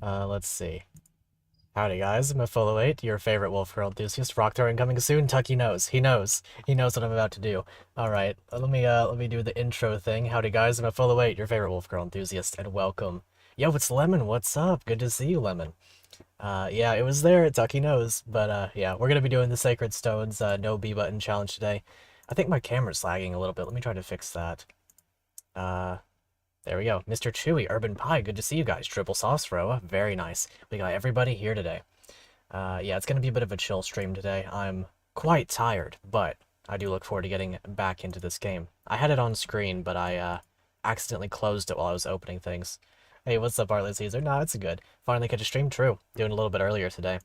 Let's see. Howdy guys, I'm a Follow 8, your favorite Wolf Girl enthusiast. Rock throwing coming soon. Tucky knows. He knows. He knows what I'm about to do. Alright, let me do the intro thing. Howdy guys, I'm a Follow 8, your favorite Wolf Girl enthusiast, and welcome. Yo, it's Lemon, what's up? Good to see you, Lemon. Yeah, it was there, Tucky knows. But yeah, we're gonna be doing the Sacred Stones no B button challenge today. I think my camera's lagging a little bit. Let me try to fix that. Uh, there we go. Mr. Chewy, Urban Pie, good to see you guys. Triple Sauce Roa, very nice. We got everybody here today. Yeah, it's gonna be a bit of a chill stream today. I'm quite tired, but I do look forward to getting back into this game. I had it on screen, but I accidentally closed it while I was opening things. Hey, what's up, Artless Caesar? Nah, it's good. Finally catch a stream, true. Doing a little bit earlier today.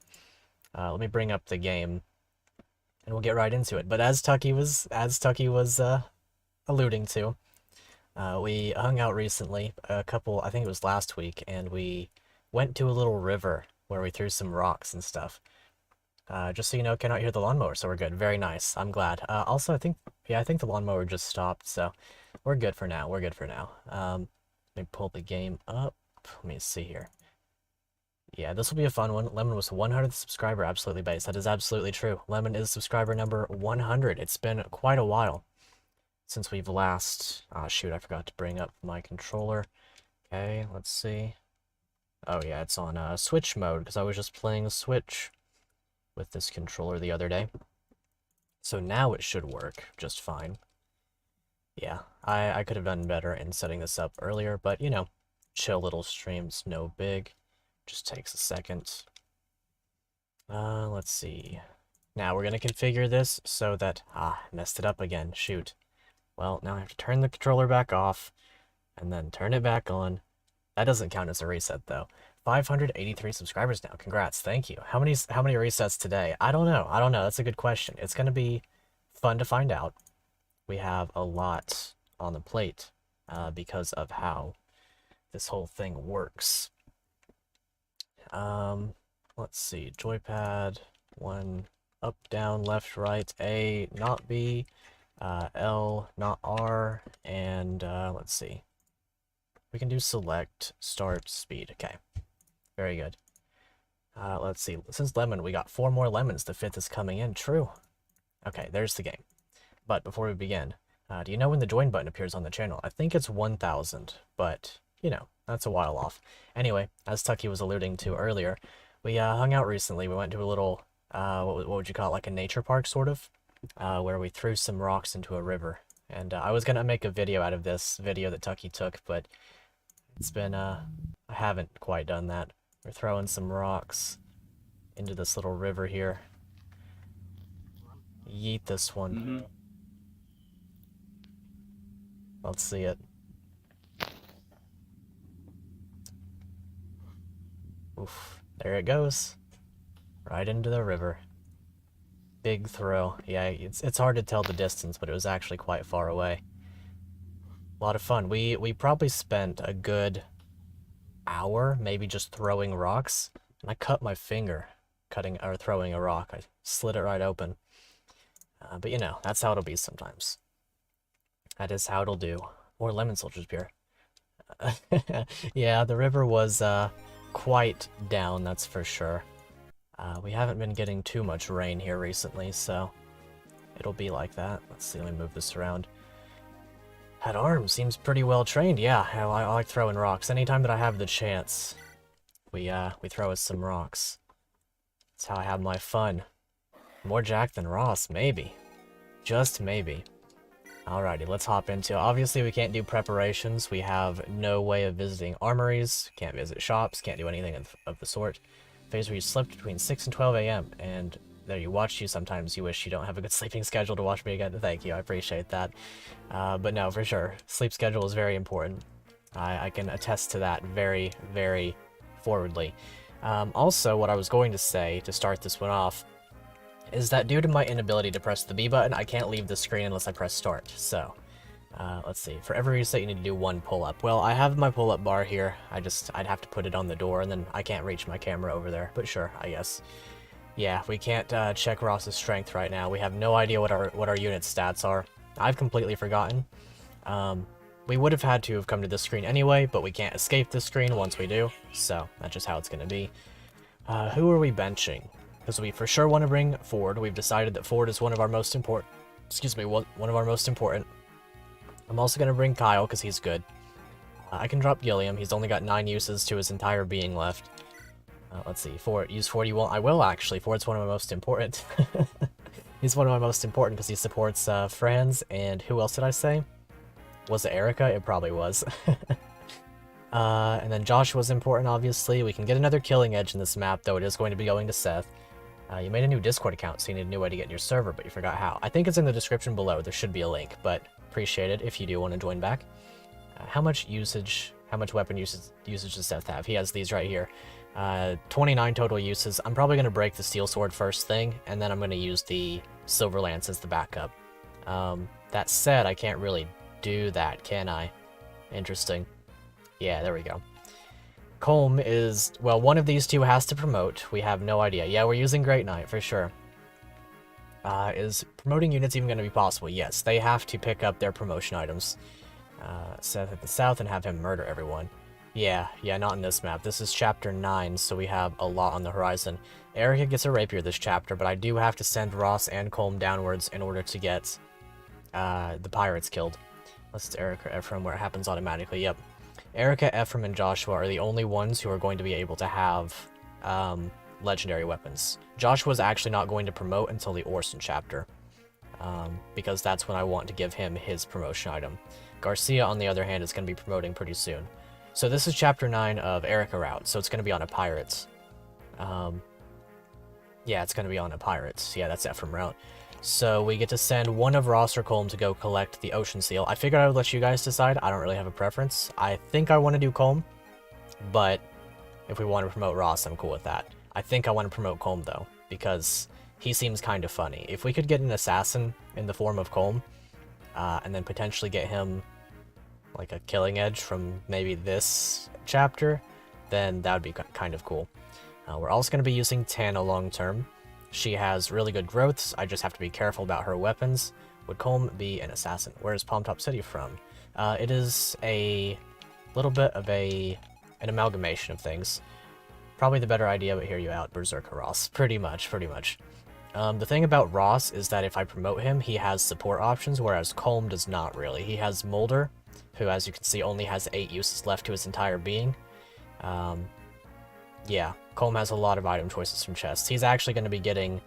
Let me bring up the game, and we'll get right into it. But as Tucky was alluding to, we hung out recently, I think it was last week, and we went to a little river where we threw some rocks and stuff. Just so you know, cannot hear the lawnmower, so we're good. Very nice. I'm glad. Also, I think the lawnmower just stopped, so we're good for now. We're good for now. Let me pull the game up. Let me see here. Yeah, this will be a fun one. Lemon was 100th subscriber, absolutely based. That is absolutely true. Lemon is subscriber number 100. It's been quite a while since we've last... Ah, shoot, I forgot to bring up my controller. Okay, let's see. Oh yeah, it's on Switch mode, because I was just playing Switch with this controller the other day. So now it should work just fine. Yeah, I could have done better in setting this up earlier, but you know, chill little streams, no big. Just takes a second. Let's see. Now we're gonna configure this so that... Ah, messed it up again, shoot. Well, now I have to turn the controller back off, and then turn it back on. That doesn't count as a reset, though. 583 subscribers now. Congrats. Thank you. How many resets today? I don't know. That's a good question. It's going to be fun to find out. We have a lot on the plate because of how this whole thing works. Let's see. Joypad. 1 up, down, left, right. A, not B. L, not R. And let's see. We can do select, start, speed. Okay. Very good. Let's see. Since lemon, we got 4 more lemons. The 5th is coming in. True. Okay, there's the game. But before we begin, do you know when the join button appears on the channel? I think it's 1,000, but, you know, that's a while off. Anyway, as Tucky was alluding to earlier, we hung out recently. We went to a little, what would you call it, like a nature park, sort of, where we threw some rocks into a river. And I was going to make a video out of this video that Tucky took, but it's been, I haven't quite done that. We're throwing some rocks into this little river here. Yeet this one. Let's see it. Oof. There it goes. Right into the river. Big throw. Yeah, it's hard to tell the distance, but it was actually quite far away. A lot of fun. We probably spent a good hour maybe just throwing rocks, and I cut my finger throwing a rock. I slit it right open. But you know, that's how it'll be sometimes. That is how it'll do. More lemon soldiers beer. Yeah, the river was quite down, that's for sure. We haven't been getting too much rain here recently, so it'll be like that. Let's see, let me move this around. That arm seems pretty well trained. Yeah, I like throwing rocks. Anytime that I have the chance, we throw us some rocks. That's how I have my fun. More Jack than Ross, maybe. Just maybe. Alrighty, let's hop into it. Obviously, we can't do preparations. We have no way of visiting armories, can't visit shops, can't do anything of the sort. Phase where you slept between 6 and 12 a.m. and there you watch you sometimes you wish you don't have a good sleeping schedule to watch me again. Thank you, I appreciate that. But no, for sure, sleep schedule is very important. I can attest to that very, very forwardly. Also, what I was going to say to start this one off is that due to my inability to press the B button, I can't leave the screen unless I press start. So, let's see. For every reset, you need to do 1 pull-up. Well, I have my pull-up bar here. I'd have to put it on the door, and then I can't reach my camera over there. But sure, I guess. Yeah, we can't check Ross's strength right now. We have no idea what our unit stats are. I've completely forgotten. We would have had to have come to this screen anyway, but we can't escape this screen once we do, so that's just how it's going to be. Who are we benching? Because we for sure want to bring Ford. We've decided that Ford is one of our most important... Excuse me, one of our most important. I'm also going to bring Kyle, because he's good. I can drop Gilliam. He's only got 9 uses to his entire being left. Let's see. Use 40 won't. I will, actually. Ford's one of my most important. He's one of my most important because he supports Franz, and who else did I say? Was it Erica? It probably was. And then Joshua's important, obviously. We can get another killing edge in this map, though it is going to be going to Seth. You made a new Discord account, so you need a new way to get in your server, but you forgot how. I think it's in the description below. There should be a link, but appreciate it if you do want to join back. How much weapon usage does Seth have? He has these right here. 29 total uses. I'm probably going to break the steel sword first thing, and then I'm going to use the silver lance as the backup. That said, I can't really do that, can I? Interesting. Yeah, there we go. Colm is, well, one of these two has to promote. We have no idea. Yeah, we're using Great Knight for sure. Is promoting units even going to be possible? Yes, they have to pick up their promotion items. Seth at the south and have him murder everyone. Yeah, not in this map. This is chapter 9, so we have a lot on the horizon. Erica gets a rapier this chapter, but I do have to send Ross and Colm downwards in order to get the pirates killed. Unless it's Erica or Ephraim, where it happens automatically. Yep. Erica, Ephraim, and Joshua are the only ones who are going to be able to have legendary weapons. Joshua's actually not going to promote until the Orson chapter, because that's when I want to give him his promotion item. Garcia, on the other hand, is going to be promoting pretty soon. So this is chapter 9 of Erica route, so it's going to be on a pirate. Yeah, it's going to be on a pirate. Yeah, that's Ephraim route. So we get to send one of Ross or Colm to go collect the ocean seal. I figured I would let you guys decide. I don't really have a preference. I think I want to do Colm, but if we want to promote Ross, I'm cool with that. I think I want to promote Colm, though, because he seems kind of funny. If we could get an assassin in the form of Colm, and then potentially get him like a killing edge from maybe this chapter, then that would be kind of cool. We're also going to be using Tana long term. She has really good growths. I just have to be careful about her weapons. Would Colm be an assassin? Where is Palm Top City from? It is a little bit of an amalgamation of things. Probably the better idea, but hear you out, Berserker Ross. Pretty much. The thing about Ross is that if I promote him, he has support options, whereas Colm does not really. He has Molder, who, as you can see, only has 8 uses left to his entire being. Yeah, Colm has a lot of item choices from chests. He's actually going to be getting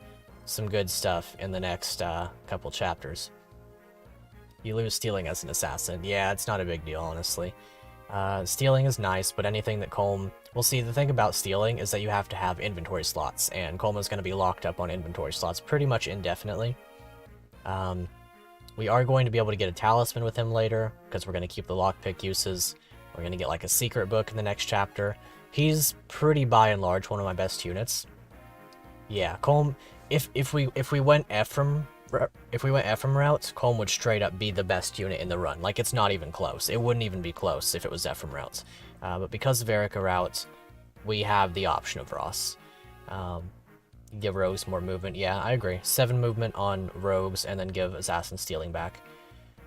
some good stuff in the next couple chapters. You lose stealing as an assassin. Yeah, it's not a big deal, honestly. Stealing is nice, but anything that Colm... Well, see, the thing about stealing is that you have to have inventory slots, and Colm is going to be locked up on inventory slots pretty much indefinitely. We are going to be able to get a talisman with him later, because we're going to keep the lockpick uses. We're going to get like a secret book in the next chapter. He's pretty, by and large, one of my best units. Yeah, Colm, if we went Ephraim route, Colm would straight up be the best unit in the run. Like, it's not even close. It wouldn't even be close if it was Ephraim route. But because of Erica route, we have the option of Ross. Give rogues more movement. Yeah, I agree. 7 movement on rogues, and then give assassin stealing back.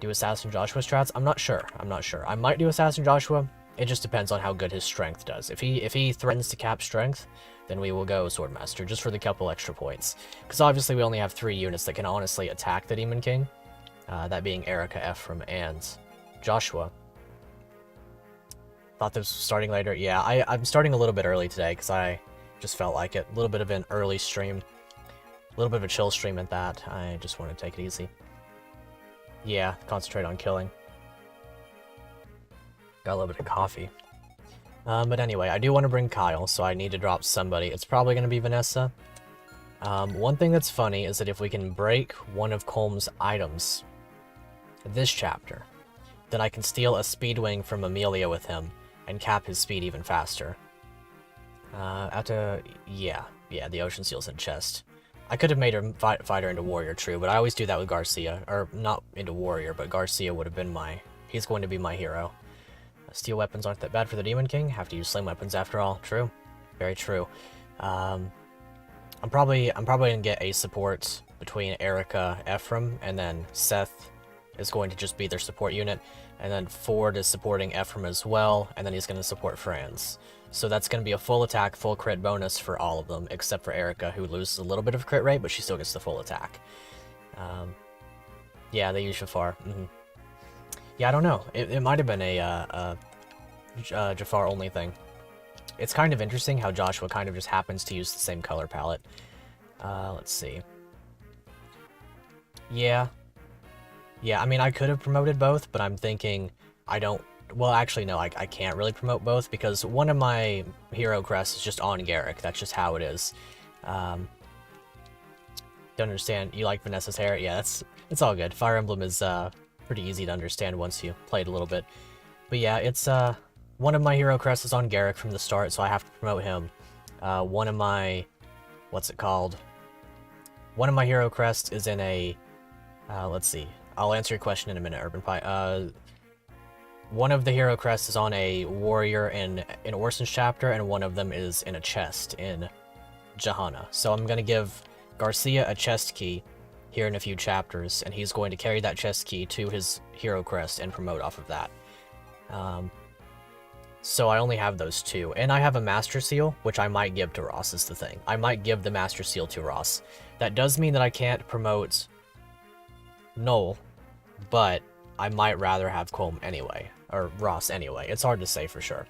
Do assassin Joshua strats? I'm not sure. I might do assassin Joshua. It just depends on how good his strength does. If he threatens to cap strength, then we will go Swordmaster, just for the couple extra points. Because obviously we only have 3 units that can honestly attack the Demon King. That being Erica, Ephraim, and Joshua. Thought this was starting later. Yeah, I'm starting a little bit early today, because I just felt like it. A little bit of an early stream. A little bit of a chill stream at that. I just want to take it easy. Yeah, concentrate on killing. Got a little bit of coffee. But anyway, I do want to bring Kyle, so I need to drop somebody. It's probably going to be Vanessa. One thing that's funny is that if we can break one of Colm's items this chapter, then I can steal a Speedwing from Amelia with him and cap his speed even faster. Yeah, the Ocean Seal's in chest. I could have made her fighter into warrior, true, but I always do that with Garcia. Or, not into warrior, but Garcia would have been he's going to be my hero. Steel weapons aren't that bad for the Demon King. Have to use sling weapons after all. True. Very true. I'm probably gonna get a support between Erica, Ephraim, and then Seth, is going to just be their support unit, and then Ford is supporting Ephraim as well, and then he's going to support Franz. So that's going to be a full attack, full crit bonus for all of them, except for Erica, who loses a little bit of crit rate, but she still gets the full attack. Yeah, they use Jafar. Yeah, I don't know. It might have been a Jafar only thing. It's kind of interesting how Joshua kind of just happens to use the same color palette. Let's see. Yeah. Yeah, I mean, I could have promoted both, but I'm thinking I don't... Well, actually, no, I can't really promote both, because one of my hero crests is just on Garrick. That's just how it is. Don't understand. You like Vanessa's hair? Yeah, it's all good. Fire Emblem is pretty easy to understand once you play it a little bit. But yeah, it's one of my hero crests is on Garrick from the start, so I have to promote him. One of my... What's it called? One of my hero crests is in a... let's see. I'll answer your question in a minute, Urban Pie. One of the hero crests is on a warrior in Orson's chapter, and one of them is in a chest in Johanna. So I'm going to give Garcia a chest key here in a few chapters, and he's going to carry that chest key to his hero crest and promote off of that. So I only have those two. And I have a Master Seal, which I might give to Ross, is the thing. I might give the Master Seal to Ross. That does mean that I can't promote Noel, but I might rather have Colm anyway. Or Ross anyway. It's hard to say for sure.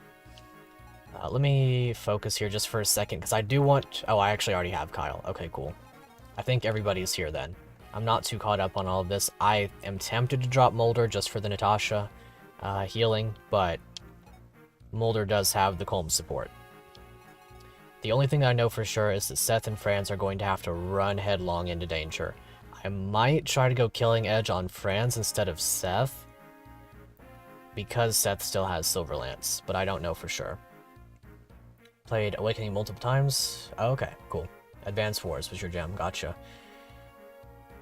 Let me focus here just for a second, because I do want... Oh, I actually already have Kyle. Okay, cool. I think everybody's here then. I'm not too caught up on all of this. I am tempted to drop Mulder just for the Natasha healing, but Mulder does have the Colm support. The only thing I know for sure is that Seth and Franz are going to have to run headlong into danger. I might try to go Killing Edge on Franz instead of Seth, because Seth still has Silver Lance, but I don't know for sure. Played Awakening multiple times? Oh, okay, cool. Advanced Wars was your gem, gotcha.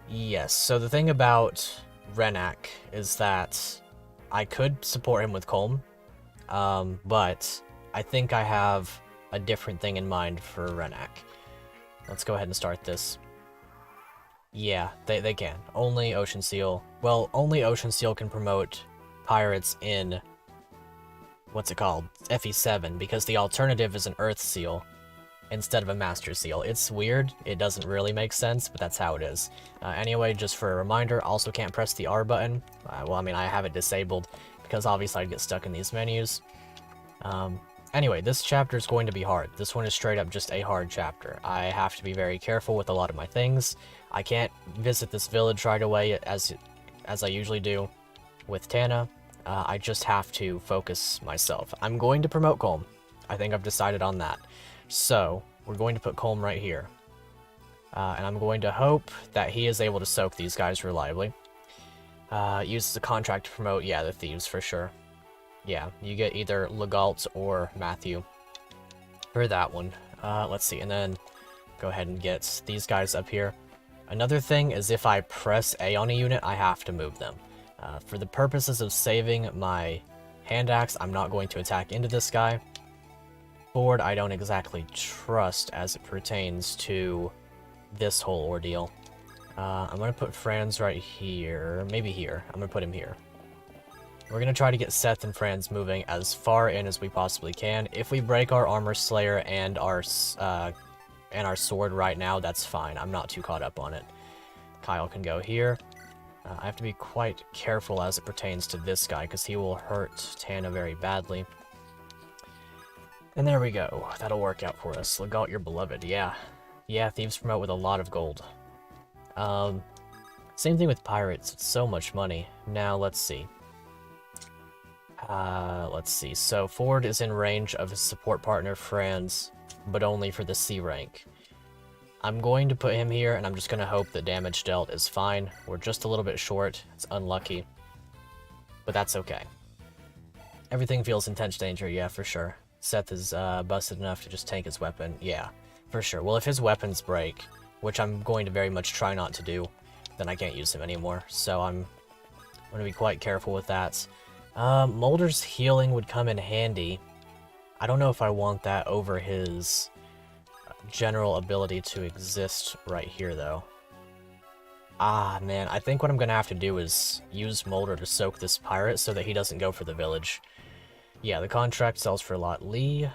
Yes, so the thing about Renak is that I could support him with Colm, but I think I have a different thing in mind for Renak. Let's go ahead and start this. Yeah, they can. Only Ocean Seal. Well, only Ocean Seal can promote pirates in... What's it called? FE7, because the alternative is an Earth Seal instead of a Master Seal. It's weird. It doesn't really make sense, but that's how it is. Anyway, just for a reminder, also can't press the R button. Well, I mean, I have it disabled because obviously I'd get stuck in these menus. Anyway, this chapter is going to be hard. This one is straight up just a hard chapter. I have to be very careful with a lot of my things. I can't visit this village right away as I usually do with Tana. I just have to focus myself. I'm going to promote Colm. I think I've decided on that. So, we're going to put Colm right here. And I'm going to hope that he is able to soak these guys reliably. Uses a contract to promote, yeah, the thieves for sure. Yeah, you get either Legalt or Matthew for that one. Let's see, and then go ahead and get these guys up here. Another thing is if I press A on a unit, I have to move them. For the purposes of saving my hand axe, I'm not going to attack into this guy. Ford, I don't exactly trust as it pertains to this whole ordeal. I'm going to put Franz right here. Maybe here. I'm going to put him here. We're going to try to get Seth and Franz moving as far in as we possibly can. If we break our Armor Slayer and our sword right now, that's fine. I'm not too caught up on it. Kyle can go here. I have to be quite careful as it pertains to this guy, because he will hurt Tana very badly. And there we go. That'll work out for us. Legalt your beloved. Yeah. Yeah, thieves promote with a lot of gold. Same thing with pirates. It's so much money. Now, let's see. So Ford is in range of his support partner, Franz, but only for the C rank. I'm going to put him here, and I'm just going to hope that damage dealt is fine. We're just a little bit short. It's unlucky. But that's okay. Everything feels intense danger, yeah, for sure. Seth is busted enough to just tank his weapon. Yeah, for sure. Well, if his weapons break, which I'm going to very much try not to do, then I can't use him anymore. So I'm going to be quite careful with that. Mulder's healing would come in handy. I don't know if I want that over his general ability to exist right here, though. Ah, man, I think what I'm gonna have to do is use Molder to soak this pirate so that he doesn't go for the village. Yeah, the contract sells for a lot. Lee,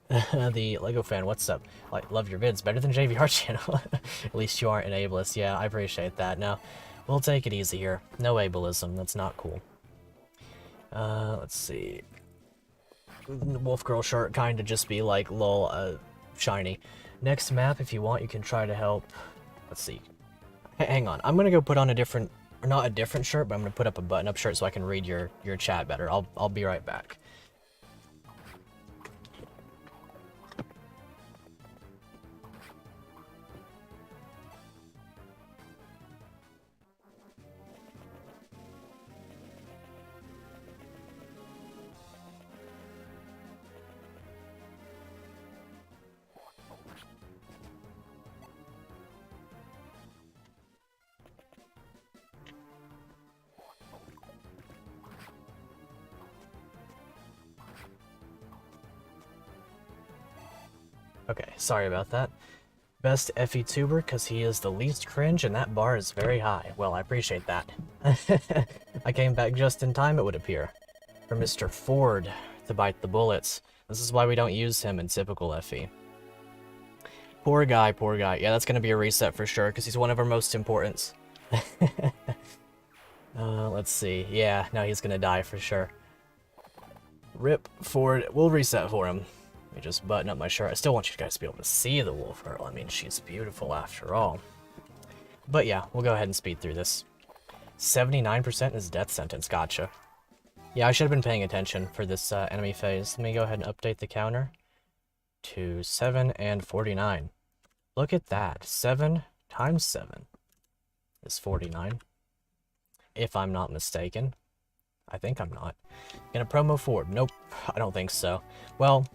the Lego fan, what's up? Like, love your vids, better than JVR channel. At least you aren't an ableist. Yeah, I appreciate that. Now, we'll take it easy here. No ableism, that's not cool. Let's see. Wolf Girl shirt kind of just be like, lol, shiny. Next map, if you want, you can try to help. Let's see. Hang on, I'm gonna go put on a different, or not a different shirt, but I'm gonna put up a button-up shirt so I can read your chat better. I'll be right back. Okay, sorry about that. Best FE tuber because he is the least cringe and that bar is very high. Well, I appreciate that. I came back just in time, it would appear, for Mr. Ford to bite the bullets. This is why we don't use him in typical FE. Poor guy, poor guy. Yeah, that's going to be a reset for sure because he's one of our most importants. Let's see. Yeah, no, he's going to die for sure. Rip Ford. We'll reset for him. Let me just button up my shirt. I still want you guys to be able to see the wolf girl. I mean, she's beautiful after all. But yeah, we'll go ahead and speed through this. 79% is death sentence. Gotcha. Yeah, I should have been paying attention for this enemy phase. Let me go ahead and update the counter to 7 and 49. Look at that. 7 times 7 is 49. If I'm not mistaken. I think I'm not. Gonna promo Ford? Nope, I don't think so. Well,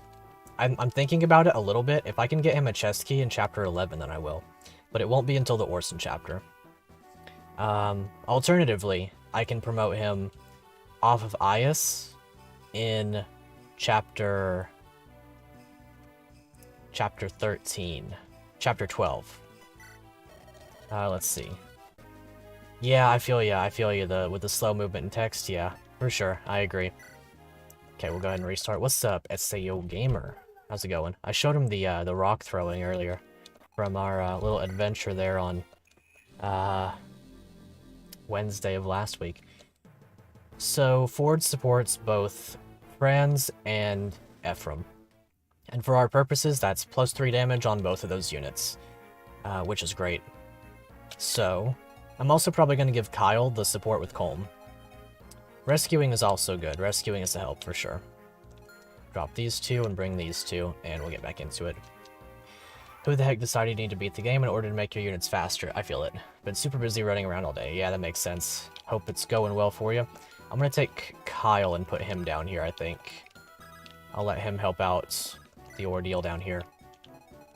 I'm thinking about it a little bit. If I can get him a chest key in chapter 11, then I will. But it won't be until the Orson chapter. Alternatively, I can promote him off of Ias in chapter 13. Chapter 12. Let's see. Yeah, I feel you. With the slow movement in text, yeah, for sure. I agree. Okay, we'll go ahead and restart. What's up, SAO Gamer? How's it going? I showed him the rock throwing earlier from our little adventure there on Wednesday of last week. So Ford supports both Franz and Ephraim. And for our purposes, that's +3 damage on both of those units, which is great. So I'm also probably going to give Kyle the support with Colm. Rescuing is also good. Rescuing is a help for sure. Drop these two and bring these two, and we'll get back into it. Who the heck decided you need to beat the game in order to make your units faster? I feel it. Been super busy running around all day. Yeah, that makes sense. Hope it's going well for you. I'm going to take Kyle and put him down here, I think. I'll let him help out the ordeal down here.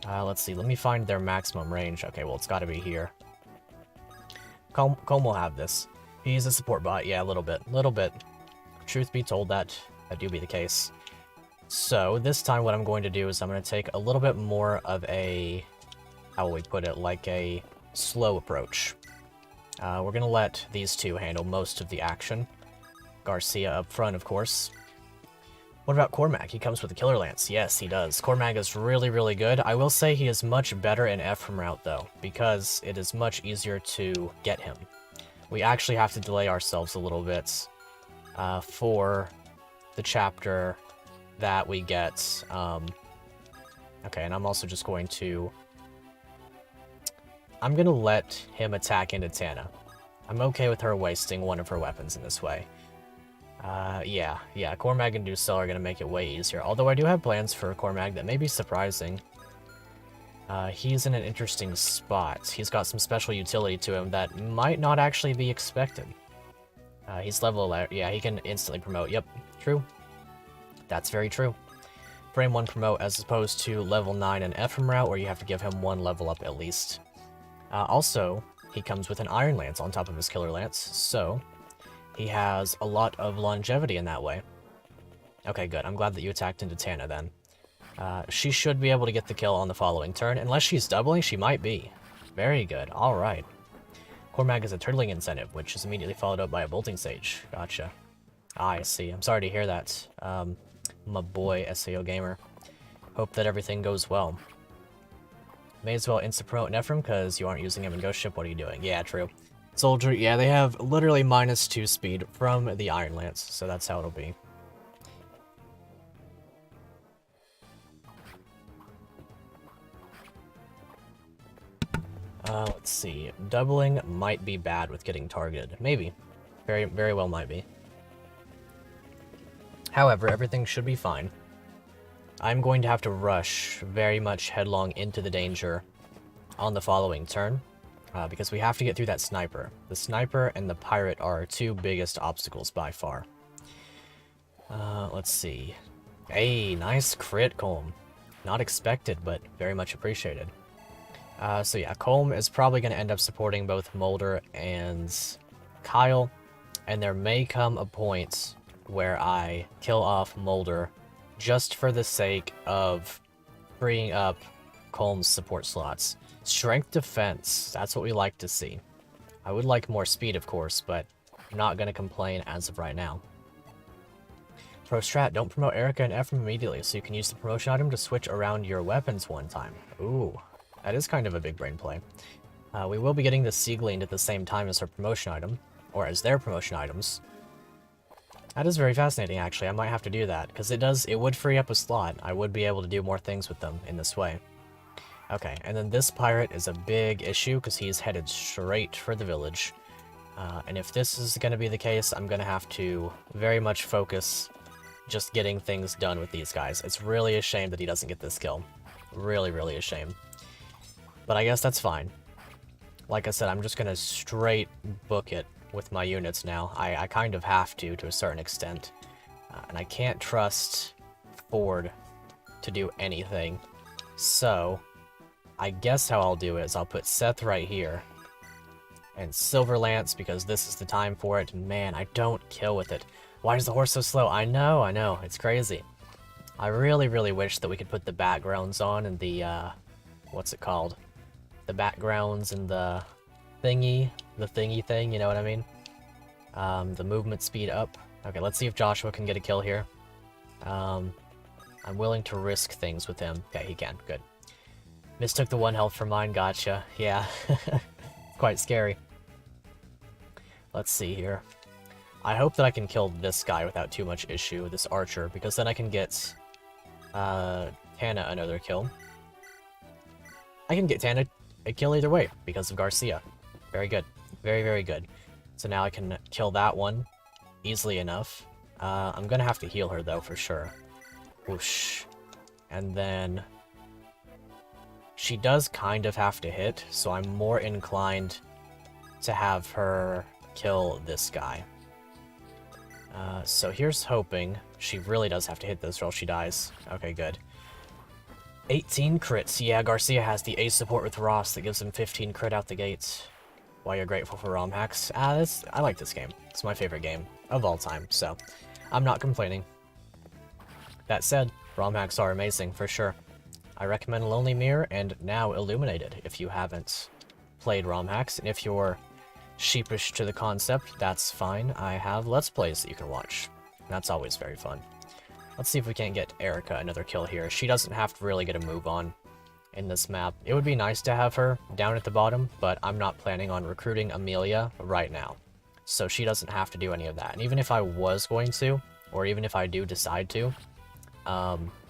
Let's see. Let me find their maximum range. Okay, well, it's got to be here. Colm will have this. He's a support bot. Yeah, a little bit. Little bit. Truth be told, that do be the case. So, this time what I'm going to do is I'm going to take a little bit more of a, how will we put it, like a slow approach. We're going to let these two handle most of the action. Garcia up front, of course. What about Cormac? He comes with a Killer Lance. Yes, he does. Cormac is really, really good. I will say he is much better in Ephraim route, though, because it is much easier to get him. We actually have to delay ourselves a little bit for the chapter that we get. Okay, and I'm also just going to... I'm going to let him attack into Tana. I'm okay with her wasting one of her weapons in this way. Yeah, Cormag and Ducel are going to make it way easier. Although I do have plans for Cormag that may be surprising. He's in an interesting spot. He's got some special utility to him that might not actually be expected. He's level 11. Yeah, he can instantly promote. Yep, true. That's very true. Frame 1 promote as opposed to level 9 in Ephraim route, where you have to give him 1 level up at least. Also, he comes with an Iron Lance on top of his Killer Lance, so he has a lot of longevity in that way. Okay, good. I'm glad that you attacked into Tana then. She should be able to get the kill on the following turn. Unless she's doubling, she might be. Very good. Alright. Core mag is a turtling incentive, which is immediately followed up by a bolting sage. Gotcha. I see. I'm sorry to hear that, my boy SAO Gamer. Hope that everything goes well. May as well insta-promote Nephrim, because you aren't using him in Ghost Ship. What are you doing? Yeah, true. Soldier, yeah, they have literally -2 speed from the Iron Lance, so that's how it'll be. Let's see. Doubling might be bad with getting targeted. Maybe. Very, very well might be. However, everything should be fine. I'm going to have to rush very much headlong into the danger on the following turn, because we have to get through that sniper. The sniper and the pirate are our two biggest obstacles by far. Let's see. Hey, nice crit, Colm. Not expected, but very much appreciated. So yeah, Colm is probably going to end up supporting both Mulder and Kyle, and there may come a point where I kill off Mulder just for the sake of freeing up Colm's support slots. Strength defense, that's what we like to see. I would like more speed, of course, but I'm not going to complain as of right now. Pro strat, don't promote Erica and Ephraim immediately, so you can use the promotion item to switch around your weapons one time. Ooh, that is kind of a big brain play. We will be getting the Sea Gleaned at the same time as her promotion item, or as their promotion items. That is very fascinating, actually. I might have to do that, because it would free up a slot. I would be able to do more things with them in this way. Okay, and then this pirate is a big issue, because he's headed straight for the village. And if this is going to be the case, I'm going to have to very much focus just getting things done with these guys. It's really a shame that he doesn't get this kill. Really, really a shame. But I guess that's fine. Like I said, I'm just going to straight book it with my units now. I kind of have to a certain extent. And I can't trust Ford to do anything. So, I guess how I'll do it is I'll put Seth right here. And Silver Lance, because this is the time for it. Man, I don't kill with it. Why is the horse so slow? I know, it's crazy. I really, really wish that we could put the backgrounds on and the, what's it called? The backgrounds and the thingy thing, you know what I mean? The movement speed up. Okay, let's see if Joshua can get a kill here. I'm willing to risk things with him. Okay, he can, good. Mistook the 1 health for mine, gotcha. Yeah, quite scary. Let's see here. I hope that I can kill this guy without too much issue, this archer, because then I can get Tana another kill. I can get Tana a kill either way, because of Garcia. Very good. Very, very good. So now I can kill that one easily enough. I'm gonna have to heal her, though, for sure. Whoosh. And then she does kind of have to hit, so I'm more inclined to have her kill this guy. So here's hoping. She really does have to hit this or else she dies. Okay, good. 18 crits. Yeah, Garcia has the ace support with Ross that gives him 15 crit out the gates. While you're grateful for ROM hacks. I like this game. It's my favorite game of all time, so I'm not complaining. That said, ROM hacks are amazing, for sure. I recommend Lonely Mirror and now Illuminated if you haven't played ROM hacks, and if you're sheepish to the concept, that's fine. I have Let's Plays that you can watch. That's always very fun. Let's see if we can't get Erica another kill here. She doesn't have to really get a move on in this map. It would be nice to have her down at the bottom, but I'm not planning on recruiting Amelia right now. So she doesn't have to do any of that. And even if I was going to, or even if I do decide to,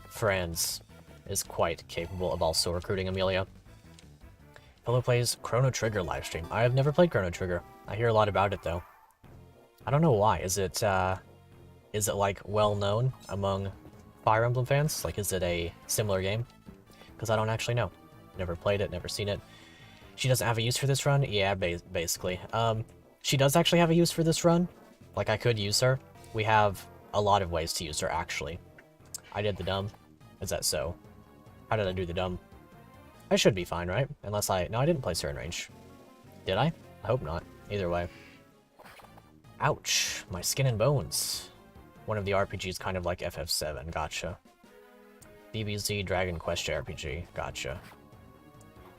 Franz is quite capable of also recruiting Amelia. Hello plays Chrono Trigger livestream. I have never played Chrono Trigger. I hear a lot about it though. I don't know why. Is it like well known among Fire Emblem fans? Like, is it a similar game? Because I don't actually know. Never played it, never seen it. She doesn't have a use for this run? Yeah, basically. She does actually have a use for this run. Like, I could use her. We have a lot of ways to use her, actually. I did the dumb. Is that so? How did I do the dumb? I should be fine, right? Unless no, I didn't place her in range. Did I? I hope not. Either way. Ouch. My skin and bones. One of the RPGs kind of like FF7. Gotcha. BBZ Dragon Quest RPG. Gotcha.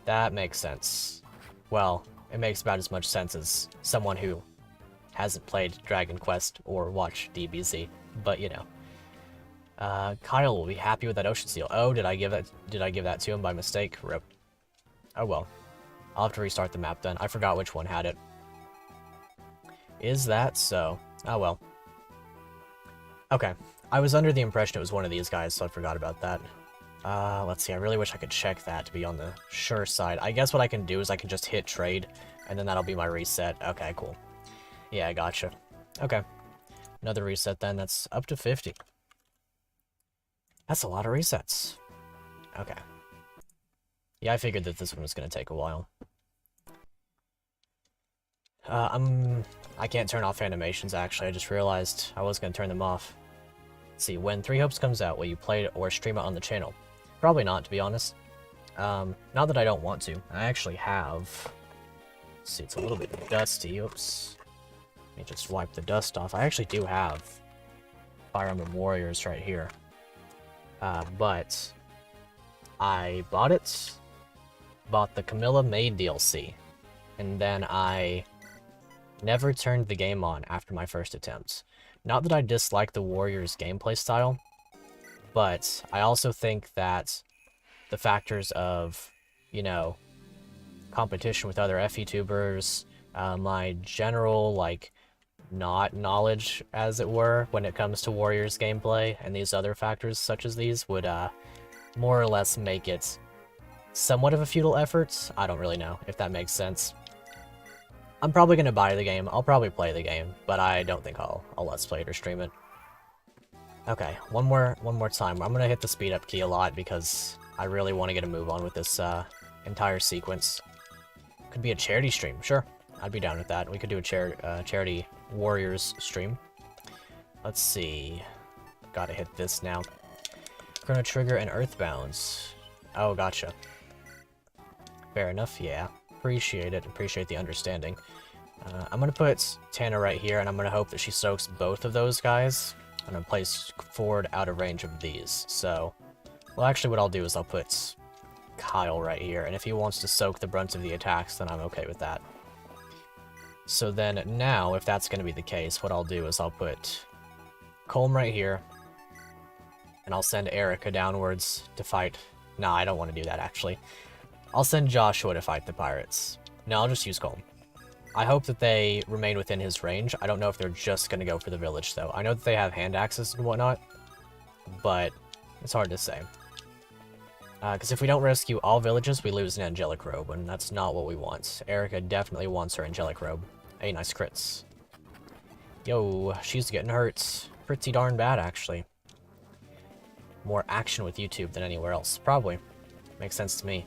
That makes sense. Well, it makes about as much sense as someone who hasn't played Dragon Quest or watched DBZ, but you know. Kyle will be happy with that ocean seal. Oh, did I give that to him by mistake? Rip. Oh well. I'll have to restart the map then. I forgot which one had it. Is that so? Oh well. Okay. I was under the impression it was one of these guys, so I forgot about that. Let's see. I really wish I could check that to be on the sure side. I guess what I can do is I can just hit trade, and then that'll be my reset. Okay, cool. Yeah, I gotcha. Okay. Another reset then. That's up to 50. That's a lot of resets. Okay. Yeah, I figured that this one was going to take a while. I can't turn off animations, actually. I just realized I was going to turn them off. Let's see, when Three Hopes comes out, will you play it or stream it on the channel? Probably not, to be honest. Not that I don't want to. I actually have... Let's see, it's a little bit dusty. Oops. Let me just wipe the dust off. I actually do have Fire Emblem Warriors right here. But I bought it, bought the Camilla Maid DLC, and then I never turned the game on after my first attempt. Not that I dislike the Warriors gameplay style, but I also think that the factors of, you know, competition with other FE-tubers, my general, like, not knowledge, as it were, when it comes to Warriors gameplay, and these other factors such as these would, more or less make it somewhat of a futile effort. I don't really know, if that makes sense. I'm probably going to buy the game, I'll probably play the game, but I don't think I'll let's play it or stream it. Okay, one more time. I'm going to hit the speed up key a lot, because I really want to get a move on with this, entire sequence. Could be a charity stream, sure. I'd be down with that. We could do a charity Warriors stream. Let's see. Gotta hit this now. Chrono Trigger and Earthbounds. Oh, gotcha. Fair enough, yeah. Appreciate it. Appreciate the understanding. I'm gonna put Tana right here, and I'm gonna hope that she soaks both of those guys. I'm gonna place Ford out of range of these, so... Well, actually, what I'll do is I'll put Kyle right here, and if he wants to soak the brunt of the attacks, then I'm okay with that. So then, now, if that's gonna be the case, what I'll do is I'll put Colm right here, and I'll send Erica downwards to fight... Nah, I don't want to do that, actually. I'll send Joshua to fight the pirates. No, I'll just use Colm. I hope that they remain within his range. I don't know if they're just going to go for the village, though. I know that they have hand axes and whatnot, but it's hard to say. Because if we don't rescue all villages, we lose an angelic robe, and that's not what we want. Erica definitely wants her angelic robe. Hey, nice crits. Yo, she's getting hurt. Pretty darn bad, actually. More action with YouTube than anywhere else. Probably. Makes sense to me.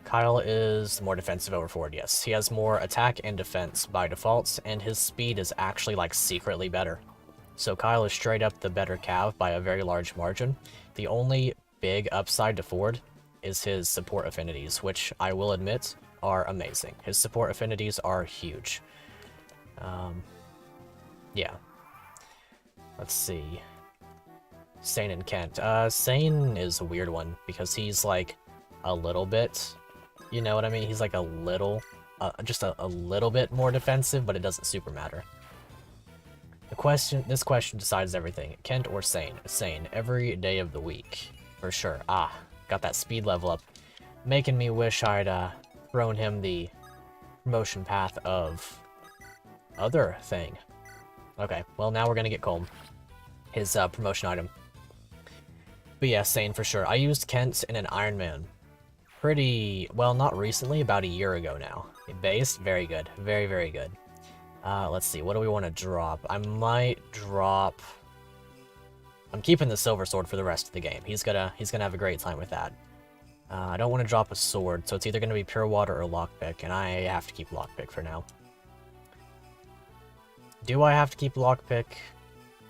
Kyle is more defensive over Ford, yes. He has more attack and defense by default, and his speed is actually, like, secretly better. So Kyle is straight up the better cav by a very large margin. The only big upside to Ford is his support affinities, which I will admit are amazing. His support affinities are huge. Yeah. Let's see. Sane and Kent. Sane is a weird one, because he's, like, a little bit... You know what I mean? He's like a little, just a little bit more defensive, but it doesn't super matter. This question decides everything. Kent or Sane? Sane, every day of the week. For sure. Ah, got that speed level up. Making me wish I'd, thrown him the promotion path of other thing. Okay, well now we're gonna get Colm. His, promotion item. But yeah, Sane for sure. I used Kent in an Iron Man. Pretty, well, not recently, about a year ago now. Base, very good. Very, very good. Let's see, what do we want to drop? I might drop... I'm keeping the silver sword for the rest of the game. He's gonna have a great time with that. I don't want to drop a sword, so it's either gonna be pure water or lockpick, and I have to keep lockpick for now. Do I have to keep lockpick?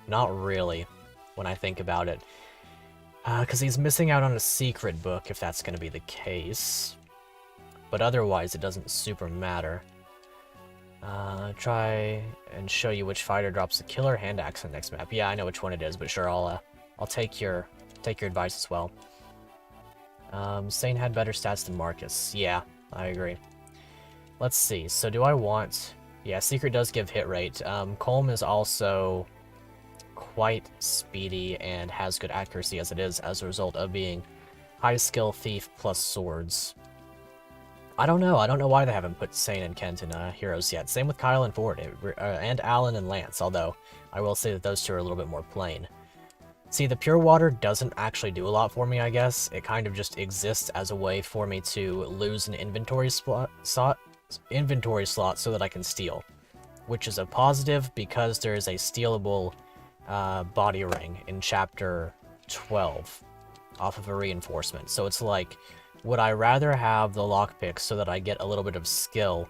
Not really, when I think about it. Because he's missing out on a secret book, if that's going to be the case. But otherwise, it doesn't super matter. Try and show you which fighter drops the killer hand axe on the next map. Yeah, I know which one it is, but sure, I'll take your advice as well. Sane had better stats than Marcus. Yeah, I agree. Let's see. So do I want... Yeah, Secret does give hit rate. Colm is also quite speedy and has good accuracy as it is as a result of being high skill thief plus swords. I don't know. I don't know why they haven't put Sane and Kent in heroes yet. Same with Kyle and Ford, and Alan and Lance, although I will say that those two are a little bit more plain. See, the Pure Water doesn't actually do a lot for me, I guess. It kind of just exists as a way for me to lose an inventory slot so that I can steal, which is a positive because there is a stealable body ring in Chapter 12 off of a reinforcement. So it's like, would I rather have the lockpick so that I get a little bit of skill?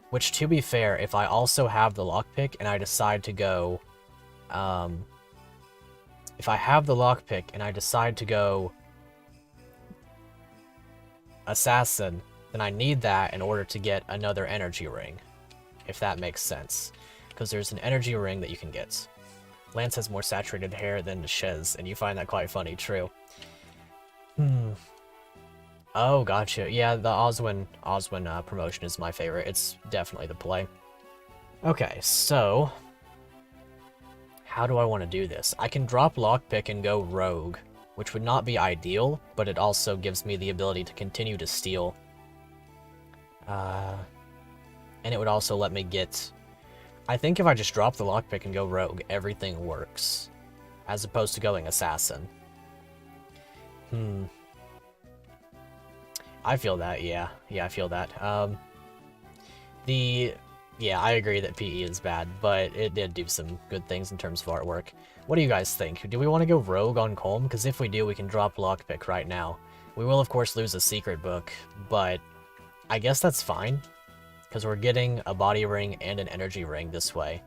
Which, to be fair, if I also have the lockpick and I decide to go... if I have the lockpick and I decide to go assassin, then I need that in order to get another energy ring, if that makes sense. Because there's an energy ring that you can get. Lance has more saturated hair than Shez, and you find that quite funny, true. Oh, gotcha. Yeah, the Oswin promotion is my favorite. It's definitely the play. Okay, so... how do I want to do this? I can drop lockpick and go rogue, which would not be ideal, but it also gives me the ability to continue to steal. And it would also let me get... I think if I just drop the lockpick and go rogue, everything works. As opposed to going assassin. I feel that, yeah. Yeah, I feel that. Yeah, I agree that PE is bad, but it did do some good things in terms of artwork. What do you guys think? Do we want to go rogue on Colm? Because if we do, we can drop lockpick right now. We will, of course, lose a secret book, but I guess that's fine. Because we're getting a body ring and an energy ring this way.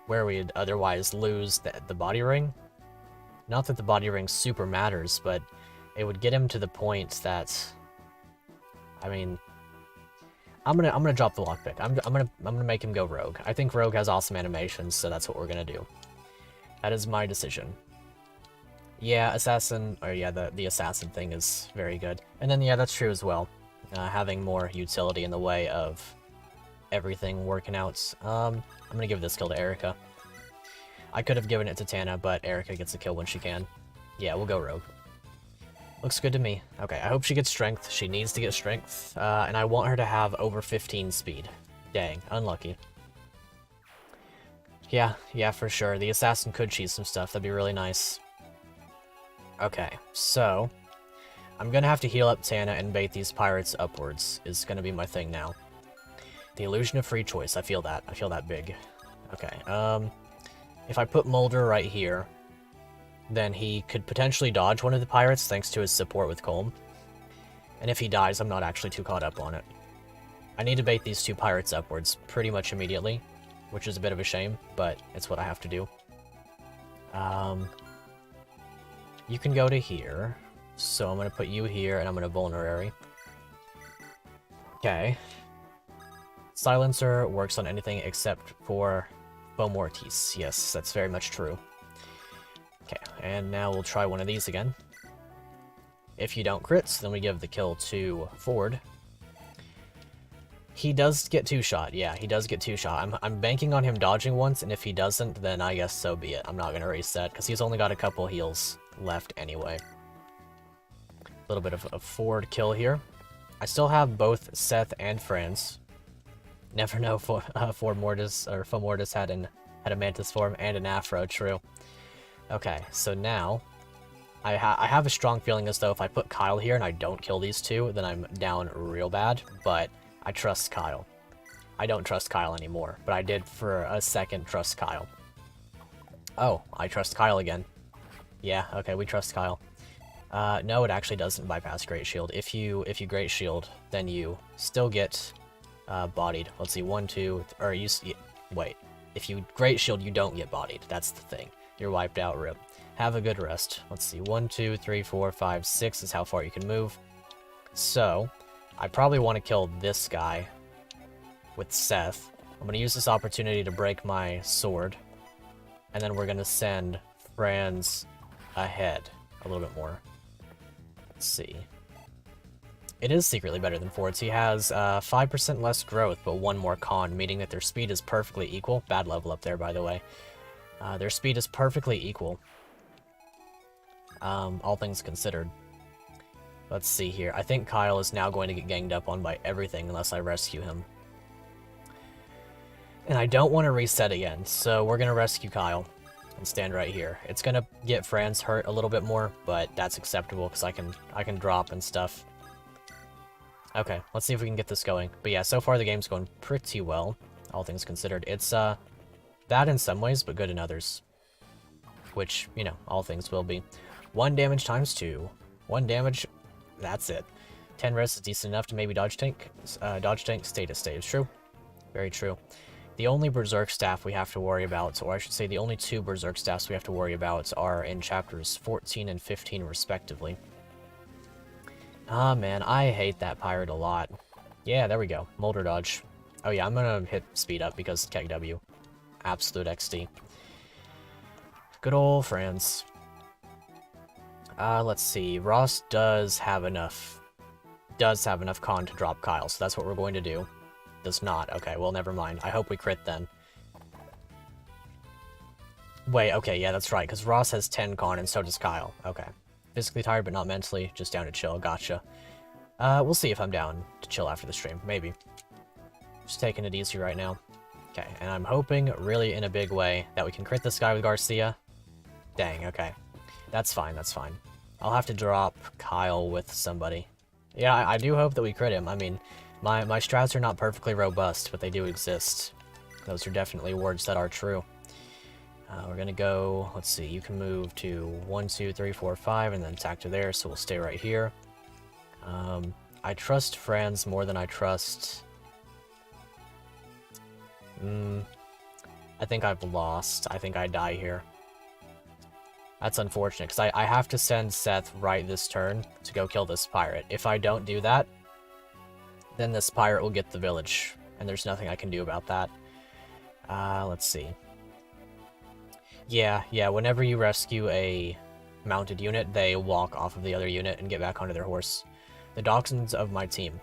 Where we'd otherwise lose the body ring. Not that the body ring super matters, but it would get him to the point that... I mean... I'm gonna drop the lockpick. I'm gonna make him go rogue. I think rogue has awesome animations, so that's what we're gonna do. That is my decision. Yeah, assassin, or yeah, the assassin thing is very good. And then yeah, that's true as well. Having more utility in the way of everything working out. I'm gonna give this kill to Erica. I could have given it to Tana, but Erica gets a kill when she can. Yeah, we'll go rogue. Looks good to me. Okay, I hope she gets strength. She needs to get strength. And I want her to have over 15 speed. Dang, unlucky. Yeah, for sure. The assassin could cheese some stuff. That'd be really nice. Okay, so... I'm gonna have to heal up Tana and bait these pirates upwards, is gonna be my thing now. The illusion of free choice. I feel that. I feel that big. Okay, if I put Mulder right here... then he could potentially dodge one of the pirates thanks to his support with Colm. And if he dies, I'm not actually too caught up on it. I need to bait these two pirates upwards pretty much immediately, which is a bit of a shame, but it's what I have to do. You can go to here, so I'm going to put you here, and I'm going to vulnerary. Okay. Silencer works on anything except for Beaumortis. Yes, that's very much true. Okay, and now we'll try one of these again. If you don't crits, then we give the kill to Ford. He does get two-shot, yeah, he does get two-shot. I'm banking on him dodging once, and if he doesn't, then I guess so be it. I'm not going to reset, because he's only got a couple heals left anyway. A little bit of a Ford kill here. I still have both Seth and Franz. Never know if Fomortis had a mantis form and an afro, true. Okay, so now, I have a strong feeling as though if I put Kyle here and I don't kill these two, then I'm down real bad, but I trust Kyle. I don't trust Kyle anymore, but I did for a second trust Kyle. Oh, I trust Kyle again. Yeah, okay, we trust Kyle. No, it actually doesn't bypass Great Shield. If you Great Shield, then you still get bodied. Let's see, 1, 2, or you... Wait, if you Great Shield, you don't get bodied. That's the thing. You're wiped out, rip. Have a good rest. Let's see, 1, 2, 3, 4, 5, 6 is how far you can move. So, I probably want to kill this guy with Seth. I'm going to use this opportunity to break my sword. And then we're going to send Franz ahead a little bit more. Let's see. It is secretly better than Ford's. He has 5% less growth, but 1 more con, meaning that their speed is perfectly equal. Bad level up there, by the way. Their speed is perfectly equal. All things considered. Let's see here. I think Kyle is now going to get ganged up on by everything unless I rescue him. And I don't want to reset again, so we're going to rescue Kyle and stand right here. It's going to get Franz hurt a little bit more, but that's acceptable because I can drop and stuff. Okay, let's see if we can get this going. But yeah, so far the game's going pretty well, all things considered. It's bad in some ways, but good in others. Which, you know, all things will be. 1 damage times 2. 1 damage, that's it. 10 res is decent enough to maybe dodge tank, status save. True. Very true. The only Berserk staff we have to worry about, or I should say the only 2 Berserk staffs we have to worry about are in chapters 14 and 15 respectively. Ah man, I hate that pirate a lot. Yeah, there we go. Molder dodge. Oh yeah, I'm gonna hit speed up because Keg W. Absolute XD. Good old Franz. Let's see. Ross does have enough con to drop Kyle, so that's what we're going to do. Does not. Okay, well, never mind. I hope we crit then. Wait, okay, yeah, that's right, because Ross has 10 con and so does Kyle. Okay. Physically tired, but not mentally. Just down to chill. Gotcha. We'll see if I'm down to chill after the stream. Maybe. Just taking it easy right now. Okay, and I'm hoping, really in a big way, that we can crit this guy with Garcia. Dang, okay. That's fine, that's fine. I'll have to drop Kyle with somebody. Yeah, I do hope that we crit him. I mean, my strats are not perfectly robust, but they do exist. Those are definitely words that are true. We're gonna go, let's see, you can move to 1, 2, 3, 4, 5, and then attack to there, so we'll stay right here. I trust Franz more than I trust... I think I've lost. I think I die here. That's unfortunate, because I have to send Seth right this turn to go kill this pirate. If I don't do that, then this pirate will get the village, and there's nothing I can do about that. Let's see. Yeah, whenever you rescue a mounted unit, they walk off of the other unit and get back onto their horse. The Dachshunds of my team.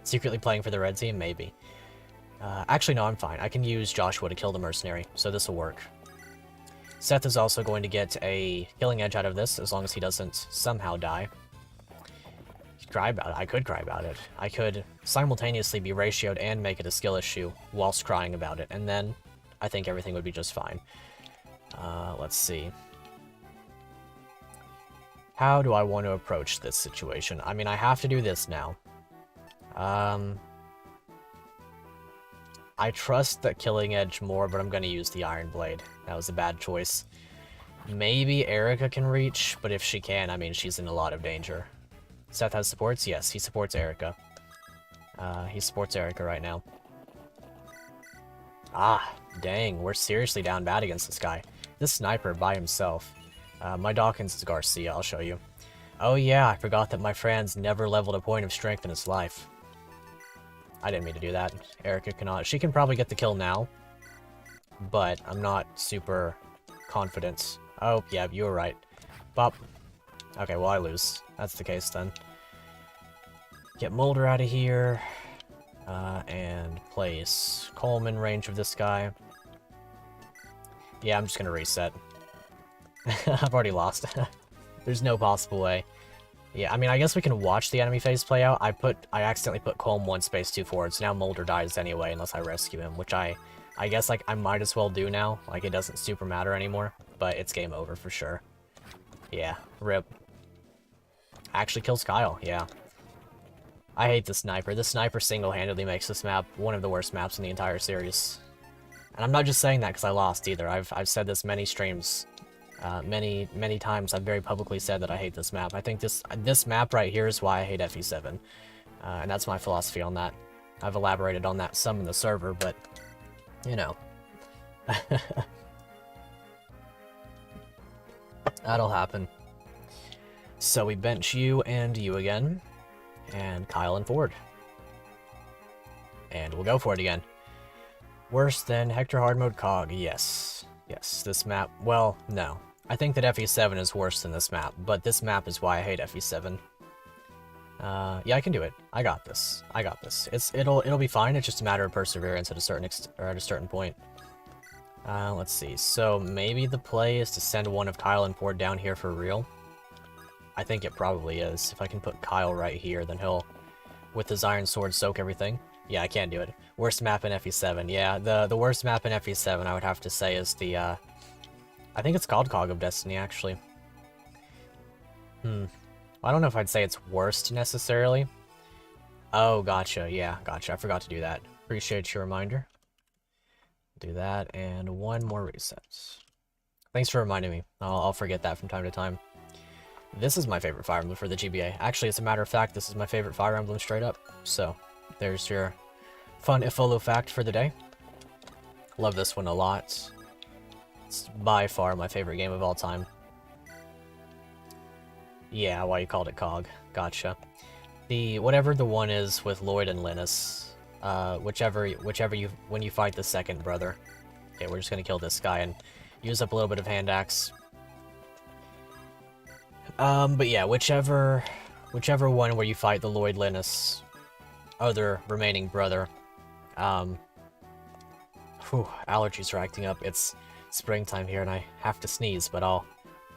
Secretly playing for the red team? Maybe. Actually, no, I'm fine. I can use Joshua to kill the mercenary, so this will work. Seth is also going to get a killing edge out of this, as long as he doesn't somehow die. Cry about it. I could cry about it. I could simultaneously be ratioed and make it a skill issue whilst crying about it, and then I think everything would be just fine. Let's see. How do I want to approach this situation? I mean, I have to do this now. I trust that killing edge more, but I'm going to use the Iron Blade. That was a bad choice. Maybe Erica can reach, but if she can, I mean, she's in a lot of danger. Seth has supports? Yes, he supports Erica. He supports Erica right now. Ah, dang, we're seriously down bad against this guy. This sniper by himself. My Dawkins is Garcia, I'll show you. Oh yeah, I forgot that my Franz never leveled a point of strength in his life. I didn't mean to do that. Erica cannot. She can probably get the kill now, but I'm not super confident. Oh, yeah, you were right. Bop. Okay, well, I lose. That's the case, then. Get Mulder out of here, and place Coleman range of this guy. Yeah, I'm just gonna reset. I've already lost. There's no possible way. Yeah, I mean, I guess we can watch the enemy phase play out. I accidentally put Colm 1 space 2 forward, so now Mulder dies anyway unless I rescue him, which I guess, like, I might as well do now. Like, it doesn't super matter anymore, but it's game over for sure. Yeah, rip. Actually kills Kyle, yeah. I hate the sniper. The sniper single-handedly makes this map one of the worst maps in the entire series. And I'm not just saying that because I lost either. I've said this many streams. Many times I've very publicly said that I hate this map. I think this map right here is why I hate FE7. And that's my philosophy on that. I've elaborated on that some in the server, but, you know. That'll happen. So we bench you and you again. And Kyle and Ford. And we'll go for it again. Worse than Hector Hard Mode Cog, yes. Yes, this map, well, no. I think that FE7 is worse than this map, but this map is why I hate FE7. Yeah, I can do it. I got this. I got this. It'll be fine. It's just a matter of perseverance at a certain point. Let's see. So maybe the play is to send one of Kyle and Ford down here for real. I think it probably is. If I can put Kyle right here, then he'll, with his iron sword, soak everything. Yeah, I can't do it. Worst map in FE7. Yeah, the worst map in FE7, I would have to say, is the, I think it's called Cog of Destiny, actually. I don't know if I'd say it's worst, necessarily. Oh, gotcha. Yeah, gotcha. I forgot to do that. Appreciate your reminder. Do that, and one more reset. Thanks for reminding me. I'll forget that from time to time. This is my favorite Fire Emblem for the GBA. Actually, as a matter of fact, this is my favorite Fire Emblem straight up. So, there's your fun Ifolo fact for the day. Love this one a lot. It's by far my favorite game of all time. Yeah, why you called it Cog. Gotcha. Whatever the one is with Lloyd and Linus, when you fight the second brother. Okay, we're just gonna kill this guy and use up a little bit of hand axe. But yeah, whichever one where you fight the Lloyd Linus other remaining brother. Allergies are acting up. It's springtime here and I have to sneeze, but I'll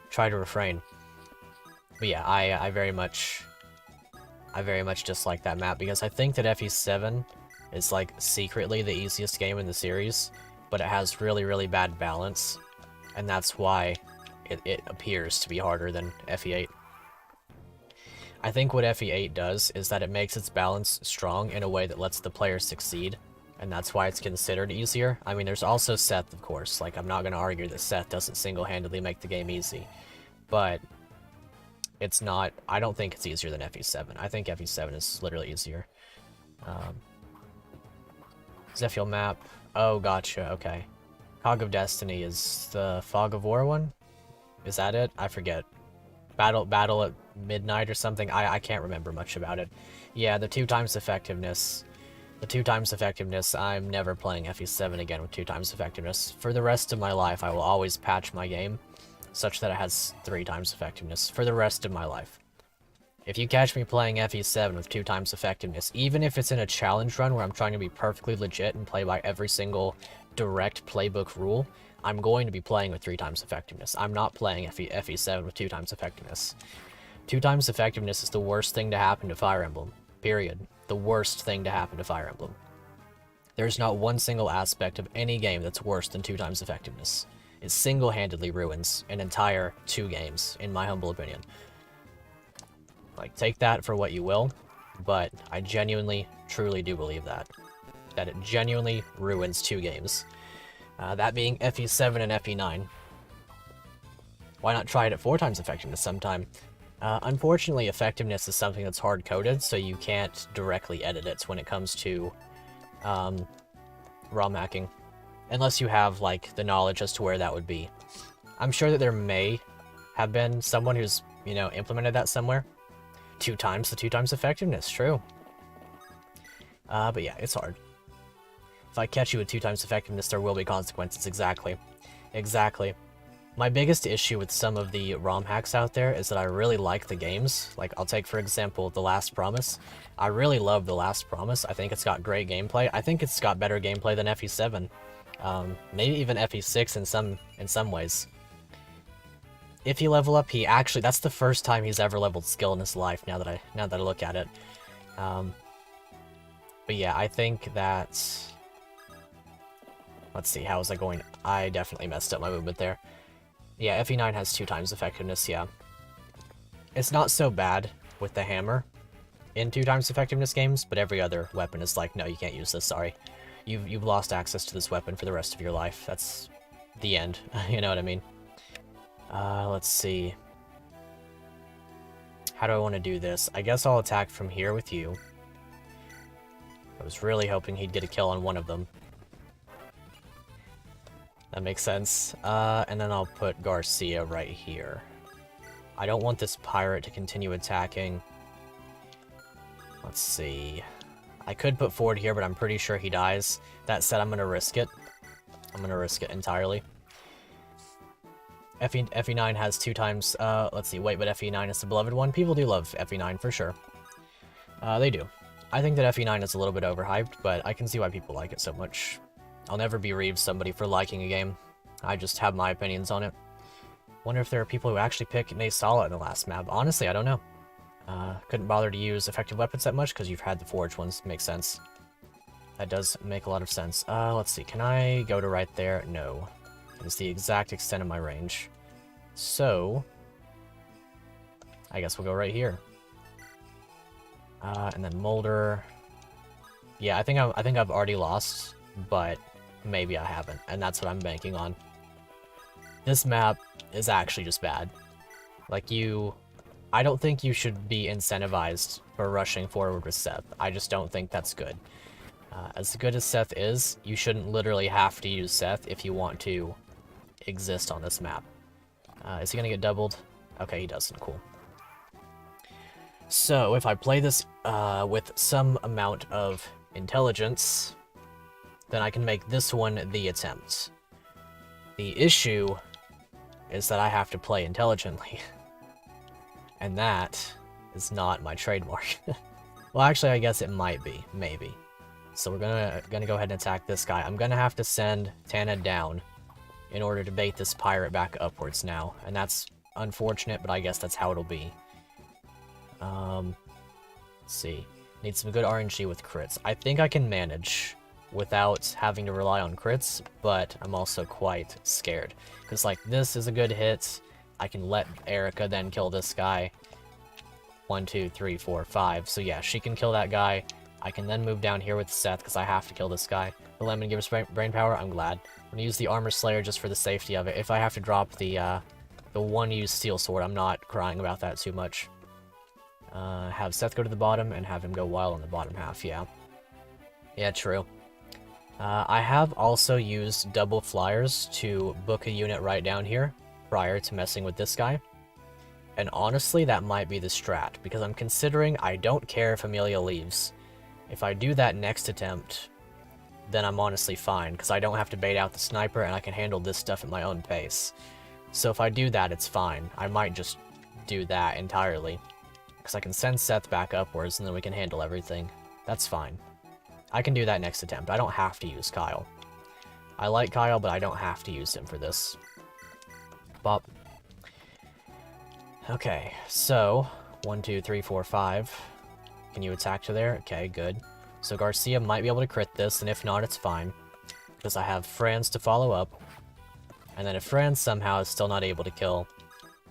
try to refrain. But yeah, I very much dislike that map because I think that FE7 is like secretly the easiest game in the series, but it has really bad balance, and that's why it appears to be harder than FE8. I think what FE8 does is that it makes its balance strong in a way that lets the player succeed, and that's why it's considered easier. I mean, there's also Seth, of course. Like, I'm not going to argue that Seth doesn't single-handedly make the game easy, but it's not. I don't think it's easier than FE7. I think FE7 is literally easier. Zephyr map. Oh, gotcha. Okay. Cog of Destiny is the Fog of War one? Is that it? I forget. Battle at midnight or something? I can't remember much about it. Yeah, the 2x effectiveness. The 2x effectiveness, I'm never playing FE7 again with 2x effectiveness. For the rest of my life, I will always patch my game such that it has 3x effectiveness for the rest of my life. If you catch me playing FE7 with 2x effectiveness, even if it's in a challenge run where I'm trying to be perfectly legit and play by every single direct playbook rule, I'm going to be playing with 3x effectiveness. I'm not playing FE7 with 2x effectiveness. 2x effectiveness is the worst thing to happen to Fire Emblem. Period. The worst thing to happen to Fire Emblem. There's not one single aspect of any game that's worse than 2x effectiveness. It single-handedly ruins an entire 2 games, in my humble opinion. Like, take that for what you will, but I genuinely, truly do believe that. That it genuinely ruins 2 games. That being FE7 and FE9. Why not try it at 4x effectiveness sometime? Unfortunately, effectiveness is something that's hard-coded, so you can't directly edit it when it comes to ROM hacking. Unless you have, like, the knowledge as to where that would be. I'm sure that there may have been someone who's, you know, implemented that somewhere. 2x the 2x effectiveness, true. But yeah, it's hard. If I catch you with 2x effectiveness, there will be consequences, exactly. Exactly. My biggest issue with some of the ROM hacks out there is that I really like the games. Like, I'll take, for example, The Last Promise. I really love The Last Promise. I think it's got great gameplay. I think it's got better gameplay than FE7. Maybe even FE6 in some ways. If you level up, that's the first time he's ever leveled skill in his life, now that I look at it. But yeah, I think that... Let's see, how was I going? I definitely messed up my movement there. Yeah, FE9 has 2x effectiveness, yeah. It's not so bad with the hammer in 2x effectiveness games, but every other weapon is like, no, you can't use this, sorry. You've lost access to this weapon for the rest of your life. That's the end, you know what I mean? Let's see. How do I want to do this? I guess I'll attack from here with you. I was really hoping he'd get a kill on one of them. That makes sense. And then I'll put Garcia right here. I don't want this pirate to continue attacking. Let's see. I could put Ford here, but I'm pretty sure he dies. That said, I'm going to risk it. I'm going to risk it entirely. FE9 has 2x... let's see, wait, but FE9 is the beloved one? People do love FE9, for sure. They do. I think that FE9 is a little bit overhyped, but I can see why people like it so much. I'll never bereave somebody for liking a game. I just have my opinions on it. Wonder if there are people who actually pick Naysala in the last map. Honestly, I don't know. Couldn't bother to use effective weapons that much because you've had the forge ones. Makes sense. That does make a lot of sense. Let's see. Can I go to right there? No. It's the exact extent of my range. So, I guess we'll go right here. And then Molder. Yeah, I think I've already lost, but maybe I haven't, and that's what I'm banking on. This map is actually just bad. Like, I don't think you should be incentivized for rushing forward with Seth. I just don't think that's good. As good as Seth is, you shouldn't literally have to use Seth if you want to exist on this map. Is he gonna get doubled? Okay, he doesn't. Cool. So, if I play this with some amount of intelligence, then I can make this one the attempt. The issue is that I have to play intelligently. And that is not my trademark. Well, actually, I guess it might be. Maybe. So we're gonna go ahead and attack this guy. I'm gonna have to send Tana down in order to bait this pirate back upwards now. And that's unfortunate, but I guess that's how it'll be. Let's see. Need some good RNG with crits. I think I can manage without having to rely on crits, but I'm also quite scared. Because, like, this is a good hit. I can let Erica then kill this guy. 1, 2, 3, 4, 5. So yeah, she can kill that guy. I can then move down here with Seth, because I have to kill this guy. The lemon gives brain power, I'm glad. I'm going to use the Armor Slayer just for the safety of it. If I have to drop the one-use Steel Sword, I'm not crying about that too much. Have Seth go to the bottom, and have him go wild on the bottom half, yeah. Yeah, true. I have also used double flyers to book a unit right down here, prior to messing with this guy. And honestly, that might be the strat, because I'm considering I don't care if Amelia leaves. If I do that next attempt, then I'm honestly fine, because I don't have to bait out the sniper, and I can handle this stuff at my own pace. So if I do that, it's fine. I might just do that entirely, because I can send Seth back upwards, and then we can handle everything. That's fine. I can do that next attempt. I don't have to use Kyle. I like Kyle, but I don't have to use him for this. Bop. Okay, so 1, 2, 3, 4, 5. Can you attack to there? Okay, good. So Garcia might be able to crit this, and if not, it's fine. Because I have Franz to follow up. And then if Franz somehow is still not able to kill,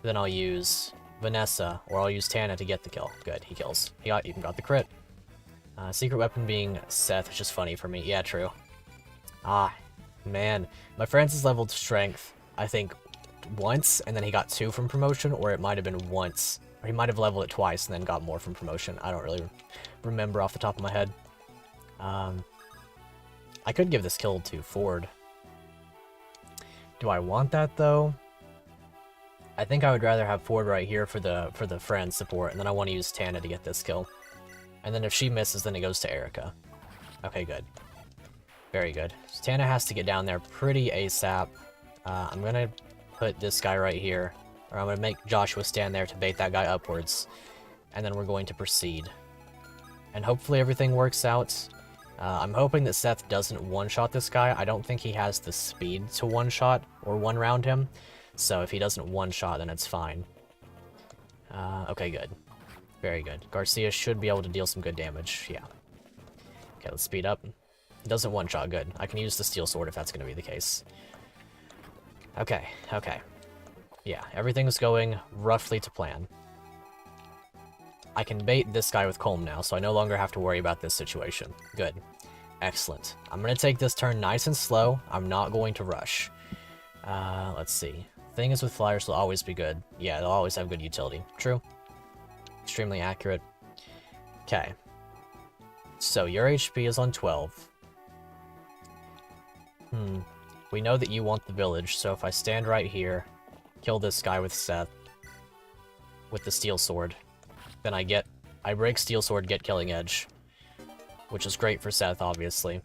then I'll use Vanessa, or I'll use Tana to get the kill. Good, he kills. He even got the crit. Secret weapon being Seth is just funny for me. Yeah, true. Ah, man. My Franz is leveled strength, I think, once, and then he got 2 from promotion, or it might have been once. Or he might have leveled it twice and then got more from promotion. I don't really remember off the top of my head. I could give this kill to Ford. Do I want that, though? I think I would rather have Ford right here for the friend support, and then I want to use Tana to get this kill. And then if she misses, then it goes to Erica. Okay, good. Very good. So Tana has to get down there pretty ASAP. I'm gonna put this guy right here, or I'm gonna make Joshua stand there to bait that guy upwards, and then we're going to proceed. And hopefully everything works out. I'm hoping that Seth doesn't one-shot this guy. I don't think he has the speed to one-shot or one-round him, so if he doesn't one-shot, then it's fine. Okay, good. Very good. Garcia should be able to deal some good damage, yeah. Okay, let's speed up. Doesn't one-shot, good. I can use the Steel Sword if that's going to be the case. Okay, okay. Yeah, everything's going roughly to plan. I can bait this guy with Colm now, so I no longer have to worry about this situation. Good. Excellent. I'm going to take this turn nice and slow. I'm not going to rush. Let's see. Thing is with flyers, they'll always be good. Yeah, they'll always have good utility. True. Extremely accurate. Okay. So, your HP is on 12. We know that you want the village, so if I stand right here, kill this guy with Seth, with the Steel Sword, then I break Steel Sword, get Killing Edge, which is great for Seth, obviously.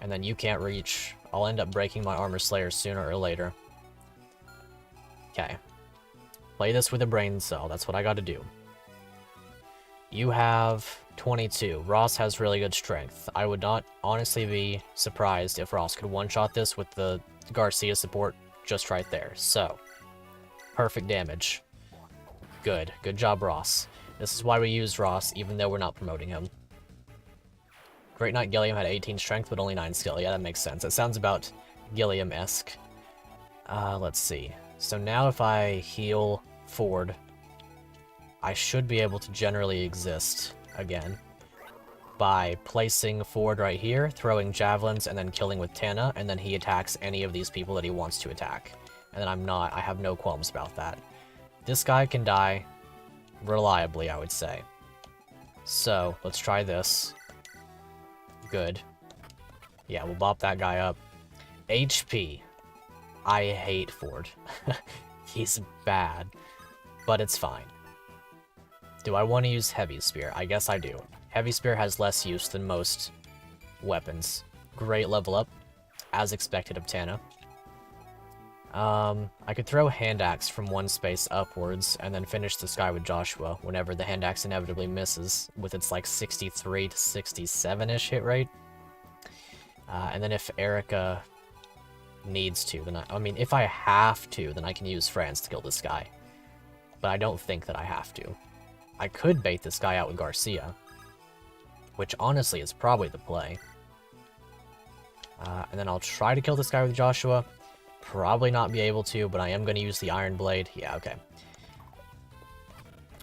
And then you can't reach. I'll end up breaking my Armor Slayer sooner or later. Okay. Play this with a brain cell, that's what I gotta do. You have 22. Ross has really good strength. I would not honestly be surprised if Ross could one-shot this with the Garcia support just right there. So, perfect damage. Good. Good job, Ross. This is why we use Ross, even though we're not promoting him. Great Knight Gilliam had 18 strength, but only 9 skill. Yeah, that makes sense. It sounds about Gilliam-esque. Let's see. So now if I heal Ford, I should be able to generally exist again by placing Ford right here, throwing javelins, and then killing with Tana, and then he attacks any of these people that he wants to attack. And then I have no qualms about that. This guy can die reliably, I would say. So, let's try this. Good. Yeah, we'll bop that guy up. HP. I hate Ford. He's bad, but it's fine. Do I want to use Heavy Spear? I guess I do. Heavy Spear has less use than most weapons. Great level up, as expected of Tana. I could throw Hand Axe from one space upwards, and then finish this guy with Joshua whenever the Hand Axe inevitably misses, with its like 63 to 67-ish hit rate. And then if Erica needs to, then I mean, if I have to, then I can use Franz to kill this guy. But I don't think that I have to. I could bait this guy out with Garcia, which honestly is probably the play. And then I'll try to kill this guy with Joshua. Probably not be able to, but I am going to use the Iron Blade. Yeah, okay.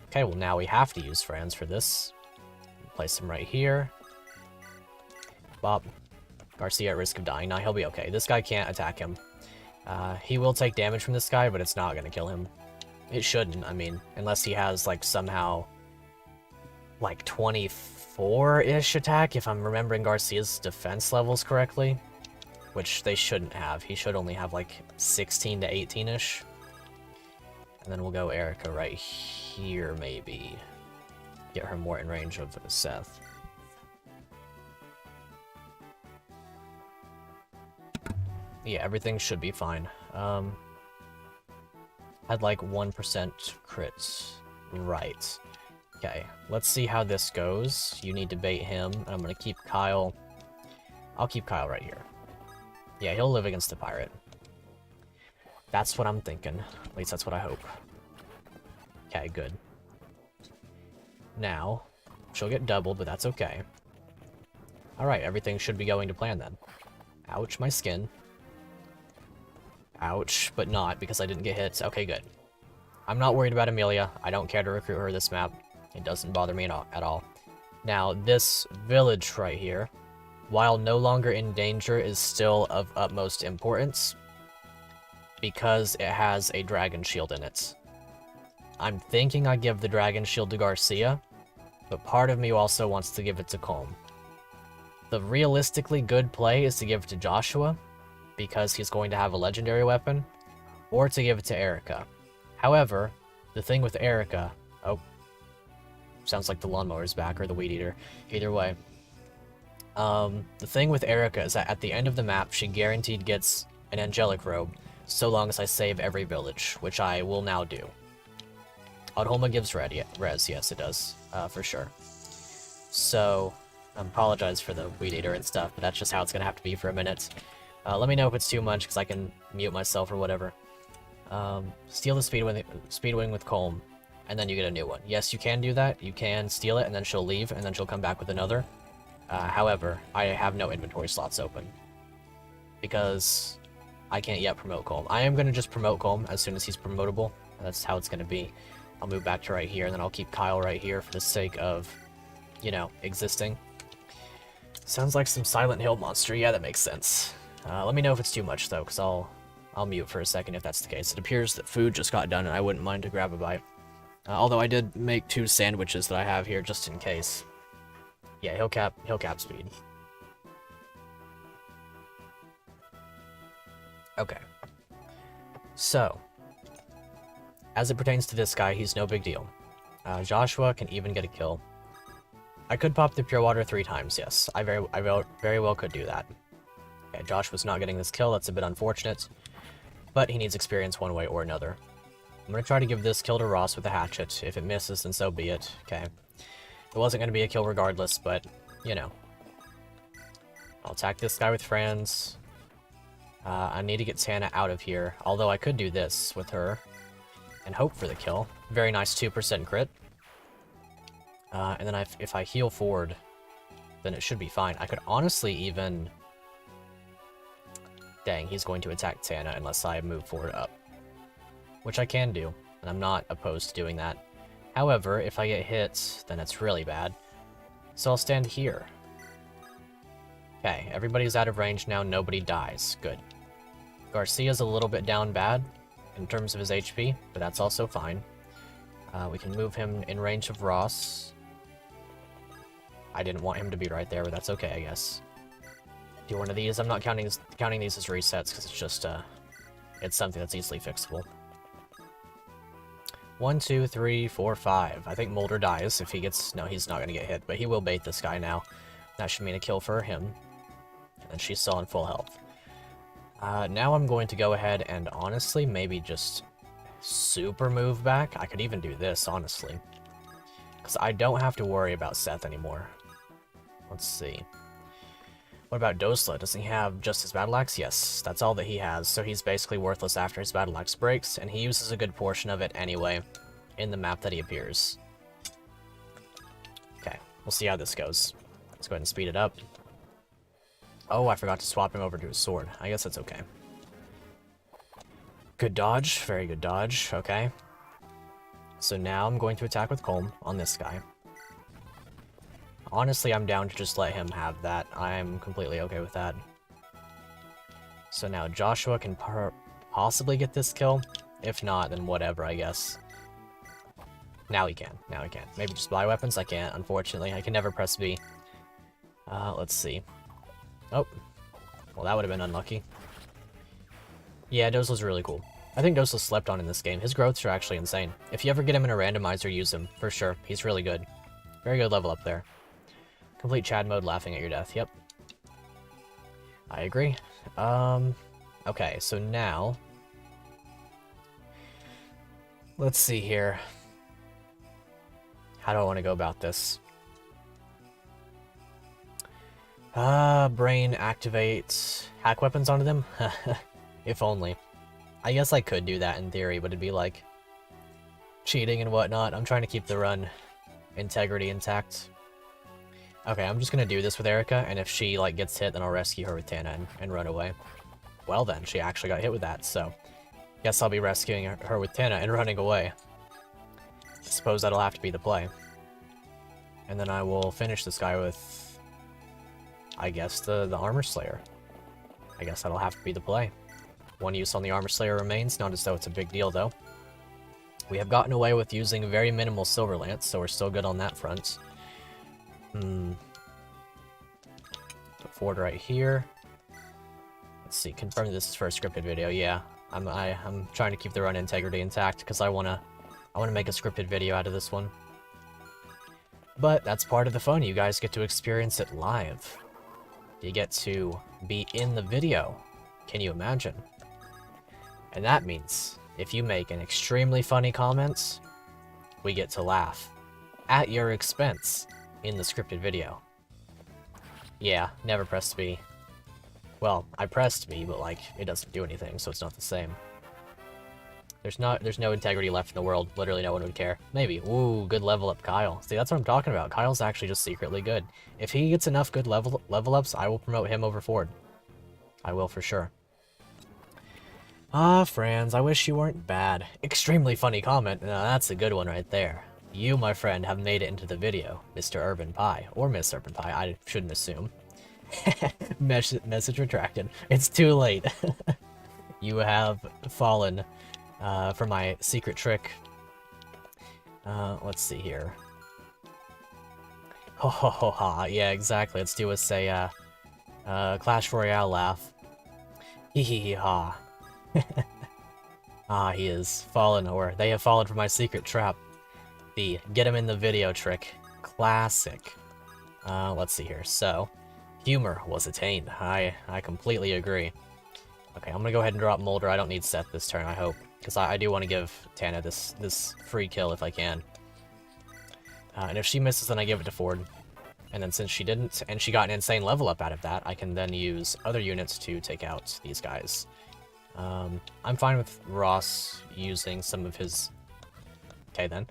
Okay, well now we have to use Franz for this. Place him right here. Bop. Garcia at risk of dying. Nah, he'll be okay. This guy can't attack him. He will take damage from this guy, but it's not going to kill him. It shouldn't, I mean, unless he has, like, somehow, like, 24-ish attack, if I'm remembering Garcia's defense levels correctly. Which they shouldn't have. He should only have, like, 16 to 18-ish. And then we'll go Erica right here, maybe. Get her more in range of Seth. Yeah, everything should be fine. Had like 1% crits. Right. Okay, let's see how this goes. You need to bait him, and I'm gonna keep Kyle. I'll keep Kyle right here. Yeah, he'll live against the pirate. That's what I'm thinking. At least that's what I hope. Okay, good. Now, she'll get doubled, but that's okay. Alright, everything should be going to plan then. Ouch, my skin. Ouch, but not, because I didn't get hit. Okay, good. I'm not worried about Amelia. I don't care to recruit her this map. It doesn't bother me at all. Now, this village right here, while no longer in danger, is still of utmost importance, because it has a dragon shield in it. I'm thinking I give the dragon shield to Garcia, but part of me also wants to give it to Colm. The realistically good play is to give it to Joshua, because he's going to have a legendary weapon, or to give it to Erica. However, the thing with Erica... Oh. Sounds like the lawnmower's back, or the weed eater. Either way. The thing with Erica is that at the end of the map, she guaranteed gets an angelic robe, so long as I save every village, which I will now do. Oddholma gives res, yes it does, for sure. So, I apologize for the weed eater and stuff, but that's just how it's gonna have to be for a minute. Let me know if it's too much, because I can mute myself or whatever. Steal the speed wing with Colm, and then you get a new one. Yes, you can do that. You can steal it, and then she'll leave, and then she'll come back with another. However, I have no inventory slots open, because I can't yet promote Colm. I am going to just promote Colm as soon as he's promotable. That's how it's going to be. I'll move back to right here, and then I'll keep Kyle right here for the sake of, you know, existing. Sounds like some Silent Hill monster. Yeah, that makes sense. Let me know if it's too much, though, because I'll mute for a second if that's the case. It appears that food just got done, and I wouldn't mind to grab a bite. Although I did make 2 sandwiches that I have here just in case. Yeah, he'll cap speed. Okay. So, as it pertains to this guy, he's no big deal. Joshua can even get a kill. I could pop the pure water 3 times, yes. I very well could do that. Okay, Joshua's not getting this kill, that's a bit unfortunate. But he needs experience one way or another. I'm gonna try to give this kill to Ross with a hatchet. If it misses, then so be it. Okay. It wasn't going to be a kill regardless, but, you know. I'll attack this guy with Franz. I need to get Tana out of here, although I could do this with her and hope for the kill. Very nice 2% crit. And then if I heal forward, then it should be fine. I could honestly even... Dang, he's going to attack Tana unless I move forward up. Which I can do, and I'm not opposed to doing that. However, if I get hit, then it's really bad. So I'll stand here. Okay, everybody's out of range now, nobody dies. Good. Garcia's a little bit down bad in terms of his HP, but that's also fine. We can move him in range of Ross. I didn't want him to be right there, but that's okay, I guess. Do one of these. I'm not counting these as resets, because it's just, it's something that's easily fixable. 1, 2, 3, 4, 5. I think Mulder dies if he gets... No, he's not going to get hit, but he will bait this guy now. That should mean a kill for him. And she's still on full health. Now I'm going to go ahead and honestly maybe just super move back. I could even do this, honestly. Because I don't have to worry about Seth anymore. Let's see. What about Dosla? Does he have just his battle axe? Yes, that's all that he has, so he's basically worthless after his battle axe breaks, and he uses a good portion of it anyway in the map that he appears. Okay, we'll see how this goes. Let's go ahead and speed it up. Oh, I forgot to swap him over to his sword. I guess that's okay. Good dodge, very good dodge, okay. So now I'm going to attack with Colm on this guy. Honestly, I'm down to just let him have that. I'm completely okay with that. So now Joshua can possibly get this kill. If not, then whatever, I guess. Now he can. Now he can. Maybe just buy weapons? I can't, unfortunately. I can never press B. Let's see. Oh. Well, that would have been unlucky. Yeah, Dosla's really cool. I think Dosla slept on in this game. His growths are actually insane. If you ever get him in a randomizer, use him. For sure. He's really good. Very good level up there. Complete Chad mode, laughing at your death. Yep. I agree. Okay, so now... Let's see here. How do I want to go about this? Brain activate hack weapons onto them? If only. I guess I could do that in theory, but it'd be like cheating and whatnot. I'm trying to keep the run integrity intact. Okay, I'm just gonna do this with Erica, and if she, like, gets hit, then I'll rescue her with Tana and run away. Well then, she actually got hit with that, so... Guess I'll be rescuing her with Tana and running away. I suppose that'll have to be the play. And then I will finish this guy with... I guess the Armor Slayer. I guess that'll have to be the play. One use on the Armor Slayer remains, not as though it's a big deal, though. We have gotten away with using very minimal Silver Lance, so we're still good on that front. Put forward right here. Let's see, confirm this is for a scripted video. Yeah, I'm trying to keep the run integrity intact because I wanna make a scripted video out of this one. But that's part of the fun. You guys get to experience it live. You get to be in the video. Can you imagine? And that means if you make an extremely funny comment, we get to laugh at your expense in the scripted video. Yeah, never pressed B. Well, I pressed B, but like, it doesn't do anything, so it's not the same. There's no integrity left in the world. Literally no one would care. Maybe. Ooh, good level up Kyle. See, that's what I'm talking about. Kyle's actually just secretly good. If he gets enough good level ups, I will promote him over Ford. I will for sure. Ah, Franz, I wish you weren't bad. Extremely funny comment. Now, that's a good one right there. You, my friend, have made it into the video, Mr. Urban Pie. Or Miss Urban Pie, I shouldn't assume. Message retracted. It's too late. You have fallen for my secret trick. Let's see here. Ho ho ho ha. Yeah, exactly. Let's do us a Clash Royale laugh. Hee hee hee ha. Ah, he is fallen, or they have fallen for my secret trap. The get him in the video trick. Classic. Let's see here. So, humor was attained. I completely agree. Okay, I'm gonna go ahead and drop Mulder. I don't need Seth this turn, I hope. Because I do want to give Tana this free kill if I can. And if she misses, then I give it to Ford. And then since she didn't, and she got an insane level up out of that, I can then use other units to take out these guys. I'm fine with Ross using some of his... Okay then.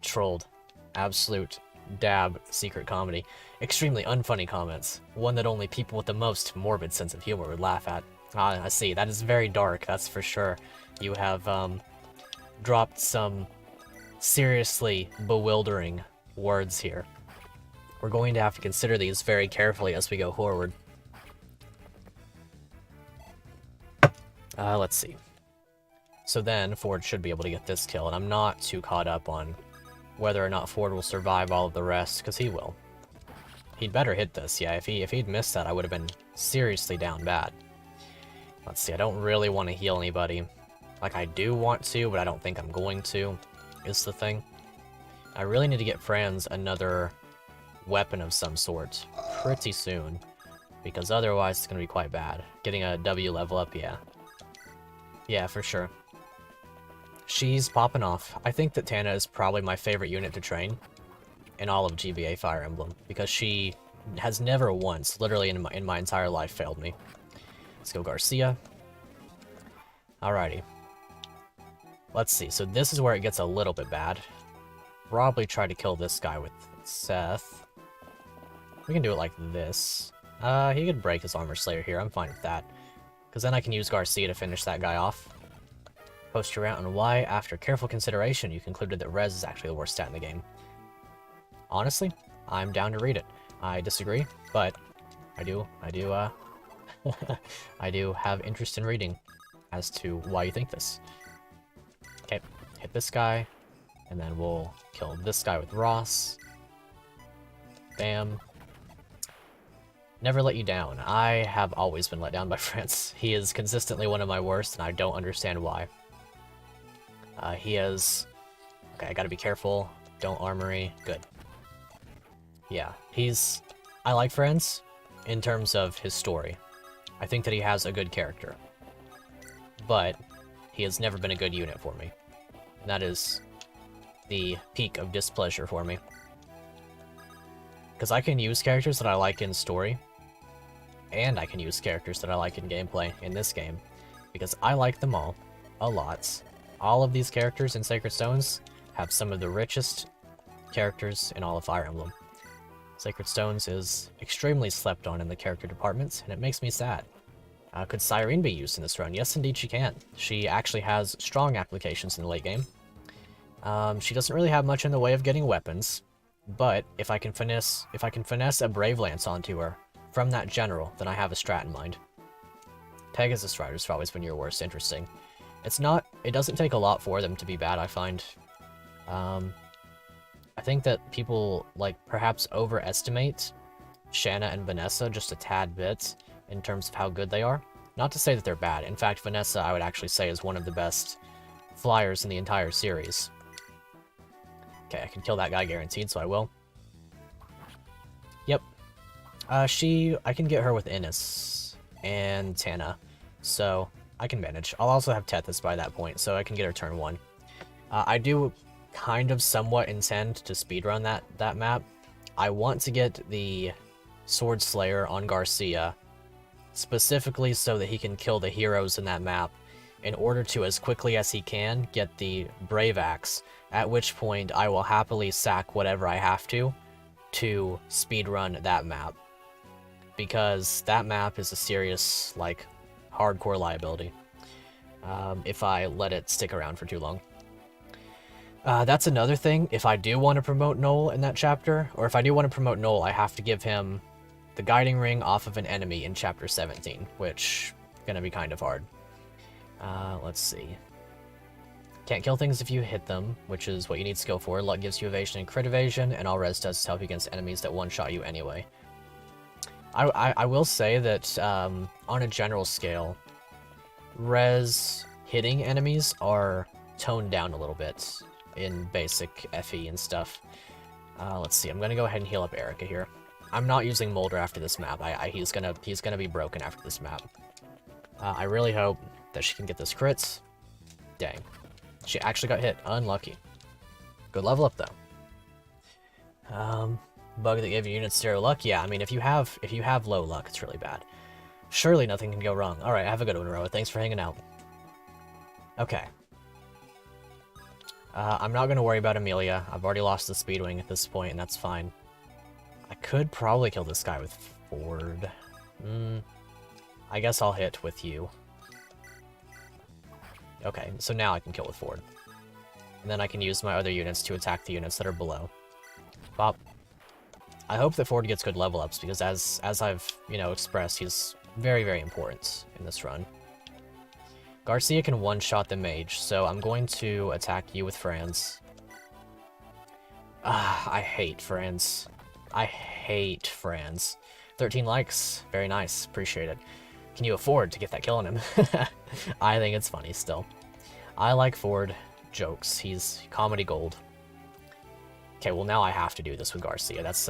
Trolled. Absolute dab secret comedy. Extremely unfunny comments. One that only people with the most morbid sense of humor would laugh at. Ah, I see. That is very dark, that's for sure. You have, dropped some seriously bewildering words here. We're going to have to consider these very carefully as we go forward. Let's see. So then, Ford should be able to get this kill, and I'm not too caught up on whether or not Ford will survive all of the rest, because he will. He'd better hit this, yeah. If he'd missed that, I would have been seriously down bad. Let's see, I don't really want to heal anybody. Like, I do want to, but I don't think I'm going to, is the thing. I really need to get Franz another weapon of some sort pretty soon, because otherwise it's going to be quite bad. Getting a W level up, yeah. Yeah, for sure. She's popping off. I think that Tana is probably my favorite unit to train in all of GBA Fire Emblem, because she has never once, literally in my entire life, failed me. Let's go Garcia. Alrighty. Let's see, so this is where it gets a little bit bad. Probably try to kill this guy with Seth. We can do it like this. He could break his Armor Slayer here, I'm fine with that. Because then I can use Garcia to finish that guy off. Post your route on why, after careful consideration, you concluded that Res is actually the worst stat in the game. Honestly, I'm down to read it. I disagree, but I do I do have interest in reading as to why you think this. Okay, hit this guy, and then we'll kill this guy with Ross. Bam. Never let you down. I have always been let down by Franz. He is consistently one of my worst, and I don't understand why. He is... Okay, I gotta be careful. Don't armory. Good. Yeah, he's... I like Franz in terms of his story. I think that he has a good character. But he has never been a good unit for me. And that is the peak of displeasure for me. Because I can use characters that I like in story, and I can use characters that I like in gameplay in this game, because I like them all a lot. All of these characters in Sacred Stones have some of the richest characters in all of Fire Emblem. Sacred Stones is extremely slept on in the character department, and it makes me sad. Could Cyrene be used in this run? Yes, indeed she can. She actually has strong applications in the late game. She doesn't really have much in the way of getting weapons, but if I can finesse a Brave Lance onto her from that general, then I have a strat in mind. Pegasus Riders have always been your worst. Interesting. It doesn't take a lot for them to be bad, I find. I think that people, like, perhaps overestimate Shanna and Vanessa just a tad bit in terms of how good they are. Not to say that they're bad. In fact, Vanessa, I would actually say, is one of the best flyers in the entire series. Okay, I can kill that guy guaranteed, so I will. Yep. I can get her with Innis and Tana, so I can manage. I'll also have Tethys by that point, so I can get her turn 1. I do kind of somewhat intend to speedrun that map. I want to get the Sword Slayer on Garcia, specifically so that he can kill the heroes in that map, in order to, as quickly as he can, get the Brave Axe, at which point I will happily sack whatever I have to speedrun that map. Because that map is a serious, like, hardcore liability, if I let it stick around for too long. That's another thing. If I do want to promote Noel in that chapter, or if I do want to promote Noel, I have to give him the guiding ring off of an enemy in chapter 17, which is gonna be kind of hard. Let's see. Can't kill things if you hit them, which is what you need skill for. Luck gives you evasion and crit evasion, and all res does help you against enemies that one-shot you anyway. I will say that, on a general scale, res hitting enemies are toned down a little bit in basic FE and stuff. Let's see, I'm gonna go ahead and heal up Erica here. I'm not using Molder after this map. He's gonna be broken after this map. I really hope that she can get this crits. Dang. She actually got hit. Unlucky. Good level up, though. Bug that gave your units 0 luck? Yeah, I mean, if you have low luck, it's really bad. Surely nothing can go wrong. Alright, have a good one, Roa. Thanks for hanging out. Okay. I'm not going to worry about Amelia. I've already lost the Speedwing at this point, and that's fine. I could probably kill this guy with Ford. I guess I'll hit with you. Okay, so now I can kill with Ford. And then I can use my other units to attack the units that are below. Bop. I hope that Ford gets good level ups, because as I've, expressed, he's very, very important in this run. Garcia can one-shot the mage, so I'm going to attack you with Franz. I hate Franz. I hate Franz. 13 likes. Very nice. Appreciate it. Can you afford to get that kill on him? I think it's funny still. I like Ford jokes. He's comedy gold. Okay, well now I have to do this with Garcia. That's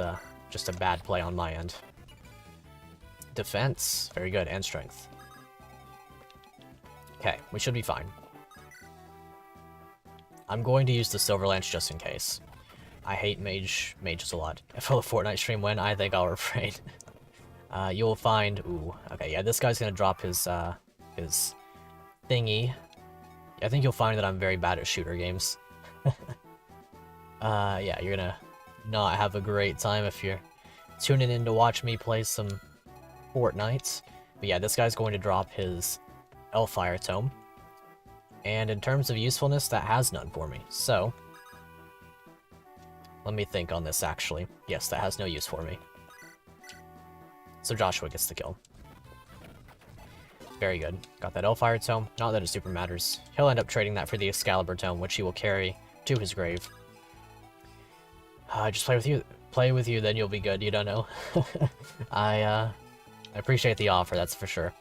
just a bad play on my end. Defense. Very good. And strength. Okay, we should be fine. I'm going to use the Silver Lance just in case. I hate mages a lot. If a Fortnite stream when, I think I'll refrain. You'll find... Ooh, okay, yeah, this guy's gonna drop his thingy. I think you'll find that I'm very bad at shooter games. Yeah, you're gonna not have a great time if you're tuning in to watch me play some Fortnite. But yeah, this guy's going to drop his Hellfire Tome. And in terms of usefulness, that has none for me. So, let me think on this, actually. Yes, that has no use for me. So Joshua gets the kill. Very good. Got that Hellfire Tome. Not that it super matters. He'll end up trading that for the Excalibur Tome, which he will carry to his grave. Just play with you. Play with you, then you'll be good. You don't know. I appreciate the offer, that's for sure.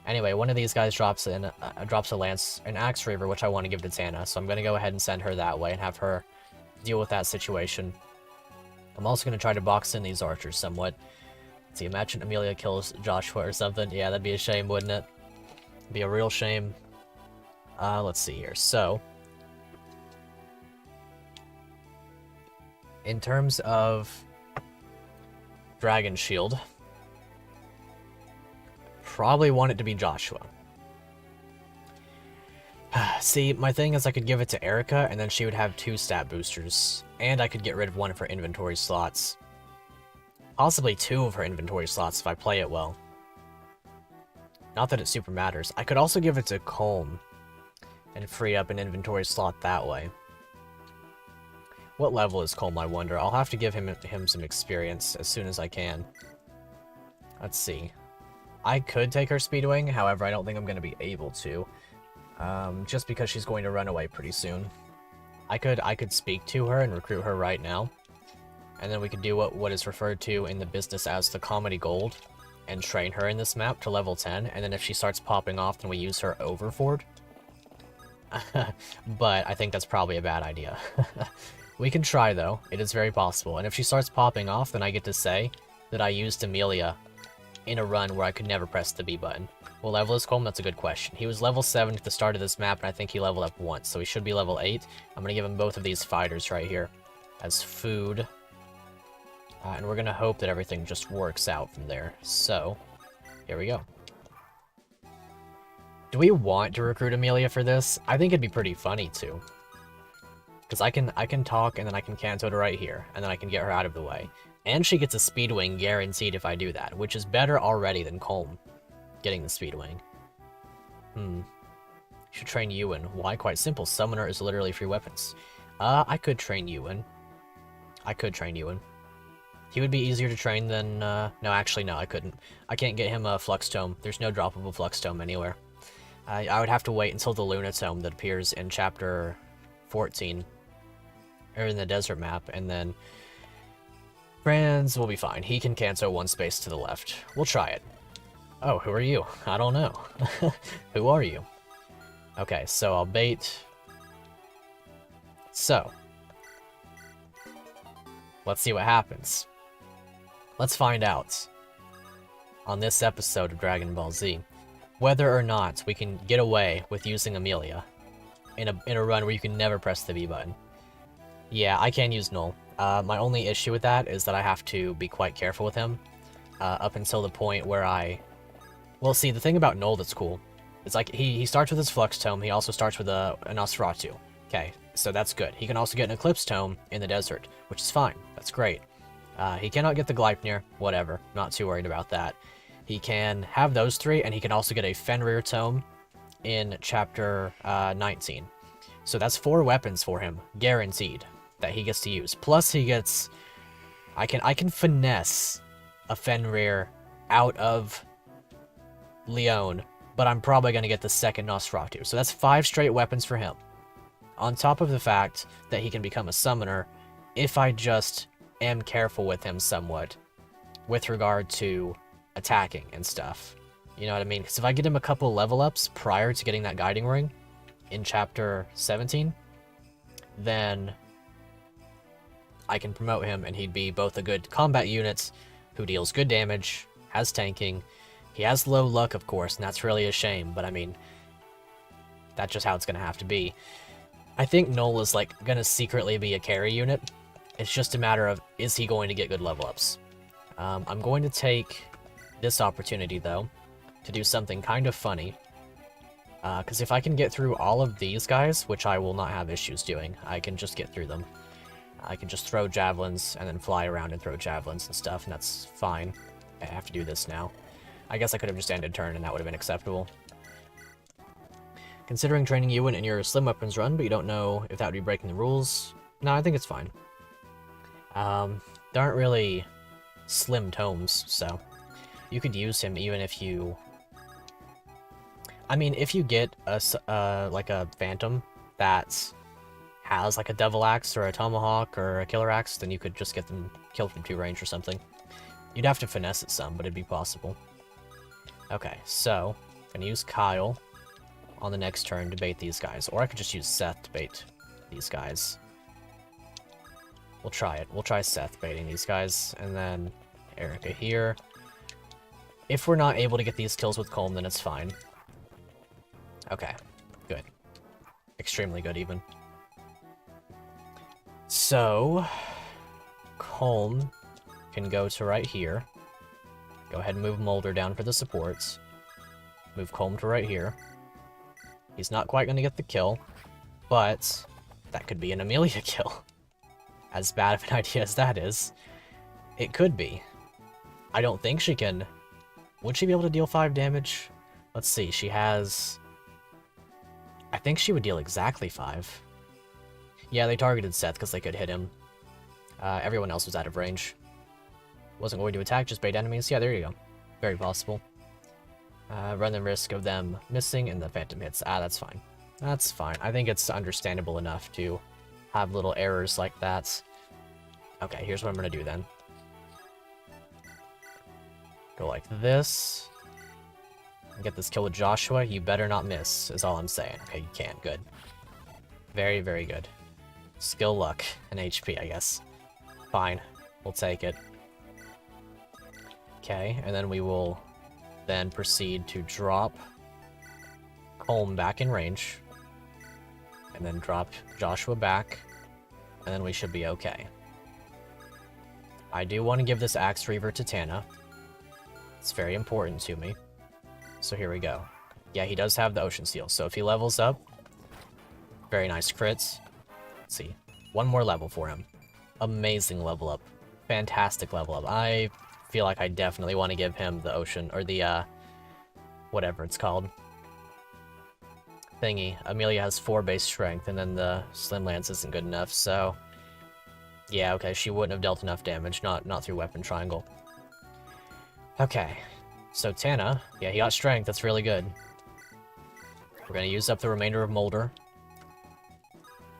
Anyway, one of these guys drops a lance, an Axe Reaver, which I want to give to Tana, so I'm going to go ahead and send her that way and have her deal with that situation. I'm also going to try to box in these archers somewhat. Let's see, imagine Amelia kills Joshua or something. Yeah, that'd be a shame, wouldn't it? Be a real shame. Let's see here. So, in terms of Dragon Shield, probably want it to be Joshua. See, my thing is I could give it to Erica, and then she would have 2 stat boosters. And I could get rid of 1 of her inventory slots. Possibly 2 of her inventory slots if I play it well. Not that it super matters. I could also give it to Colm and free up an inventory slot that way. What level is Colm, I wonder? I'll have to give him some experience as soon as I can. Let's see. I could take her Speedwing, however, I don't think I'm going to be able to. Just because she's going to run away pretty soon. I could speak to her and recruit her right now. And then we could do what is referred to in the business as the Comedy Gold. And train her in this map to level 10. And then if she starts popping off, then we use her over Ford. But I think that's probably a bad idea. We can try, though. It is very possible. And if she starts popping off, then I get to say that I used Amelia in a run where I could never press the B button. What level is Colm? That's a good question. He was level 7 at the start of this map, and I think he leveled up once, so he should be level 8. I'm going to give him both of these fighters right here as food. And we're going to hope that everything just works out from there. So, here we go. Do we want to recruit Amelia for this? I think it'd be pretty funny, too. Because I can talk, and then I can Kanto to right here, and then I can get her out of the way. And she gets a Speedwing guaranteed if I do that, which is better already than Colm getting the Speedwing. Should train Ewan. Why? Quite simple. Summoner is literally free weapons. I could train Ewan. He would be easier to train than, no, actually, no, I couldn't. I can't get him a Flux Tome. There's no droppable Flux Tome anywhere. I would have to wait until the Luna Tome that appears in Chapter 14, or in the desert map, and then Franz will be fine. He can cancel 1 space to the left. We'll try it. Oh, who are you? I don't know. Who are you? Okay, so I'll bait. So, let's see what happens. Let's find out on this episode of Dragon Ball Z whether or not we can get away with using Amelia in a run where you can never press the B button. Yeah, I can use Null. My only issue with that is that I have to be quite careful with him up until the point where I... Well, see, the thing about Null that's cool is, like, he starts with his Flux Tome, he also starts with a Nosferatu. Okay, so that's good. He can also get an Eclipse Tome in the desert, which is fine. That's great. He cannot get the Gleipnir, whatever. Not too worried about that. He can have those three, and he can also get a Fenrir Tome in Chapter 19. So that's 4 weapons for him, guaranteed, that he gets to use. Plus he gets... I can finesse a Fenrir out of Leon, but I'm probably going to get the second Nosferatu. So that's 5 straight weapons for him. On top of the fact that he can become a summoner if I just am careful with him somewhat with regard to attacking and stuff. You know what I mean? Because if I get him a couple level ups prior to getting that guiding ring in Chapter 17, then I can promote him and he'd be both a good combat unit who deals good damage, has tanking. He has low luck, of course, and that's really a shame, but I mean, that's just how it's going to have to be. I think Null is, like, going to secretly be a carry unit. It's just a matter of, is he going to get good level ups? I'm going to take this opportunity, though, to do something kind of funny. Because if I can get through all of these guys, which I will not have issues doing, I can just get through them. I can just throw javelins and then fly around and throw javelins and stuff, and that's fine. I have to do this now. I guess I could have just ended turn and that would have been acceptable. Considering training you in your slim weapons run, but you don't know if that would be breaking the rules. No, I think it's fine. There aren't really slim tomes, so you could use him even if you... I mean, if you get a like a phantom that has like a devil axe or a tomahawk or a killer axe, then you could just get them killed from 2 range or something. You'd have to finesse it some, but it'd be possible. Okay, so I'm gonna use Kyle on the next turn to bait these guys, or I could just use Seth to bait these guys. We'll try it. We'll try Seth baiting these guys, and then Erica here. If we're not able to get these kills with Colm, then it's fine. Okay, good. Extremely good, even. So, Colm can go to right here. Go ahead and move Mulder down for the supports. Move Colm to right here. He's not quite going to get the kill, but that could be an Amelia kill. As bad of an idea as that is, it could be. I don't think she can... Would she be able to deal 5 damage? Let's see, she has... I think she would deal exactly 5. Yeah, they targeted Seth because they could hit him. Everyone else was out of range. Wasn't going to attack, just bait enemies. Yeah, there you go. Very possible. Run the risk of them missing and the phantom hits. That's fine. That's fine. I think it's understandable enough to have little errors like that. Okay, here's what I'm going to do then. Go like this. Get this kill with Joshua. You better not miss, is all I'm saying. Okay, you can. Good. Very, very good. Skill, luck, and HP, I guess. Fine. We'll take it. Okay, and then we will then proceed to drop Colm back in range. And then drop Joshua back. And then we should be okay. I do want to give this Axe Reaver to Tana. It's very important to me. So here we go. Yeah, he does have the Ocean Seal, so if he levels up, very nice crits. Let's see. 1 more level for him. Amazing level up. Fantastic level up. I feel like I definitely want to give him the Ocean, or the, whatever it's called. Thingy. Amelia has 4 base strength, and then the Slim Lance isn't good enough, so... Yeah, okay, she wouldn't have dealt enough damage, not through Weapon Triangle. Okay. So Tana, yeah, he got strength, that's really good. We're gonna use up the remainder of Mulder.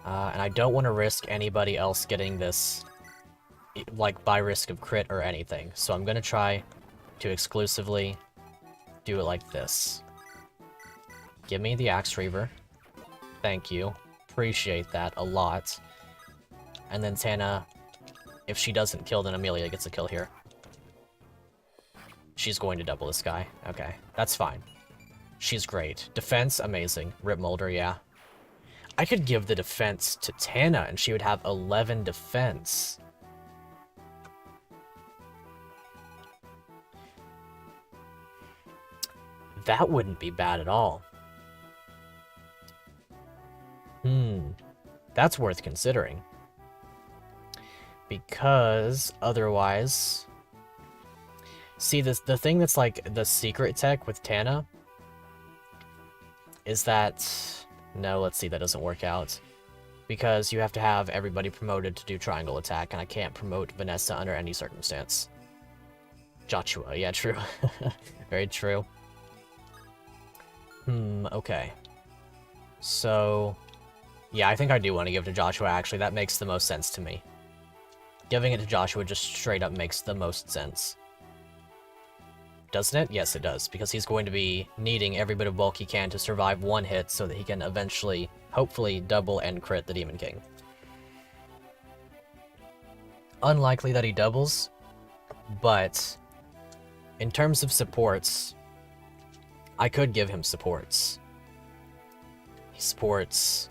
And I don't want to risk anybody else getting this, like, by risk of crit or anything. So I'm gonna try to exclusively do it like this. Give me the Axe Reaver. Thank you. Appreciate that a lot. And then Tana, if she doesn't kill, then Amelia gets a kill here. She's going to double this guy. Okay, that's fine. She's great. Defense, amazing. Rip Mulder, yeah. I could give the defense to Tana, and she would have 11 defense. That wouldn't be bad at all. That's worth considering. Because otherwise... See, the thing that's like the secret tech with Tana is that... No, let's see, that doesn't work out. Because you have to have everybody promoted to do triangle attack, and I can't promote Vanessa under any circumstance. Joshua, yeah, true. Very true. Okay. So... Yeah, I think I do want to give it to Joshua, actually. That makes the most sense to me. Giving it to Joshua just straight up makes the most sense. Doesn't it? Yes, it does, because he's going to be needing every bit of bulk he can to survive one hit so that he can eventually, hopefully, double and crit the Demon King. Unlikely that he doubles, but in terms of supports, I could give him supports. He supports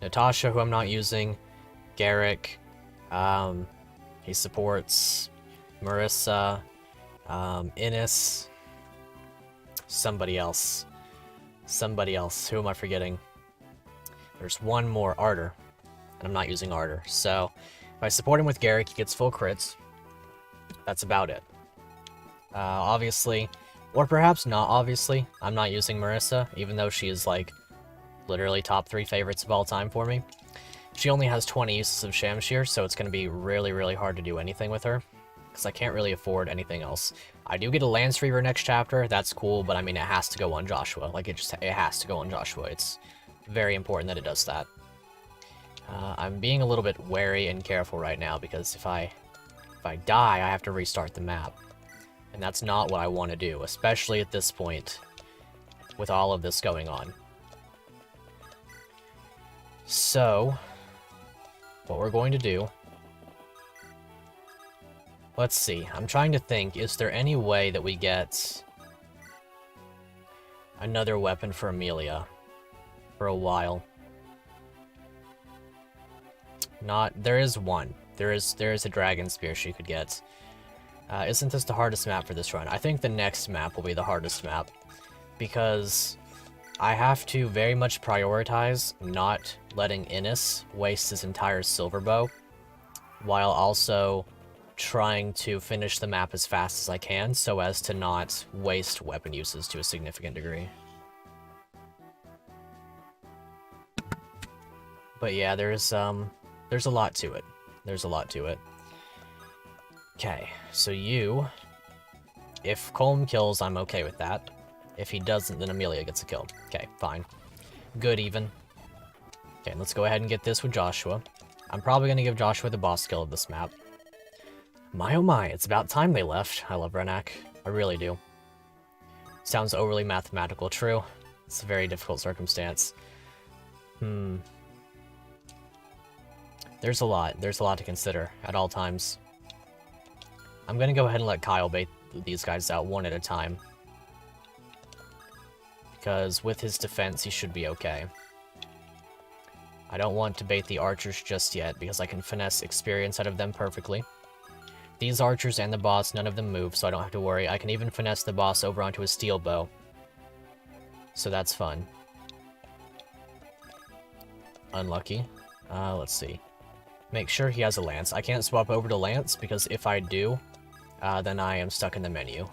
Natasha, who I'm not using, Garrick, he supports Marissa, Innis, somebody else, who am I forgetting? There's one more, Ardor, and I'm not using Ardor, so if I support him with Garrick, he gets full crits. That's about it. Obviously, or perhaps not obviously, I'm not using Marissa, even though she is like literally top 3 favorites of all time for me. She only has 20 uses of Shamshir, so it's going to be really, really hard to do anything with her, because I can't really afford anything else. I do get a Lance Reaver next chapter, that's cool, but I mean, it has to go on Joshua. Like, it has to go on Joshua. It's very important that it does that. I'm being a little bit wary and careful right now, because if I die, I have to restart the map. And that's not what I want to do, especially at this point, with all of this going on. So, what we're going to do... Let's see, I'm trying to think, is there any way that we get another weapon for Amelia for a while? There is one. There is a Dragon Spear she could get. Isn't this the hardest map for this run? I think the next map will be the hardest map, because I have to very much prioritize not letting Innis waste his entire silver bow, while also trying to finish the map as fast as I can, so as to not waste weapon uses to a significant degree. But yeah, there's a lot to it. There's a lot to it. Okay, so if Colm kills, I'm okay with that. If he doesn't, then Amelia gets a kill. Okay, fine. Good, even. Okay, let's go ahead and get this with Joshua. I'm probably going to give Joshua the boss kill of this map. My oh my, it's about time they left. I love Renak. I really do. Sounds overly mathematical. True. It's a very difficult circumstance. There's a lot. There's a lot to consider at all times. I'm going to go ahead and let Kyle bait these guys out one at a time, because with his defense, he should be okay. I don't want to bait the archers just yet, because I can finesse experience out of them perfectly. These archers and the boss, none of them move, so I don't have to worry. I can even finesse the boss over onto a steel bow. So that's fun. Unlucky. Let's see. Make sure he has a lance. I can't swap over to lance, because if I do, then I am stuck in the menu.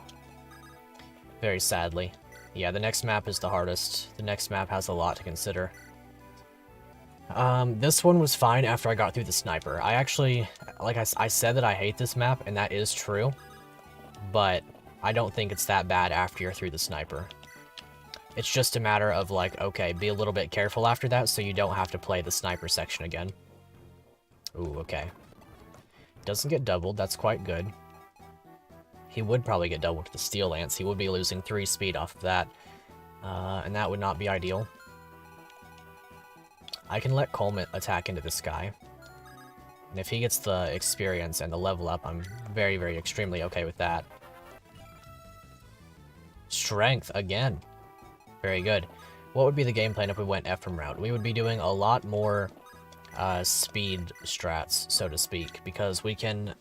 Very sadly. Yeah, the next map is the hardest. The next map has a lot to consider. This one was fine after I got through the sniper. I actually, like I said that I hate this map, and that is true, but I don't think it's that bad after you're through the sniper. It's just a matter of, like, okay, be a little bit careful after that so you don't have to play the sniper section again. Ooh, okay. Doesn't get doubled, that's quite good. He would probably get doubled to the steel lance. He would be losing 3 speed off of that, and that would not be ideal. I can let Coleman attack into this guy. And if he gets the experience and the level up, I'm very, very extremely okay with that. Strength, again. Very good. What would be the game plan if we went Ephraim route? We would be doing a lot more speed strats, so to speak, because we can...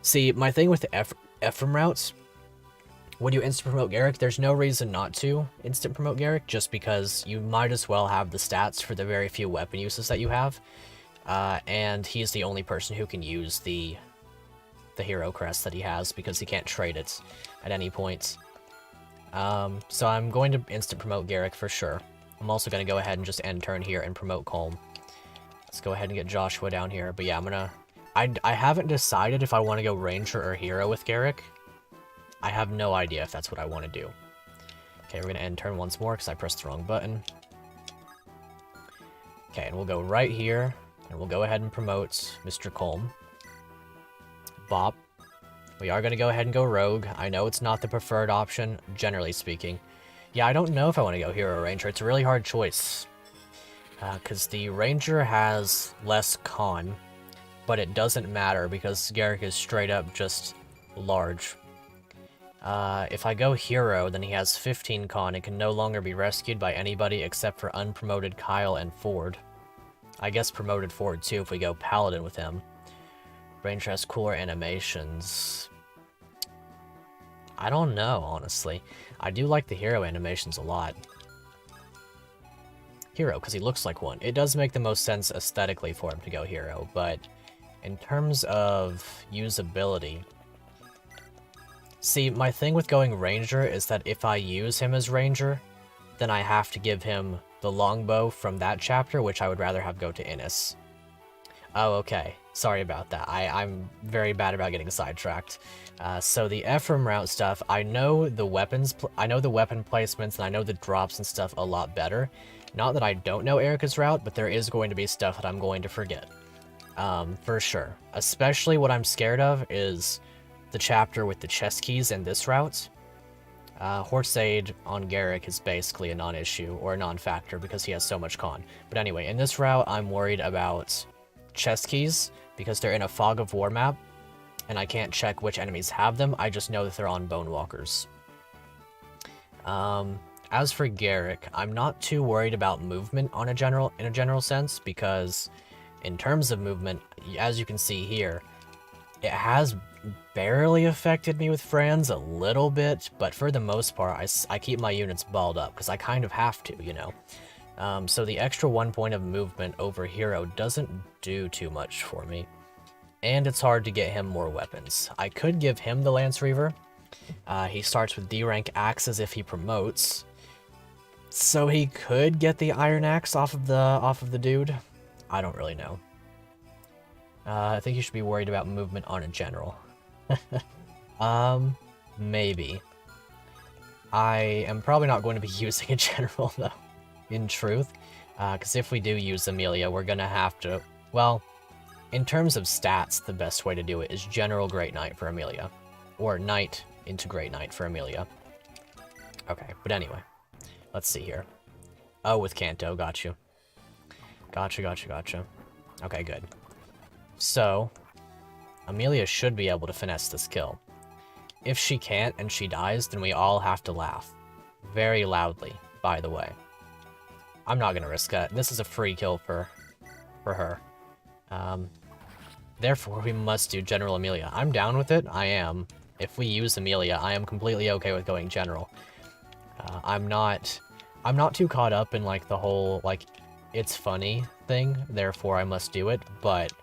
See, my thing with the Ephraim routes, Would you instant promote Garrick? There's no reason not to instant promote Garrick, just because you might as well have the stats for the very few weapon uses that you have. And he's the only person who can use the hero crest that he has, because he can't trade it at any point. So I'm going to instant promote Garrick for sure. I'm also going to go ahead and just end turn here and promote Colm. Let's go ahead and get Joshua down here. But yeah, I haven't decided if I want to go Ranger or Hero with Garrick. I have no idea if that's what I want to do. Okay, we're going to end turn once more because I pressed the wrong button. Okay, and we'll go right here, and we'll go ahead and promote Mr. Colm. Bop. We are going to go ahead and go Rogue. I know it's not the preferred option, generally speaking. Yeah, I don't know if I want to go Hero or Ranger. It's a really hard choice. Because the Ranger has less con, but it doesn't matter because Garrick is straight up just large. If I go Hero, then he has 15 con and can no longer be rescued by anybody except for unpromoted Kyle and Ford. I guess promoted Ford too if we go Paladin with him. Ranger has cooler animations. I don't know, honestly. I do like the Hero animations a lot. Hero, because he looks like one. It does make the most sense aesthetically for him to go Hero, but in terms of usability... See, my thing with going Ranger is that if I use him as Ranger, then I have to give him the longbow from that chapter, which I would rather have go to Innis. Oh, okay. Sorry about that. I'm very bad about getting sidetracked. So the Ephraim route stuff, I know the weapon placements, and I know the drops and stuff a lot better. Not that I don't know Erica's route, but there is going to be stuff that I'm going to forget. For sure. Especially what I'm scared of is the chapter with the chest keys in this route. Horse Aid on Garrick is basically a non-issue, or a non-factor, because he has so much con. But anyway, in this route, I'm worried about chest keys, because they're in a Fog of War map, and I can't check which enemies have them, I just know that they're on Bone Walkers. As for Garrick, I'm not too worried about movement in a general sense, because in terms of movement, as you can see here, it has barely affected me with friends a little bit, but for the most part, I keep my units balled up, because I kind of have to, you know. So the extra 1 point of movement over Hero doesn't do too much for me. And it's hard to get him more weapons. I could give him the Lance Reaver. He starts with D rank axes if he promotes. So he could get the Iron Axe off of the dude. I don't really know. I think you should be worried about movement on a general. Maybe. I am probably not going to be using a general though, in truth. Because if we do use Amelia, we're gonna have to, well, in terms of stats, the best way to do it is General Great Knight for Amelia. Or Knight into Great Knight for Amelia. Okay, but anyway. Let's see here. Oh, with Kanto, got you. Gotcha. Okay, good. So, Amelia should be able to finesse this kill. If she can't and she dies, then we all have to laugh. Very loudly, by the way. I'm not gonna risk that. This is a free kill for her. Therefore, we must do General Amelia. I'm down with it. I am. If we use Amelia, I am completely okay with going General. I'm not too caught up in, like, the whole, like, it's funny thing, therefore I must do it, but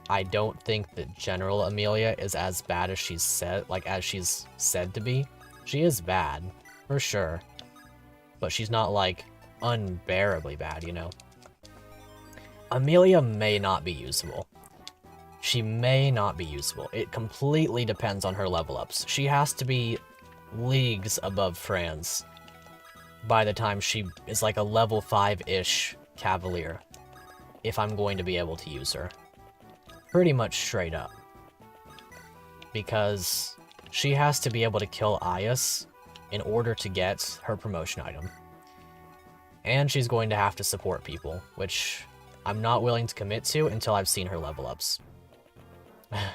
I don't think that General Amelia is as bad as she's said to be. She is bad, for sure, but she's not, like, unbearably bad, you know? Amelia may not be usable. She may not be usable. It completely depends on her level ups. She has to be leagues above Franz by the time she is like a level 5-ish Cavalier, if I'm going to be able to use her. Pretty much straight up. Because she has to be able to kill Ayas in order to get her promotion item. And she's going to have to support people, which I'm not willing to commit to until I've seen her level ups.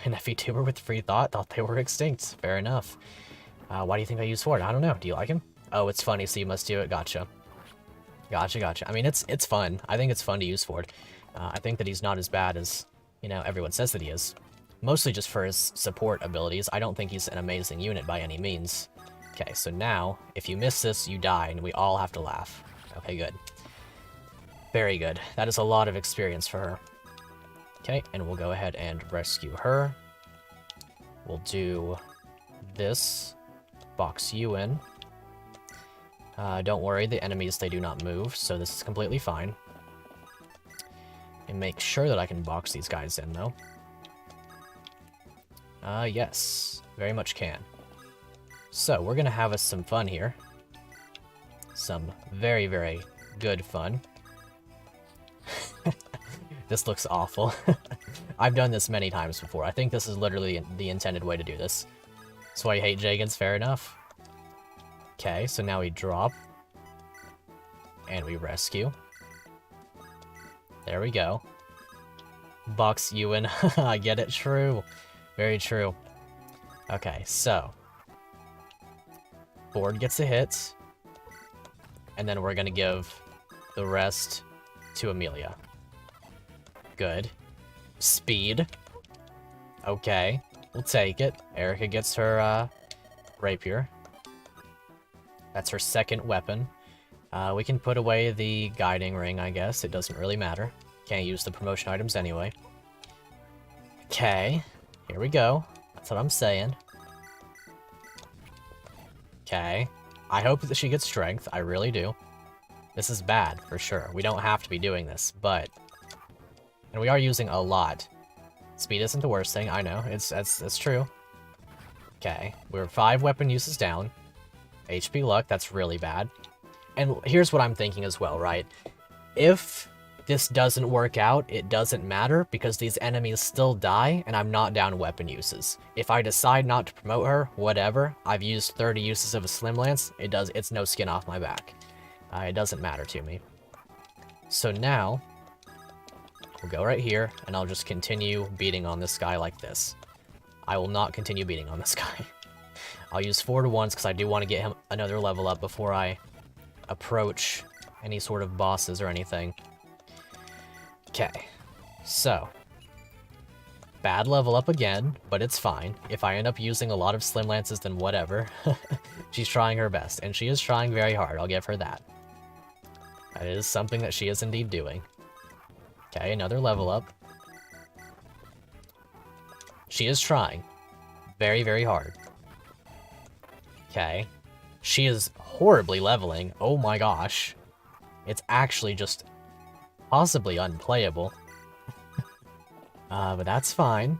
An FE-tuber with free thought they were extinct. Fair enough. Why do you think I use Ford? I don't know. Do you like him? Oh, it's funny, so you must do it. Gotcha. I mean, it's fun. I think it's fun to use Ford. I think that he's not as bad as, you know, everyone says that he is. Mostly just for his support abilities. I don't think he's an amazing unit by any means. Okay, so now, if you miss this, you die, and we all have to laugh. Okay, good. Very good. That is a lot of experience for her. Okay, and we'll go ahead and rescue her. We'll do this. Box you in. Don't worry, the enemies, they do not move, so this is completely fine. And make sure that I can box these guys in, though. Yes. Very much can. So, we're gonna have us some fun here. Some very, very good fun. This looks awful. I've done this many times before. I think this is literally the intended way to do this. That's why you hate Jagans, fair enough. Okay, so now we drop. And we rescue. There we go. Box you in. I get it, true. Very true. Okay, so. Ford gets a hit. And then we're gonna give the rest to Amelia. Good. Speed. Okay, we'll take it. Erica gets her rapier. That's her second weapon. We can put away the guiding ring, I guess. It doesn't really matter. Can't use the promotion items anyway. Okay, here we go. That's what I'm saying. Okay. I hope that she gets strength. I really do. This is bad, for sure. We don't have to be doing this, but... And we are using a lot. Speed isn't the worst thing, I know. It's true. Okay, we're 5 weapon uses down. HP luck, that's really bad. And here's what I'm thinking as well, right? If this doesn't work out, it doesn't matter, because these enemies still die, and I'm not down weapon uses. If I decide not to promote her, whatever, I've used 30 uses of a Slim Lance, it's no skin off my back. It doesn't matter to me. So now, we'll go right here, and I'll just continue beating on this guy like this. I will not continue beating on this guy. I'll use 4 to 1s because I do want to get him another level up before I approach any sort of bosses or anything. Okay, so bad level up again, but it's fine. If I end up using a lot of Slim Lances, then whatever. She's trying her best, and she is trying very hard, I'll give her that. That is something that she is indeed doing. Okay, another level up. She is trying very, very hard. Okay. She is horribly leveling. Oh my gosh. It's actually just possibly unplayable. But that's fine.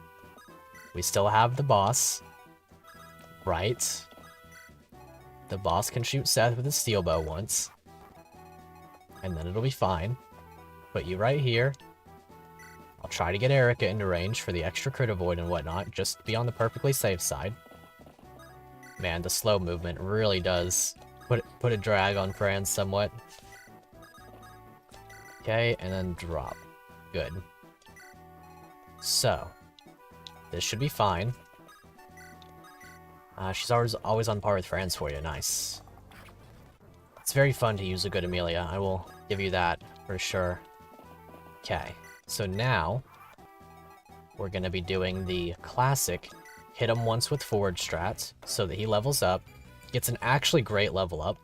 We still have the boss. Right. The boss can shoot Seth with his steel bow once. And then it'll be fine. Put you right here. I'll try to get Erica into range for the extra crit avoid and whatnot, just to be on the perfectly safe side. Man, the slow movement really does put a drag on Fran somewhat. Okay, and then drop. Good. So, this should be fine. She's always on par with Fran's for you. Nice. It's very fun to use a good Amelia. I will give you that for sure. Okay, so now we're going to be doing the classic hit him once with forward strats so that he levels up, gets an actually great level up,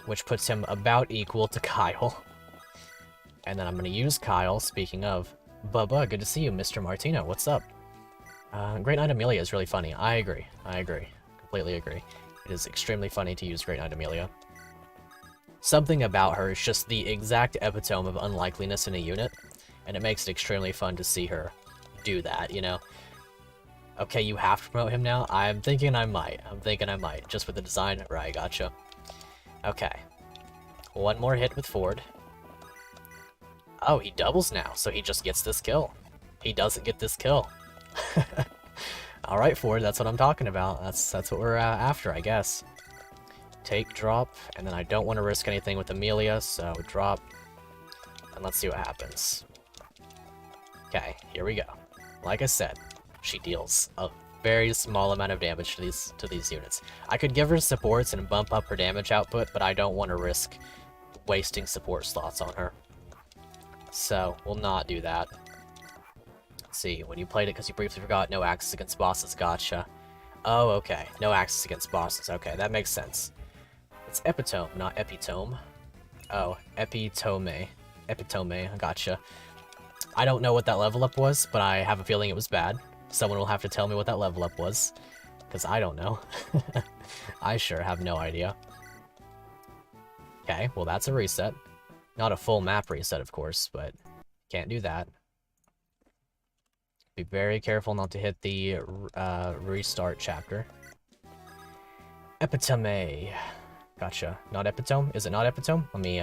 which puts him about equal to Kyle. And then I'm going to use Kyle, speaking of. Bubba, good to see you, Mr. Martino. What's up? Great Knight Amelia is really funny. I agree. I agree. Completely agree. It is extremely funny to use Great Knight Amelia. Something about her is just the exact epitome of unlikeliness in a unit, and it makes it extremely fun to see her do that, you know? Okay, you have to promote him now? I'm thinking I might. Just with the design. Right, gotcha. Okay. One more hit with Ford. Oh, he doubles now, so he just gets this kill. He doesn't get this kill. Alright, Ford, that's what I'm talking about. That's what we're after, I guess. Take, drop, and then I don't want to risk anything with Amelia, so drop. And let's see what happens. Okay, here we go. Like I said, she deals a very small amount of damage to these units. I could give her supports and bump up her damage output, but I don't want to risk wasting support slots on her. So, we'll not do that. Let's see, when you played it because you briefly forgot, no axes against bosses, gotcha. Oh, okay, no axes against bosses, okay, that makes sense. It's epitome, not epitome. Oh, epitome. Epitome, gotcha. I don't know what that level up was, but I have a feeling it was bad. Someone will have to tell me what that level up was, because I don't know. I sure have no idea. Okay, well that's a reset. Not a full map reset, of course, but can't do that. Be very careful not to hit the restart chapter. Epitome. Gotcha. Not epitome? Is it not epitome? Let me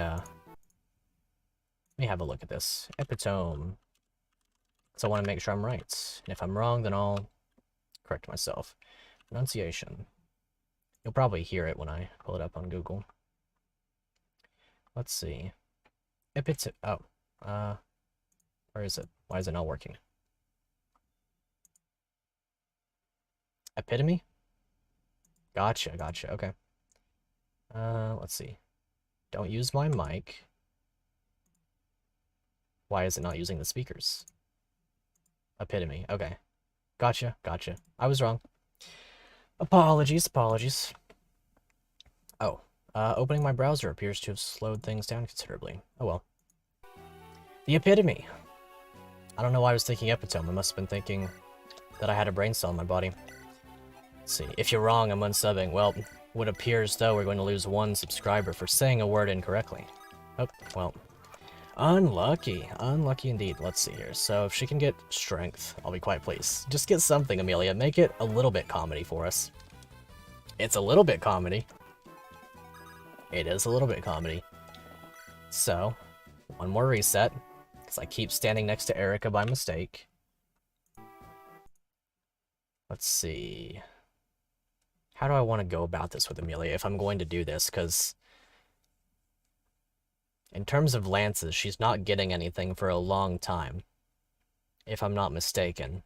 have a look at this. Epitome. So I want to make sure I'm right. And if I'm wrong, then I'll correct myself. Pronunciation. You'll probably hear it when I pull it up on Google. Let's see. Oh. Where is it? Why is it not working? Epitome? Gotcha, gotcha, okay. Let's see. Don't use my mic. Why is it not using the speakers? Epitome, okay. Gotcha, gotcha. I was wrong. Apologies, apologies. Oh, opening my browser appears to have slowed things down considerably. Oh well. The epitome. I don't know why I was thinking epitome. I must have been thinking that I had a brain cell in my body. Let's see. If you're wrong, I'm unsubbing. Well, it would appear as though we're going to lose one subscriber for saying a word incorrectly. Oh, well. Unlucky. Unlucky indeed. Let's see here. So if she can get strength, I'll be quite pleased. Just get something, Amelia. Make it a little bit comedy for us. It's a little bit comedy. It is a little bit comedy. So, one more reset. Because I keep standing next to Erica by mistake. Let's see. How do I want to go about this with Amelia if I'm going to do this? Because in terms of lances, she's not getting anything for a long time. If I'm not mistaken.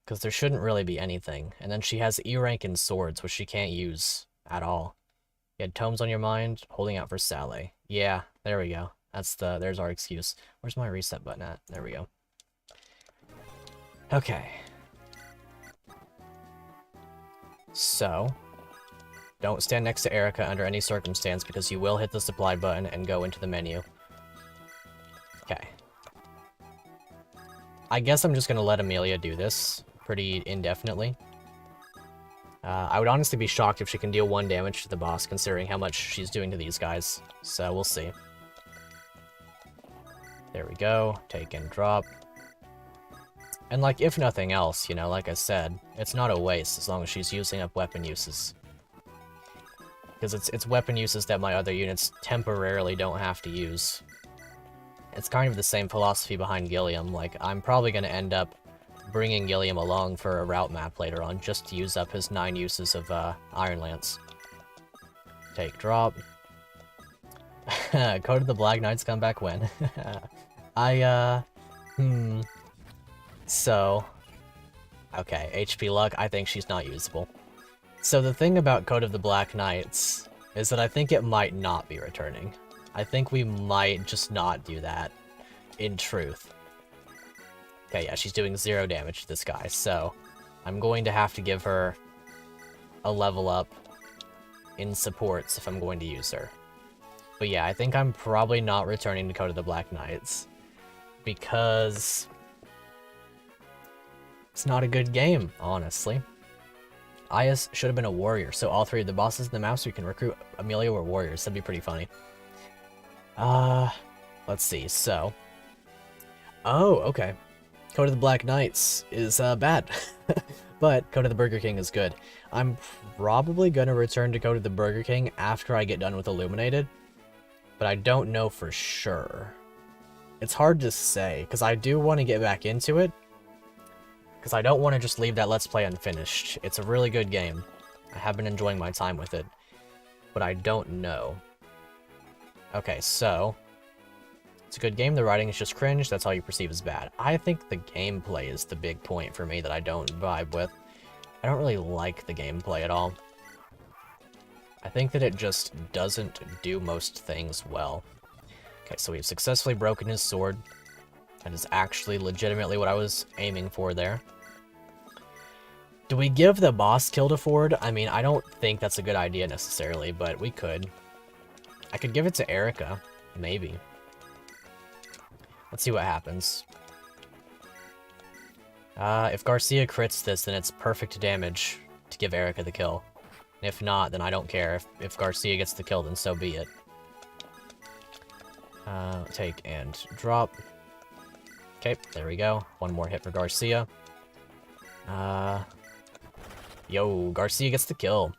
Because there shouldn't really be anything. And then she has E rank in swords, which she can't use at all. You had tomes on your mind, holding out for Sally. Yeah, there we go. There's our excuse. Where's my reset button at? There we go. Okay. So, don't stand next to Erica under any circumstance because you will hit the supply button and go into the menu. Okay. I guess I'm just gonna let Amelia do this pretty indefinitely. I would honestly be shocked if she can deal 1 damage to the boss, considering how much she's doing to these guys. So, we'll see. There we go. Take and drop. And, like, if nothing else, you know, like I said, it's not a waste as long as she's using up weapon uses. Because it's weapon uses that my other units temporarily don't have to use. It's kind of the same philosophy behind Gilliam. Like, I'm probably going to end up bringing Gilliam along for a route map later on, just to use up his 9 uses of Iron Lance. Take, drop. Code of the Black Knights come back when? So, okay, HP luck, I think she's not usable. So the thing about Code of the Black Knights is that I think it might not be returning. I think we might just not do that, in truth. Okay, yeah, she's doing 0 damage to this guy, so I'm going to have to give her a level up in supports if I'm going to use her. But yeah, I think I'm probably not returning to Code of the Black Knights, because it's not a good game, honestly. Ayas should have been a warrior, so all 3 of the bosses in the map so we can recruit Amelia were warriors. That'd be pretty funny. Let's see, so... Oh, okay. Code of the Black Knights is, bad. But Code of the Burger King is good. I'm probably gonna return to Code of the Burger King after I get done with Illuminated. But I don't know for sure. It's hard to say, because I do want to get back into it. Because I don't want to just leave that Let's Play unfinished. It's a really good game. I have been enjoying my time with it. But I don't know. Okay, so... It's a good game, the writing is just cringe, that's all you perceive as bad. I think the gameplay is the big point for me that I don't vibe with. I don't really like the gameplay at all. I think that it just doesn't do most things well. Okay, so we've successfully broken his sword. That is actually legitimately what I was aiming for there. Do we give the boss kill to Ford? I mean, I don't think that's a good idea necessarily, but we could. I could give it to Erica, maybe. Let's see what happens. If Garcia crits this, then it's perfect damage to give Erica the kill. And if not, then I don't care. If Garcia gets the kill, then so be it. Take and drop. Okay, there we go. One more hit for Garcia. Yo, Garcia gets the kill.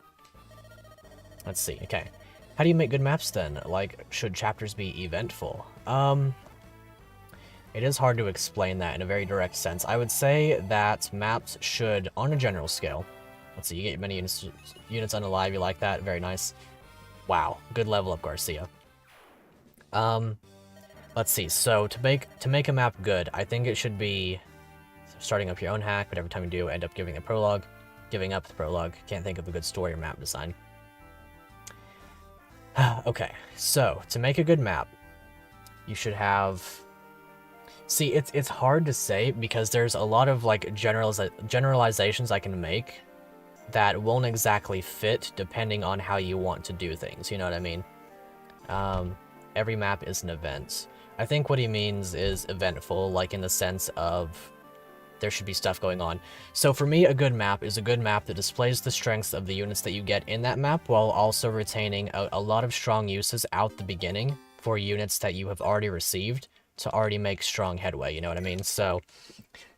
Let's see, okay. How do you make good maps then? Like, should chapters be eventful? It is hard to explain that in a very direct sense. I would say that maps should, on a general scale, let's see, you get many units unalive, you like that? Very nice. Wow, good level up, Garcia. Let's see, so to make a map good, I think it should be starting up your own hack, but every time you do, end up giving up the prologue. Can't think of a good story or map design. Okay, so to make a good map, you should have... See, it's hard to say because there's a lot of like generalizations I can make that won't exactly fit depending on how you want to do things, you know what I mean? Every map is an event. I think what he means is eventful, like in the sense of there should be stuff going on. So for me, a good map is a good map that displays the strengths of the units that you get in that map while also retaining a lot of strong uses out the beginning for units that you have already received to already make strong headway, you know what I mean? So,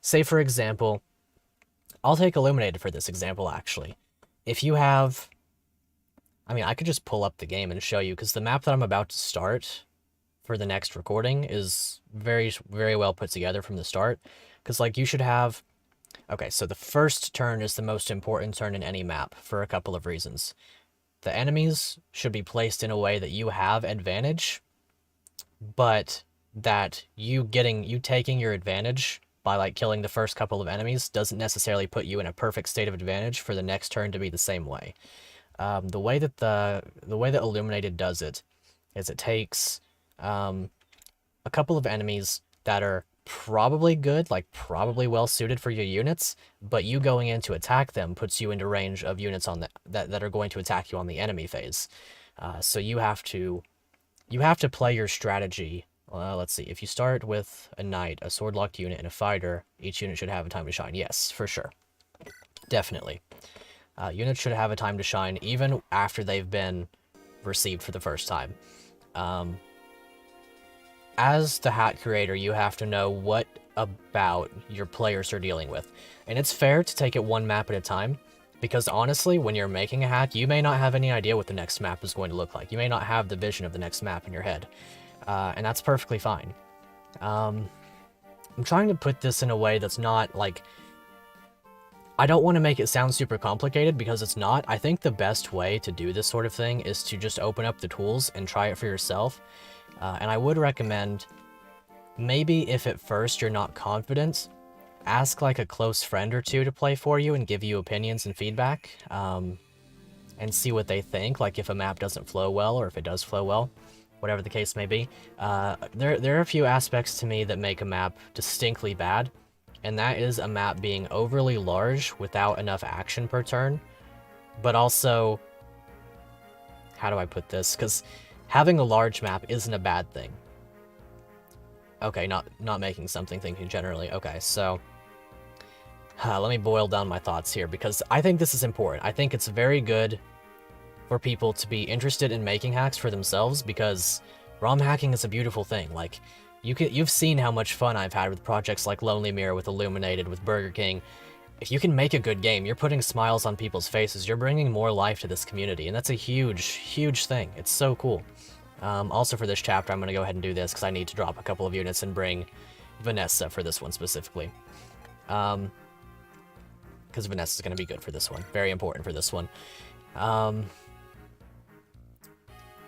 say for example, I'll take Illuminated for this example, actually. If you have... I mean, I could just pull up the game and show you, because the map that I'm about to start for the next recording is very, very well put together from the start. Because, like, you should have... Okay, so the first turn is the most important turn in any map for a couple of reasons. The enemies should be placed in a way that you have advantage, but that you taking your advantage by, like, killing the first couple of enemies doesn't necessarily put you in a perfect state of advantage for the next turn to be the same way. The way that Illuminated does it is it takes a couple of enemies that are probably good, like probably well suited for your units, but you going in to attack them puts you into range of units on that are going to attack you on the enemy phase. So you have to play your strategy. Let's see. If you start with a knight, a sword-locked unit, and a fighter, each unit should have a time to shine. Yes, for sure. Definitely. Units should have a time to shine even after they've been received for the first time. As the hat creator, you have to know what about your players are dealing with. And it's fair to take it one map at a time, because honestly, when you're making a hack, you may not have any idea what the next map is going to look like. You may not have the vision of the next map in your head. And that's perfectly fine. I'm trying to put this in a way that's not, like... I don't want to make it sound super complicated, because it's not. I think the best way to do this sort of thing is to just open up the tools and try it for yourself. And I would recommend, maybe if at first you're not confident, ask like a close friend or two to play for you and give you opinions and feedback, and see what they think, like if a map doesn't flow well or if it does flow well. Whatever the case may be. There are a few aspects to me that make a map distinctly bad, and that is a map being overly large without enough action per turn, but also... How do I put this? Because having a large map isn't a bad thing. Okay, not making something, thinking generally. Okay, so... let me boil down my thoughts here, because I think this is important. I think it's very good for people to be interested in making hacks for themselves, because ROM hacking is a beautiful thing. Like, you've seen how much fun I've had with projects like Lonely Mirror, with Illuminated, with Burger King. If you can make a good game, you're putting smiles on people's faces, you're bringing more life to this community, and that's a huge, huge thing. It's so cool. Also for this chapter, I'm going to go ahead and do this, because I need to drop a couple of units and bring Vanessa for this one specifically. Because Vanessa's going to be good for this one. Very important for this one.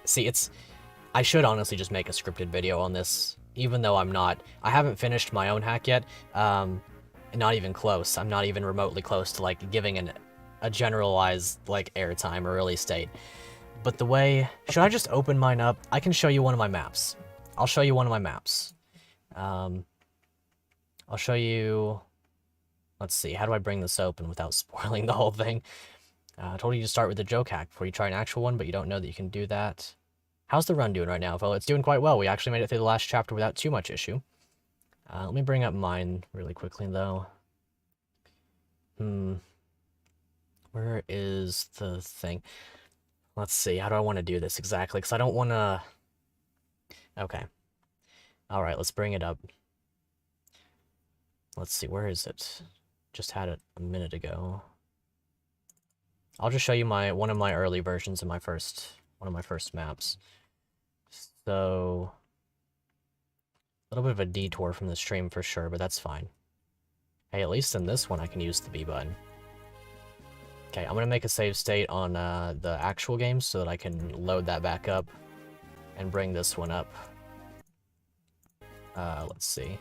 See, I should honestly just make a scripted video on this, even though I'm not. I haven't finished my own hack yet. Not even close. I'm not even remotely close to, like, giving a generalized, like, airtime or release date. But the way... Should I just open mine up? I can show you one of my maps. I'll show you one of my maps. I'll show you... Let's see, how do I bring this open without spoiling the whole thing? I told you to start with the joke hack before you try an actual one, but you don't know that you can do that. How's the run doing right now? Well, it's doing quite well. We actually made it through the last chapter without too much issue. Let me bring up mine really quickly, though. Where is the thing? Let's see, how do I want to do this exactly? Because I don't want to... Okay. Alright, let's bring it up. Let's see, where is it? Just had it a minute ago. I'll just show you one of my early versions of one of my first maps. So, a little bit of a detour from the stream for sure, but that's fine. Hey, at least in this one I can use the B button. Okay, I'm gonna make a save state on the actual game so that I can load that back up and bring this one up. Let's see.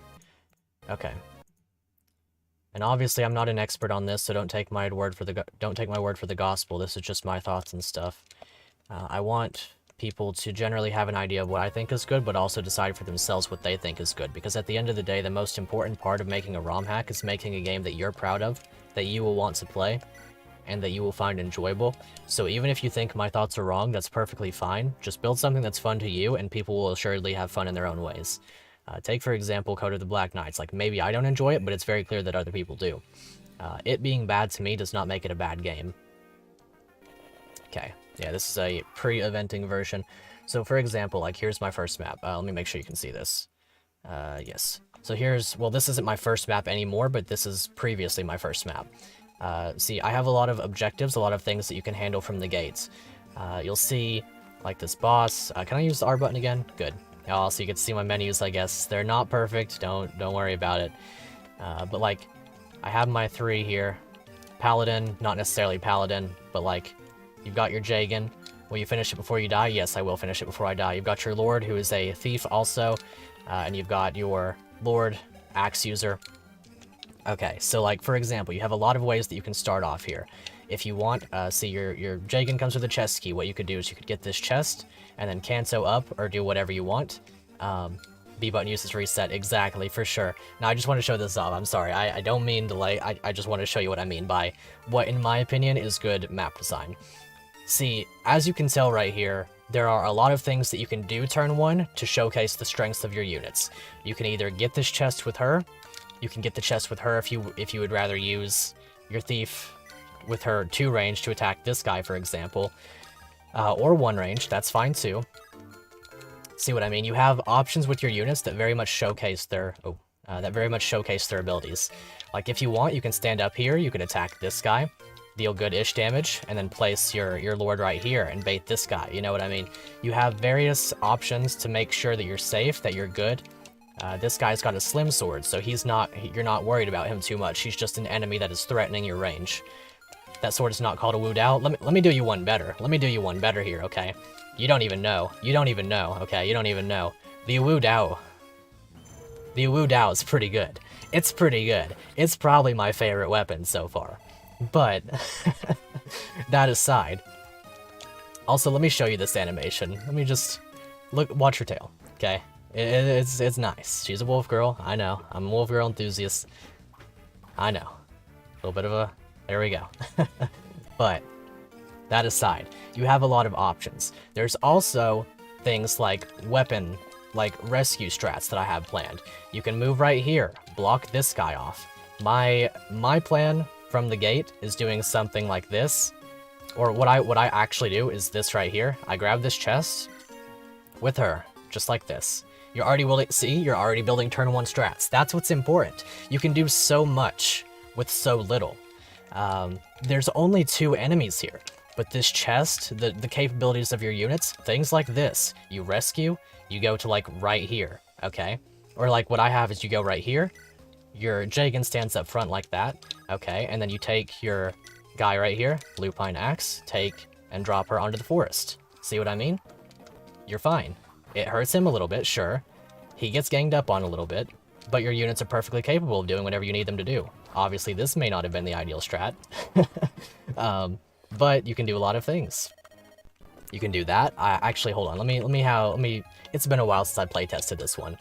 Okay. And obviously I'm not an expert on this, so don't take my word for the gospel. This is just my thoughts and stuff. I want people to generally have an idea of what I think is good, but also decide for themselves what they think is good. Because at the end of the day, the most important part of making a ROM hack is making a game that you're proud of, that you will want to play, and that you will find enjoyable. So even if you think my thoughts are wrong, that's perfectly fine. Just build something that's fun to you, and people will assuredly have fun in their own ways. Take, for example, Code of the Black Knights. Like, maybe I don't enjoy it, but it's very clear that other people do. It being bad to me does not make it a bad game. Okay, yeah, this is a pre-eventing version. So, for example, like, here's my first map. Let me make sure you can see this. Yes. So here's, well, this isn't my first map anymore, but this is previously my first map. See, I have a lot of objectives, a lot of things that you can handle from the gates. You'll see, like, this boss. Can I use the R button again? Good. Oh, so you can see my menus, I guess. They're not perfect, don't worry about it. But, like, I have my 3 here. Paladin, not necessarily Paladin, but, like, you've got your Jagan. Will you finish it before you die? Yes, I will finish it before I die. You've got your Lord, who is a thief also, and you've got your Lord, axe user. Okay, so, like, for example, you have a lot of ways that you can start off here. If you want, see, your Jagan comes with a chest key. What you could do is you could get this chest, and then Canto up, or do whatever you want. B button uses reset, exactly, for sure. Now, I just want to show this off. I'm sorry, I don't mean to, like, I just want to show you what I mean by what, in my opinion, is good map design. See, as you can tell right here, there are a lot of things that you can do turn 1 to showcase the strengths of your units. You can either get this chest with her, you can get the chest with her if you would rather use your thief with her 2 range to attack this guy, for example, or 1 range, that's fine too. See what I mean? You have options with your units that very much showcase their abilities. Like, if you want, you can stand up here, you can attack this guy, deal good-ish damage, and then place your Lord right here and bait this guy, you know what I mean? You have various options to make sure that you're safe, that you're good. This guy's got a slim sword, so you're not worried about him too much. He's just an enemy that is threatening your range. That sword is not called a Wu Dao. Let me do you one better. Let me do you one better here, okay? You don't even know. You don't even know, okay? You don't even know. The Wu Dao. The Wu Dao is pretty good. It's pretty good. It's probably my favorite weapon so far. But, that aside. Also, let me show you this animation. Let me just watch her tail, okay? It's nice. She's a wolf girl. I know. I'm a wolf girl enthusiast. I know. A little bit of a... There we go. But, that aside, you have a lot of options. There's also things like weapon, like rescue strats that I have planned. You can move right here, block this guy off. My plan from the gate is doing something like this. Or what I actually do is this right here. I grab this chest with her, just like this. You're already building turn 1 strats. That's what's important. You can do so much with so little. There's only 2 enemies here, but this chest, the capabilities of your units, things like this. You rescue, you go to, like, right here, okay? Or, like, what I have is you go right here, your Jagan stands up front like that, okay? And then you take your guy right here, Lupine Axe, take and drop her onto the forest. See what I mean? You're fine. It hurts him a little bit, sure. He gets ganged up on a little bit, but your units are perfectly capable of doing whatever you need them to do. Obviously, this may not have been the ideal strat, but you can do a lot of things. You can do that. Actually, hold on. Let me. It's been a while since I playtested this one,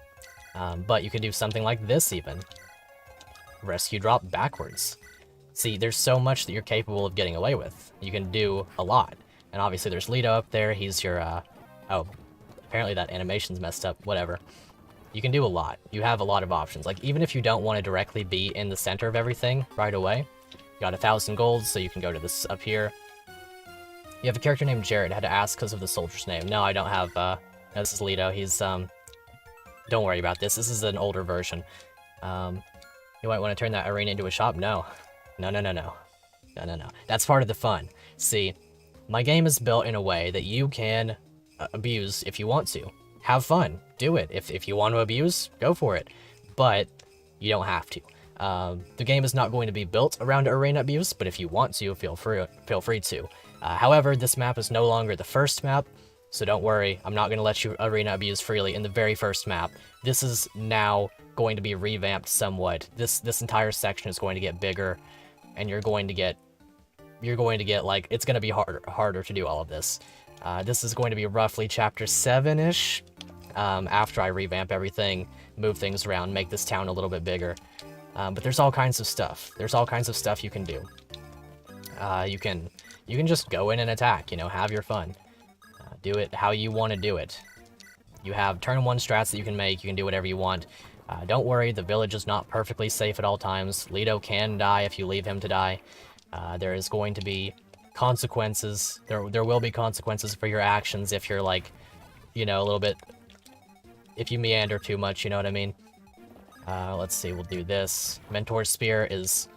but you can do something like this even. rescue drop backwards. See, there's so much that you're capable of getting away with. You can do a lot. And obviously there's Leto up there. He's your, oh, apparently that animation's messed up. Whatever. You can do a lot. You have a lot of options. Like, even if you don't want to directly be in the center of everything right away, you got 1,000 gold, so you can go to this up here. You have a character named Jared. I had to ask because of the soldier's name. No, I don't have, no, this is Leto. He's, don't worry about this. This is an older version. You might want to turn that arena into a shop? No. No, no, no, no. No, no, no. That's part of the fun. See, my game is built in a way that you can abuse if you want to. Have fun. Do it. If you want to abuse, go for it. But you don't have to. The game is not going to be built around arena abuse, but if you want to, feel free to. However, this map is no longer the first map, so don't worry. I'm not going to let you arena abuse freely in the very first map. This is now going to be revamped somewhat. This entire section is going to get bigger, and you're going to get like, it's going to be harder to do all of this. This is going to be roughly chapter 7-ish, after I revamp everything, move things around, make this town a little bit bigger. But there's all kinds of stuff. There's all kinds of stuff you can do. You can just go in and attack, you know, have your fun. Do it how you want to do it. You have turn 1 strats that you can make, you can do whatever you want. Don't worry, the village is not perfectly safe at all times. Leto can die if you leave him to die. There is going to be consequences. There will be consequences for your actions if you're, like, you know, a little bit... if you meander too much, you know what I mean? Let's see, we'll do this. Mentor Spear is...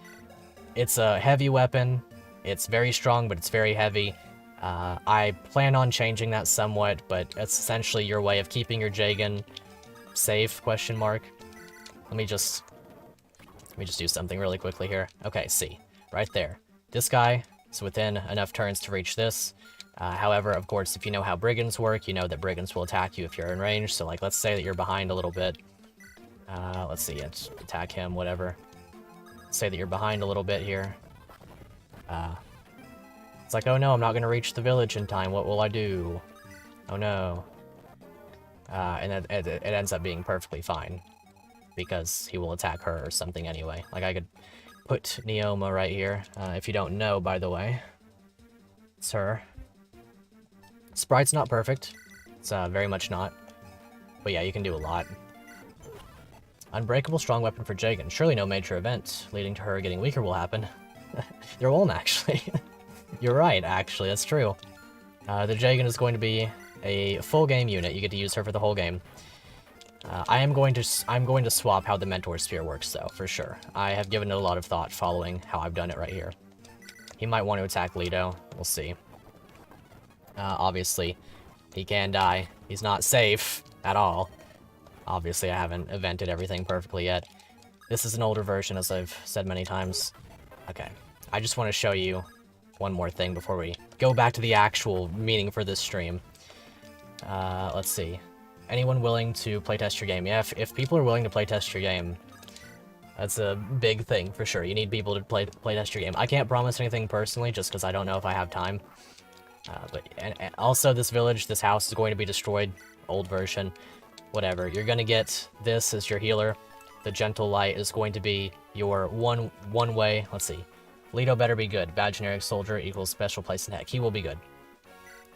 it's a heavy weapon. It's very strong, but it's very heavy. I plan on changing that somewhat, but it's essentially your way of keeping your Jagan safe, question mark. Let me just do something really quickly here. Okay, see. Right there. This guy is within enough turns to reach this. However, of course, if you know how brigands work, you know that brigands will attack you if you're in range. So, like, let's say that you're behind a little bit. Let's see, let's attack him, whatever. Let's say that you're behind a little bit here. It's like, oh no, I'm not going to reach the village in time. What will I do? Oh no. And it ends up being perfectly fine. Because he will attack her or something anyway. Like, I could put Neoma right here. If you don't know, by the way. It's her. Sprite's not perfect. It's very much not. But yeah, you can do a lot. Unbreakable strong weapon for Jagan. Surely no major event leading to her getting weaker will happen. There won't, actually. You're right, actually, that's true. The Jagan is going to be a full game unit. You get to use her for the whole game. I'm going to swap how the Mentor Spear works, though, for sure. I have given it a lot of thought following how I've done it right here. He might want to attack Leto. We'll see. Obviously, he can die. He's not safe at all. Obviously, I haven't evented everything perfectly yet. This is an older version, as I've said many times. Okay, I just want to show you one more thing before we go back to the actual meaning for this stream. Let's see. Anyone willing to playtest your game? Yeah, if people are willing to playtest your game, that's a big thing for sure. You need people to playtest your game. I can't promise anything personally, just because I don't know if I have time. And also, this village, this house is going to be destroyed. Old version. Whatever. You're going to get this as your healer. The Gentle Light is going to be your one way. Let's see. Leto better be good. Bad generic soldier equals special place in heck. He will be good.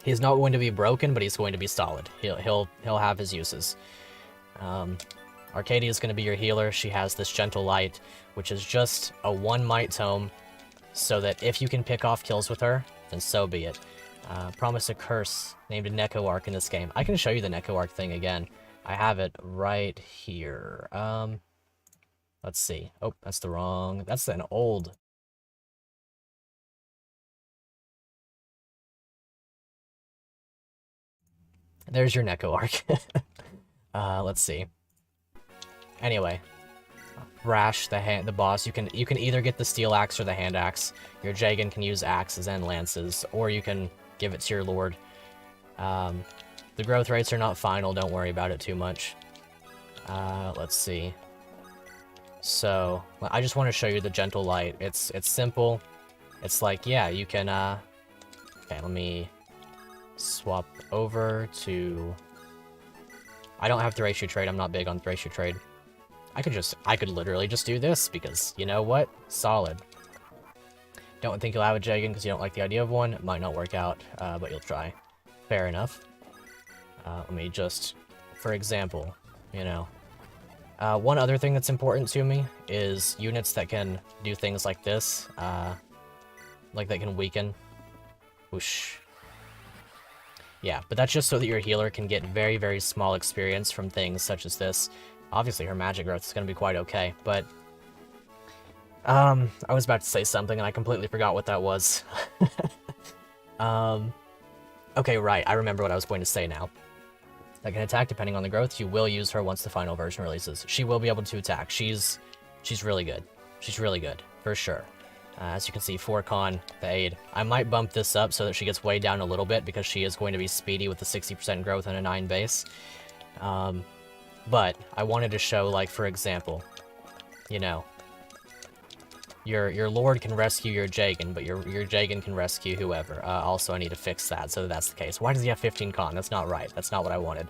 He's not going to be broken, but he's going to be solid. He'll have his uses. Arcadia is going to be your healer. She has this Gentle Light, which is just a 1 might tome, so that if you can pick off kills with her, then so be it. Promise a curse named a Neko Arc in this game. I can show you the Neko Arc thing again. I have it right here. Let's see. Oh, that's the wrong... that's an old... There's your Neko Arc. Let's see. Anyway. Rash, the boss, you can either get the steel axe or the hand axe. Your Jagan can use axes and lances, or you can give it to your lord. The growth rates are not final, don't worry about it too much. Let's see. So, I just want to show you the Gentle Light. It's simple. It's like, yeah, you can, okay, let me swap over to... I don't have Thracia Trade, I'm not big on Thracia Trade. I could literally just do this, because, you know what? Solid. Don't think you'll have a Jagan because you don't like the idea of one. It might not work out, but you'll try. Fair enough. Let me just, for example, you know. One other thing that's important to me is units that can do things like this. Like that can weaken. Whoosh. Yeah, but that's just so that your healer can get very, very small experience from things such as this. Obviously, her magic growth is going to be quite okay, but... I was about to say something, and I completely forgot what that was. Okay, right, I remember what I was going to say now. That can attack depending on the growth. You will use her once the final version releases. She will be able to attack. She's really good. She's really good, for sure. As you can see, 4 con, the aid. I might bump this up so that she gets way down a little bit, because she is going to be speedy with the 60% growth and a 9 base. But I wanted to show, like, for example, you know, your Lord can rescue your Jagan, but your Jagan can rescue whoever. Also, I need to fix that so that that's the case. Why does he have 15 con? That's not right. That's not what I wanted.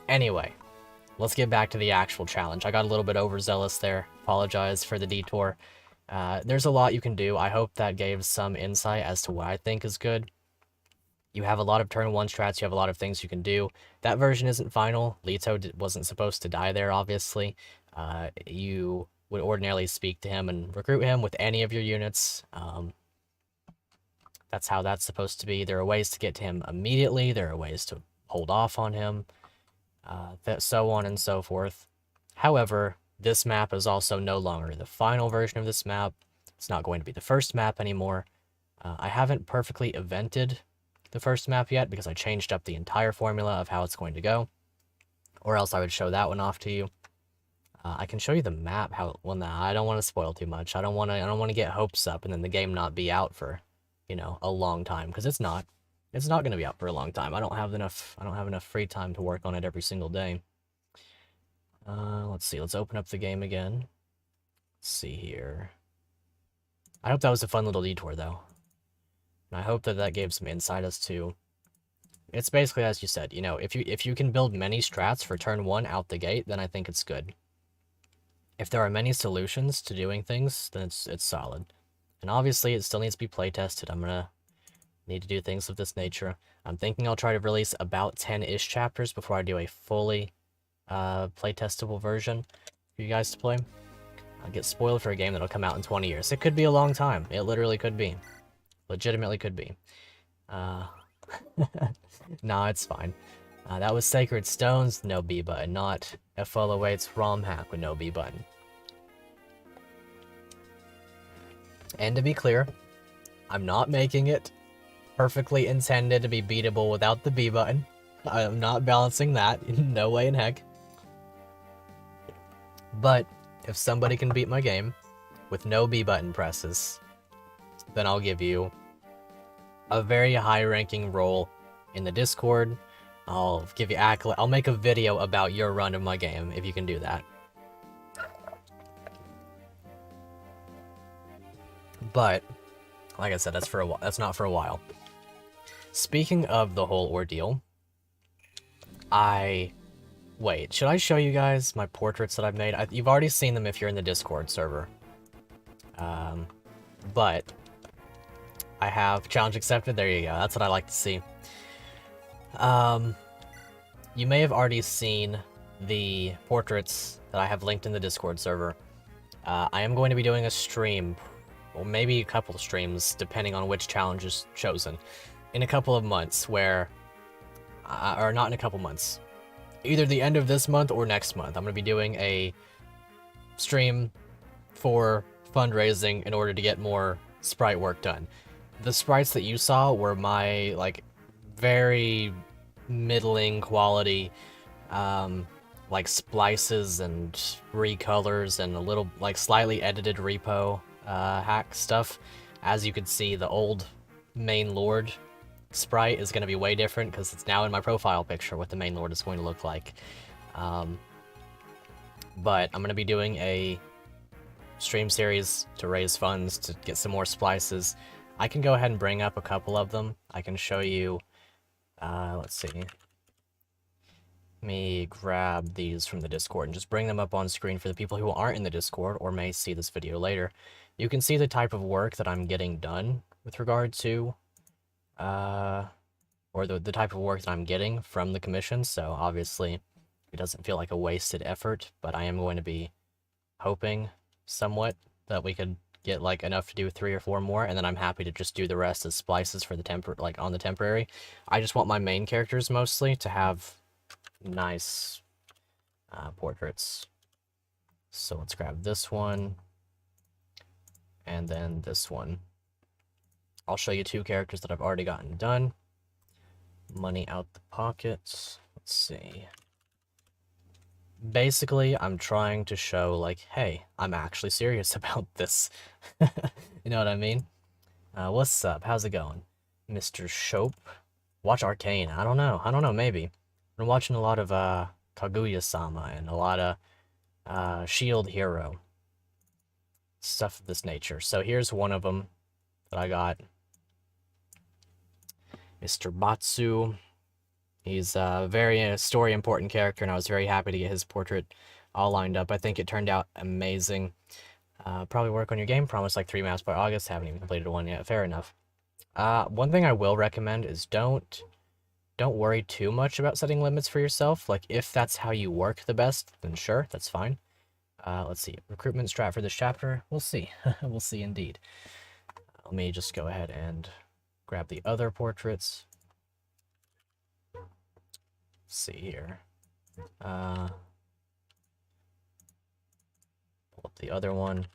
Anyway, let's get back to the actual challenge. I got a little bit overzealous there. Apologize for the detour. There's a lot you can do. I hope that gave some insight as to what I think is good. You have a lot of turn 1 strats, you have a lot of things you can do. That version isn't final. Leto wasn't supposed to die there, obviously. You would ordinarily speak to him and recruit him with any of your units. That's how that's supposed to be. There are ways to get to him immediately, there are ways to hold off on him, so on and so forth. However, this map is also no longer the final version of this map. It's not going to be the first map anymore. I haven't perfectly evented the first map yet because I changed up the entire formula of how it's going to go, or else I would show that one off to you. I can show you the map. I don't want to spoil too much. I don't want to get hopes up and then the game not be out for, you know, a long time, because it's not. It's not going to be out for a long time. I don't have enough free time to work on it every single day. Let's see. Let's open up the game again. Let's see here. I hope that was a fun little detour, though. And I hope that that gave some insight as to... It's basically as you said, you know, if you can build many strats for turn 1 out the gate, then I think it's good. If there are many solutions to doing things, then it's solid. And obviously, it still needs to be playtested. I'm gonna need to do things of this nature. I'm thinking I'll try to release about 10-ish chapters before I do a fully playtestable version for you guys to play. I'll get spoiled for a game that'll come out in 20 years. It could be a long time. It literally could be. Legitimately could be. Nah, it's fine. That was Sacred Stones, no B button, not FLOA's ROM hack with no B button. And to be clear, I'm not making it perfectly intended to be beatable without the B button. I am not balancing that in no way in heck. But if somebody can beat my game with no B button presses, then I'll give you a very high-ranking role in the Discord. I'll give you accolade. I'll make a video about your run of my game if you can do that. But like I said, that's for a while. That's not for a while. Speaking of the whole ordeal, wait, should I show you guys my portraits that I've made? You've already seen them if you're in the Discord server. But I have challenge accepted. There you go. That's what I like to see. You may have already seen the portraits that I have linked in the Discord server. I am going to be doing a stream, or maybe a couple of streams, depending on which challenge is chosen, in a couple of months, where, or not in a couple months, either the end of this month or next month. I'm going to be doing a stream for fundraising in order to get more sprite work done. The sprites that you saw were my, like, very middling quality, like, splices and recolors and a little, like, slightly edited repo hack stuff. As you can see, the old main lord sprite is going to be way different because it's now in my profile picture what the main lord is going to look like. But I'm going to be doing a stream series to raise funds to get some more splices. I can go ahead and bring up a couple of them. I can show you, let's see. Let me grab these from the Discord and just bring them up on screen for the people who aren't in the Discord or may see this video later. You can see the type of work that I'm getting done with regard to, or the type of work that I'm getting from the commission, so obviously it doesn't feel like a wasted effort, but I am going to be hoping somewhat that we could get like enough to do 3 or 4 more, and then I'm happy to just do the rest as splices for the on the temporary. I just want my main characters mostly to have nice portraits. So let's grab this one, and then this one. I'll show you 2 characters that I've already gotten done. Money out the pockets. Let's see. Basically, I'm trying to show, like, hey, I'm actually serious about this. You know what I mean? What's up? How's it going? Mr. Shope? Watch Arcane. I don't know, maybe. I've been watching a lot of, Kaguya-sama and a lot of, Shield Hero. Stuff of this nature. So here's one of them that I got. Mr. Batsu. He's a very story important character, and I was very happy to get his portrait all lined up. I think it turned out amazing. Probably work on your game. Promise like 3 maps by August. Haven't even completed one yet. Fair enough. One thing I will recommend is don't worry too much about setting limits for yourself. Like, if that's how you work the best, then sure, that's fine. Let's see. Recruitment strat for this chapter. We'll see. We'll see indeed. Let me just go ahead and grab the other portraits. Let's see here. Pull up the other one.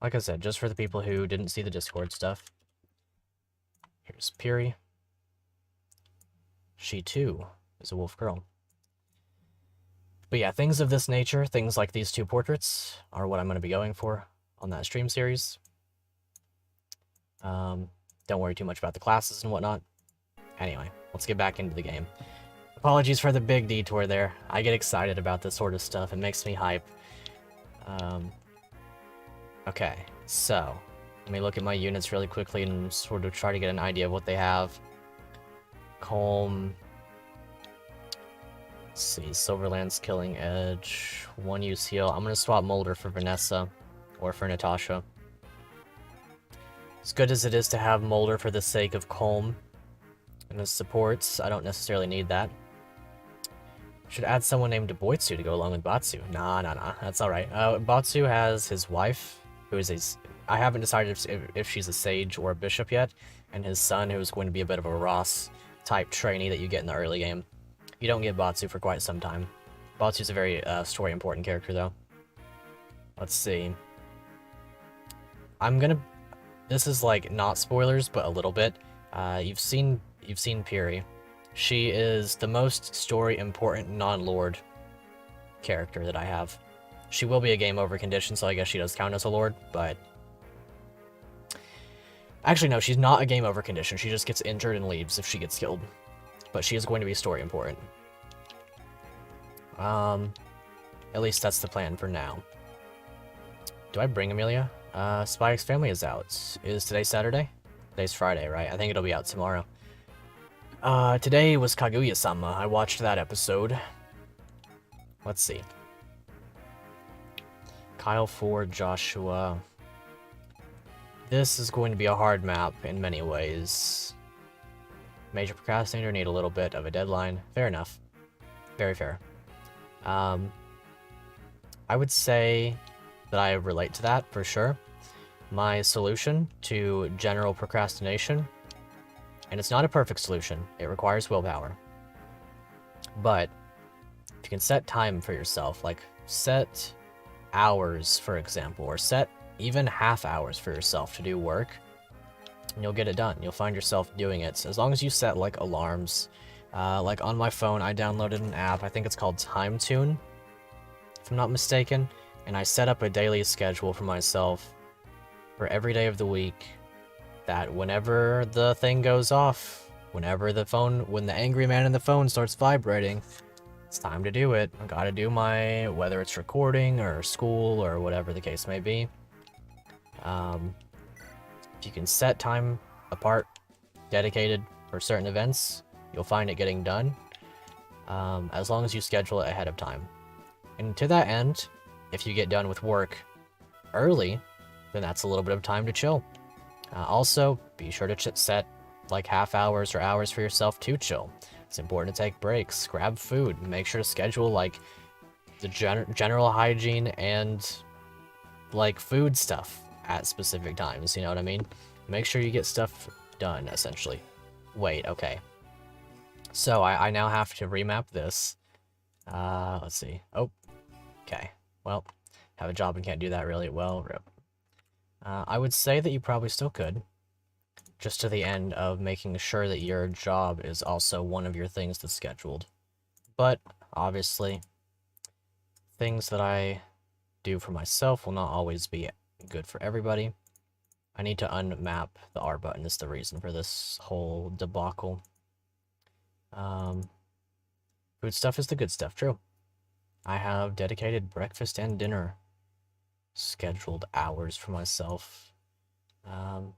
Like I said, just for the people who didn't see the Discord stuff. Here's Piri. She too is a wolf girl. But yeah, things of this nature, things like these 2 portraits, are what I'm going to be going for on that stream series. Don't worry too much about the classes and whatnot. Anyway, let's get back into the game. Apologies for the big detour there. I get excited about this sort of stuff. It makes me hype. Okay, so let me look at my units really quickly and sort of try to get an idea of what they have. Calm. Let's see, Silverland's Killing Edge. 1 use heal. I'm going to swap Molder for Vanessa, or for Natasha. As good as it is to have Molder for the sake of Calm and his supports, I don't necessarily need that. Should add someone named Boitsu to go along with Batsu. Nah, that's alright. Batsu has his wife, who is I haven't decided if she's a sage or a bishop yet, and his son, who is going to be a bit of a Ross-type trainee that you get in the early game. You don't get Batsu for quite some time. Batsu's a very story-important character, though. Let's see. This is, like, not spoilers, but a little bit. You've seen Piri. She is the most story-important non-lord character that I have. She will be a game over condition, so I guess she does count as a lord, but... Actually, no, she's not a game over condition. She just gets injured and leaves if she gets killed. But she is going to be story important. At least that's the plan for now. Do I bring Amelia? Spike's family is out. Is today Saturday? Today's Friday, right? I think it'll be out tomorrow. Today was Kaguya-sama. I watched that episode. Let's see. Kyle Ford, Joshua. This is going to be a hard map in many ways. Major procrastinator, need a little bit of a deadline. Fair enough. Very fair. I would say that I relate to that for sure. My solution to general procrastination, and it's not a perfect solution, it requires willpower. But if you can set time for yourself, like set hours, for example, or set even half hours for yourself to do work, and you'll get it done. You'll find yourself doing it. As long as you set like alarms. Like on my phone, I downloaded an app, I think it's called Time Tune, if I'm not mistaken, and I set up a daily schedule for myself for every day of the week, that whenever the thing goes off, when the angry man in the phone starts vibrating, it's time to do it. I gotta do whether it's recording or school or whatever the case may be. If you can set time apart, dedicated for certain events, you'll find it getting done. as long as you schedule it ahead of time. And to that end, if you get done with work early, then that's a little bit of time to chill. Also, be sure to set like half hours or hours for yourself to chill. It's important to take breaks, grab food, make sure to schedule like the general hygiene and like food stuff at specific times, you know what I mean? Make sure you get stuff done, essentially. Wait, okay. So I now have to remap this. Let's see. Oh, okay. Well, have a job and can't do that really well. Rip. I would say that you probably still could. Just to the end of making sure that your job is also one of your things that's scheduled. But, obviously, things that I do for myself will not always be good for everybody. I need to unmap the R button is the reason for this whole debacle. Food stuff is the good stuff, true. I have dedicated breakfast and dinner scheduled hours for myself. And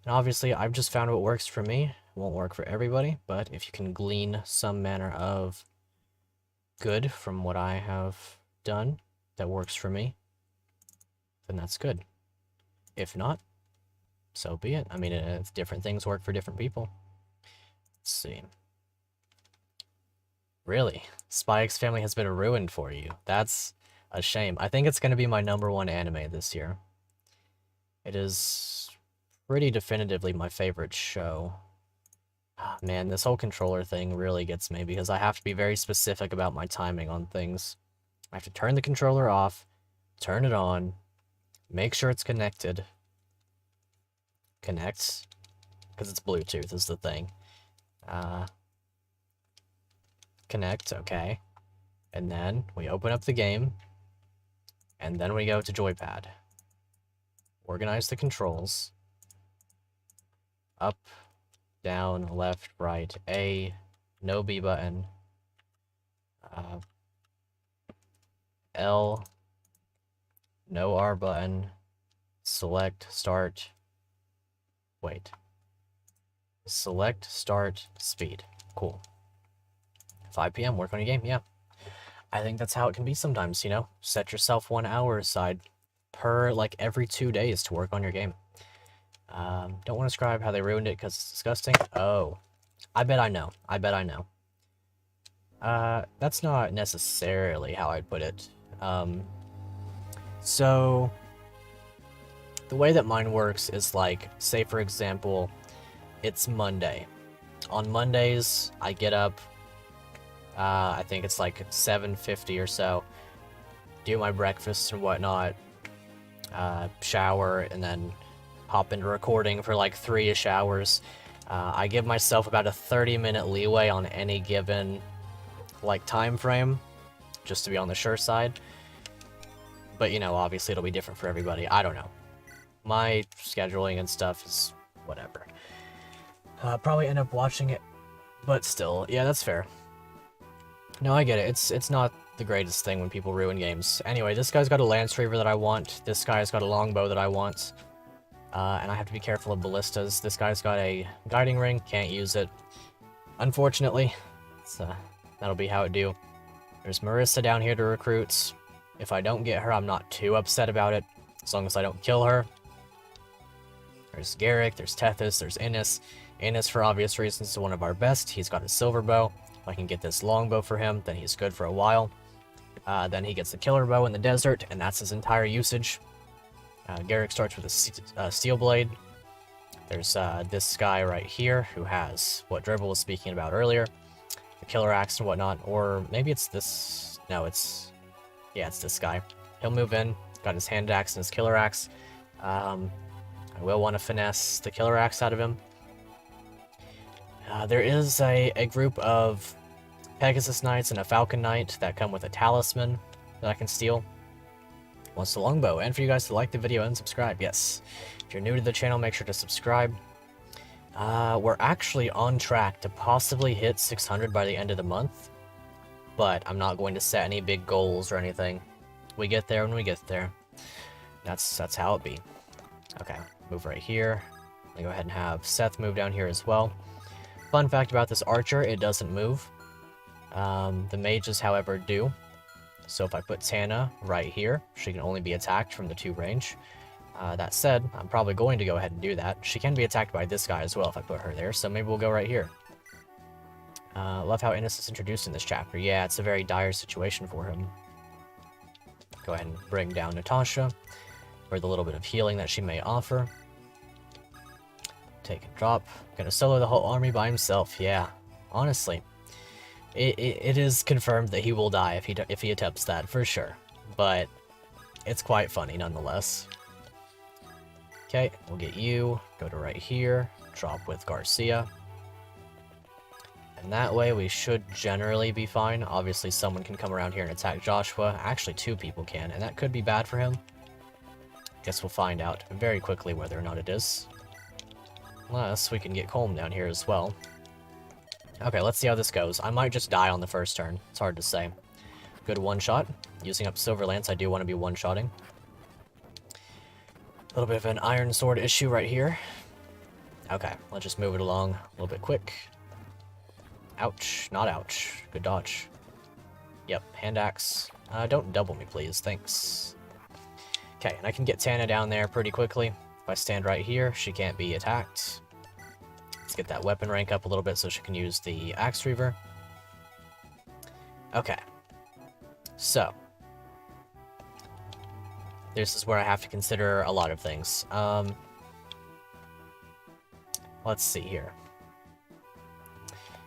obviously, I've just found what works for me. It won't work for everybody, but if you can glean some manner of good from what I have done that works for me, then that's good. If not, so be it. I mean, different things work for different people. Let's see. Really? Spy X Family has been ruined for you. That's a shame. I think it's going to be my #1 anime this year. It is pretty definitively my favorite show. Man, this whole controller thing really gets me because I have to be very specific about my timing on things. I have to turn the controller off, turn it on, make sure it's connected. Connect, because it's Bluetooth is the thing. Connect, okay. And then we open up the game, and then we go to joypad. Organize the controls. Up, down, left, right, A, no B button. L, no R button. Select, start. Wait. Select, start, speed. Cool. 5 p.m., work on your game, yeah. I think that's how it can be sometimes, you know? Set yourself 1 hour aside per, like, every 2 days to work on your game. Don't want to describe how they ruined it because it's disgusting. Oh. I bet I know. I bet I know. That's not necessarily how I'd put it. So, the way that mine works is like, say for example, it's Monday. On Mondays, I get up, I think it's like 7:50 or so, do my breakfast and whatnot, shower, and then hop into recording for like 3-ish hours. I give myself about a 30-minute leeway on any given like time frame, just to be on the sure side. But you know, obviously it'll be different for everybody. I don't know. My scheduling and stuff is whatever. Probably end up watching it, but still, yeah, that's fair. No, I get it. It's not the greatest thing when people ruin games. Anyway, this guy's got a Lance Reaver that I want. This guy's got a longbow that I want. And I have to be careful of ballistas. This guy's got a guiding ring. Can't use it. Unfortunately. That'll be how it do. There's Marissa down here to recruit. If I don't get her, I'm not too upset about it. As long as I don't kill her. There's Garrick, there's Tethys, there's Innis. Innis, for obvious reasons, is one of our best. He's got a silver bow. If I can get this longbow for him, then he's good for a while. Then he gets the killer bow in the desert, and that's his entire usage. Garrick starts with a steel blade. There's this guy right here who has what Dribble was speaking about earlier. The killer axe and whatnot. Or maybe it's this... No, it's... Yeah, it's this guy. He'll move in. Got his hand axe and his killer axe. I will want to finesse the killer axe out of him. There is a group of Pegasus Knights and a Falcon Knight that come with a talisman that I can steal. Wants the longbow, and for you guys to like the video and subscribe, yes. If you're new to the channel, make sure to subscribe. We're actually on track to possibly hit 600 by the end of the month, but I'm not going to set any big goals or anything. We get there when we get there. That's how it be. Okay, move right here. I'm gonna go ahead and have Seth move down here as well. Fun fact about this archer, it doesn't move. The mages, however, do. So if I put Tana right here, she can only be attacked from the 2 range. That said, I'm probably going to go ahead and do that. She can be attacked by this guy as well if I put her there, so maybe we'll go right here. Love how Innocent's introduced in this chapter. Yeah, it's a very dire situation for him. Go ahead and bring down Natasha for the little bit of healing that she may offer. Take a drop. Gonna solo the whole army by himself. Yeah, honestly. It is confirmed that he will die if he attempts that, for sure. But it's quite funny nonetheless. Okay, we'll get you. Go to right here. Drop with Garcia. And that way we should generally be fine. Obviously someone can come around here and attack Joshua. Actually 2 people can, and that could be bad for him. Guess we'll find out very quickly whether or not it is. Unless we can get Colm down here as well. Okay, let's see how this goes. I might just die on the first turn. It's hard to say. Good one-shot. Using up Silver Lance, I do want to be one-shotting. A little bit of an Iron Sword issue right here. Okay, let's just move it along a little bit quick. Ouch. Not ouch. Good dodge. Yep, hand axe. Don't double me, please. Thanks. Okay, and I can get Tana down there pretty quickly. If I stand right here, she can't be attacked. Let's get that weapon rank up a little bit so she can use the Axe Reaver. Okay. So. This is where I have to consider a lot of things. Let's see here.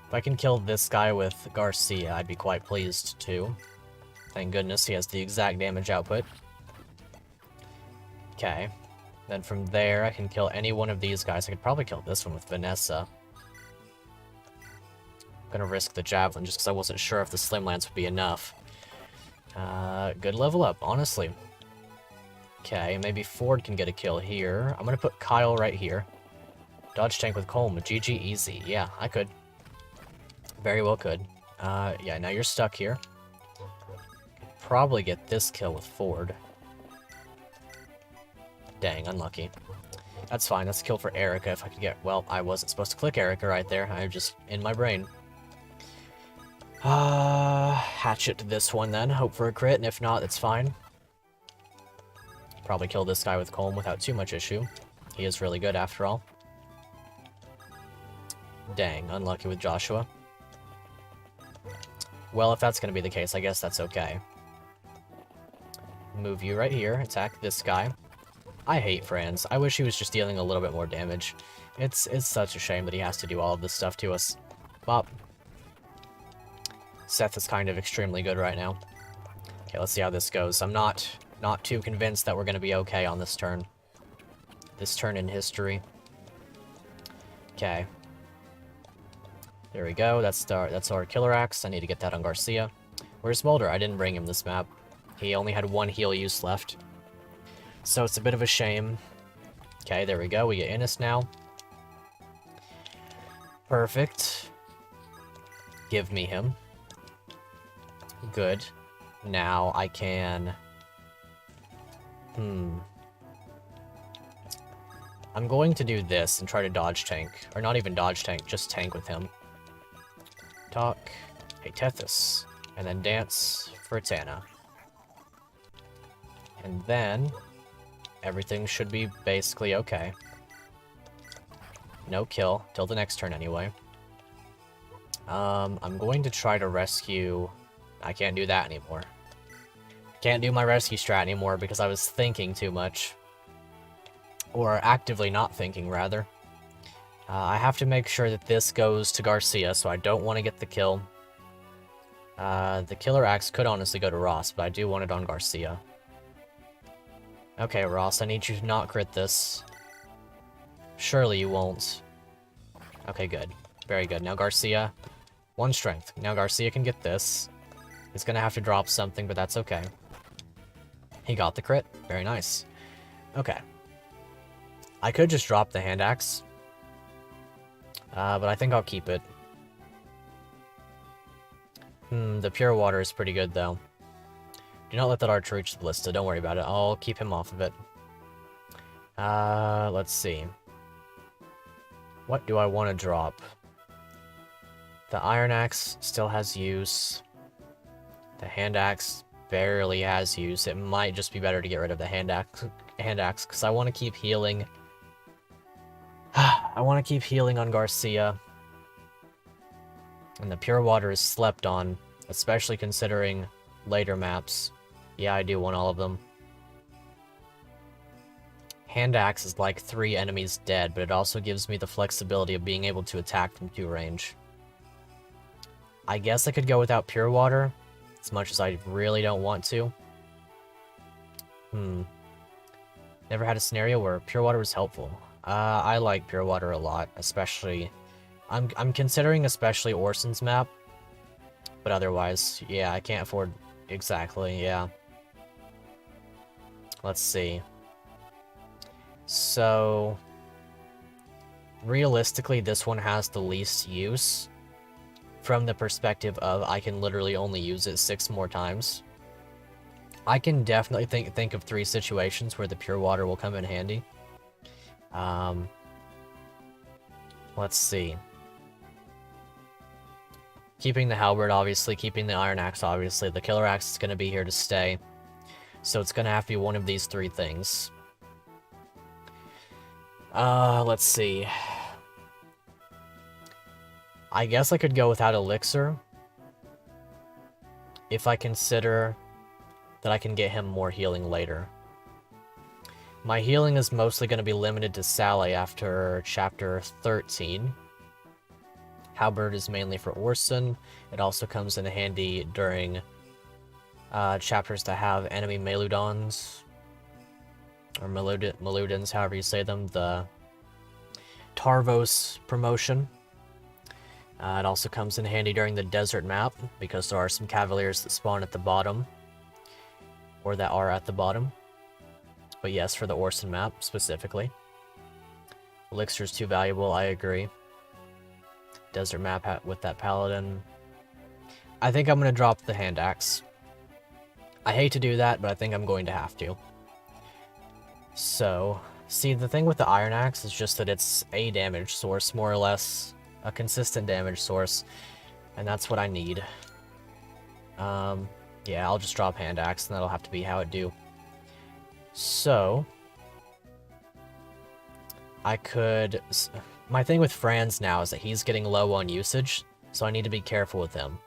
If I can kill this guy with Garcia, I'd be quite pleased too. Thank goodness he has the exact damage output. Okay. Then from there, I can kill any one of these guys. I could probably kill this one with Vanessa. I'm gonna risk the Javelin just because I wasn't sure if the Slim Lance would be enough. Good level up, honestly. Okay, maybe Ford can get a kill here. I'm gonna put Kyle right here. Dodge tank with Colm. GG easy. Yeah, I could. Very well could. Yeah, now you're stuck here. Could probably get this kill with Ford. Dang, unlucky. That's fine, that's a kill for Erica if I could get... Well, I wasn't supposed to click Erica right there. I'm just in my brain. Hatchet this one then. Hope for a crit, and if not, it's fine. Probably kill this guy with Colm without too much issue. He is really good after all. Dang, unlucky with Joshua. Well, if that's going to be the case, I guess that's okay. Move you right here. Attack this guy. I hate Franz. I wish he was just dealing a little bit more damage. It's such a shame that he has to do all of this stuff to us. Bop. Seth is kind of extremely good right now. Okay, let's see how this goes. I'm not too convinced that we're going to be okay on this turn. This turn in history. Okay. There we go. That's our Killer Axe. I need to get that on Garcia. Where's Mulder? I didn't bring him this map. He only had 1 heal use left. So it's a bit of a shame. Okay, there we go. We get Innis now. Perfect. Give me him. Good. Now I can... I'm going to do this and try to dodge tank. Or not even dodge tank, just tank with him. Talk. Hey, Tethys. And then dance for Tana. And then... everything should be basically okay. No kill, till the next turn anyway. I'm going to try to rescue... I can't do that anymore. Can't do my rescue strat anymore because I was thinking too much. Or actively not thinking, rather. I have to make sure that this goes to Garcia, so I don't want to get the kill. The Killer Axe could honestly go to Ross, but I do want it on Garcia. Okay, Ross, I need you to not crit this. Surely you won't. Okay, good. Very good. Now Garcia, 1 strength. Now Garcia can get this. He's gonna have to drop something, but that's okay. He got the crit. Very nice. Okay. I could just drop the hand axe. But I think I'll keep it. The pure water is pretty good, though. Do not let that archer reach the ballista. Don't worry about it. I'll keep him off of it. Let's see. What do I want to drop? The Iron Axe still has use. The Hand Axe barely has use. It might just be better to get rid of the Hand Axe, because I want to keep healing. I want to keep healing on Garcia. And the Pure Water is slept on, especially considering later maps. Yeah, I do want all of them. Hand Axe is like 3 enemies dead, but it also gives me the flexibility of being able to attack from 2 range. I guess I could go without Pure Water, as much as I really don't want to. Never had a scenario where Pure Water was helpful. I like Pure Water a lot, especially... I'm considering especially Orson's map, but otherwise, yeah, I can't afford... Exactly, yeah. Let's see. So... realistically, this one has the least use, from the perspective of I can literally only use it 6 more times. I can definitely think of 3 situations where the Pure Water will come in handy. Let's see. Keeping the Halberd, obviously. Keeping the Iron Axe, obviously. The Killer Axe is going to be here to stay. So it's going to have to be one of these 3 things. Let's see. I guess I could go without Elixir. If I consider that I can get him more healing later. My healing is mostly going to be limited to Sally after Chapter 13. Halberd is mainly for Orson. It also comes in handy during chapters that have enemy Meludons. Or Meludins, however you say them. The Tarvos promotion. It also comes in handy during the desert map, because there are some Cavaliers that spawn at the bottom. Or that are at the bottom. But yes, for the Orson map, specifically. Elixir's too valuable, I agree. Desert map with that Paladin. I think I'm going to drop the Hand Axe. I hate to do that, but I think I'm going to have to. So, see, the thing with the Iron Axe is just that it's a damage source, more or less. A consistent damage source. And that's what I need. Yeah, I'll just drop Hand Axe, and that'll have to be how it do. So... I could... My thing with Franz now is that he's getting low on usage, so I need to be careful with him.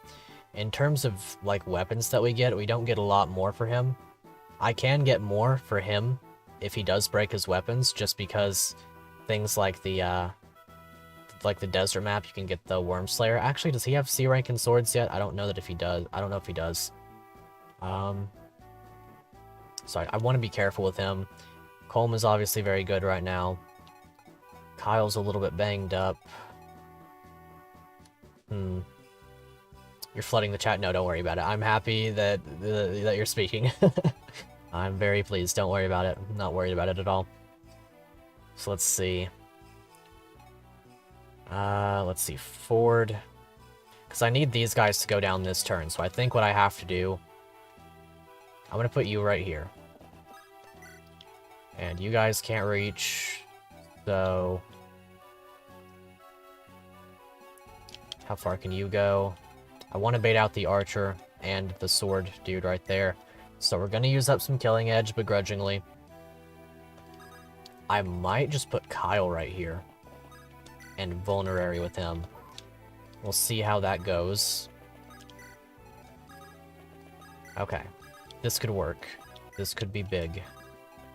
In terms of, like, weapons that we don't get a lot more for him. I can get more for him if he does break his weapons, just because things like the desert map, you can get the Worm Slayer. Actually, does he have C rank in swords yet? I don't know that if he does. I don't know if he does. So I want to be careful with him. Colm is obviously very good right now. Kyle's a little bit banged up. You're flooding the chat? No, don't worry about it. I'm happy that you're speaking. I'm very pleased. Don't worry about it. I'm not worried about it at all. So let's see. Let's see. Ford. Because I need these guys to go down this turn. So I think what I have to do... I'm going to put you right here. And you guys can't reach. So... how far can you go? I want to bait out the archer and the sword dude right there. So we're going to use up some killing edge begrudgingly. I might just put Kyle right here. And vulnerary with him. We'll see how that goes. Okay. This could work. This could be big.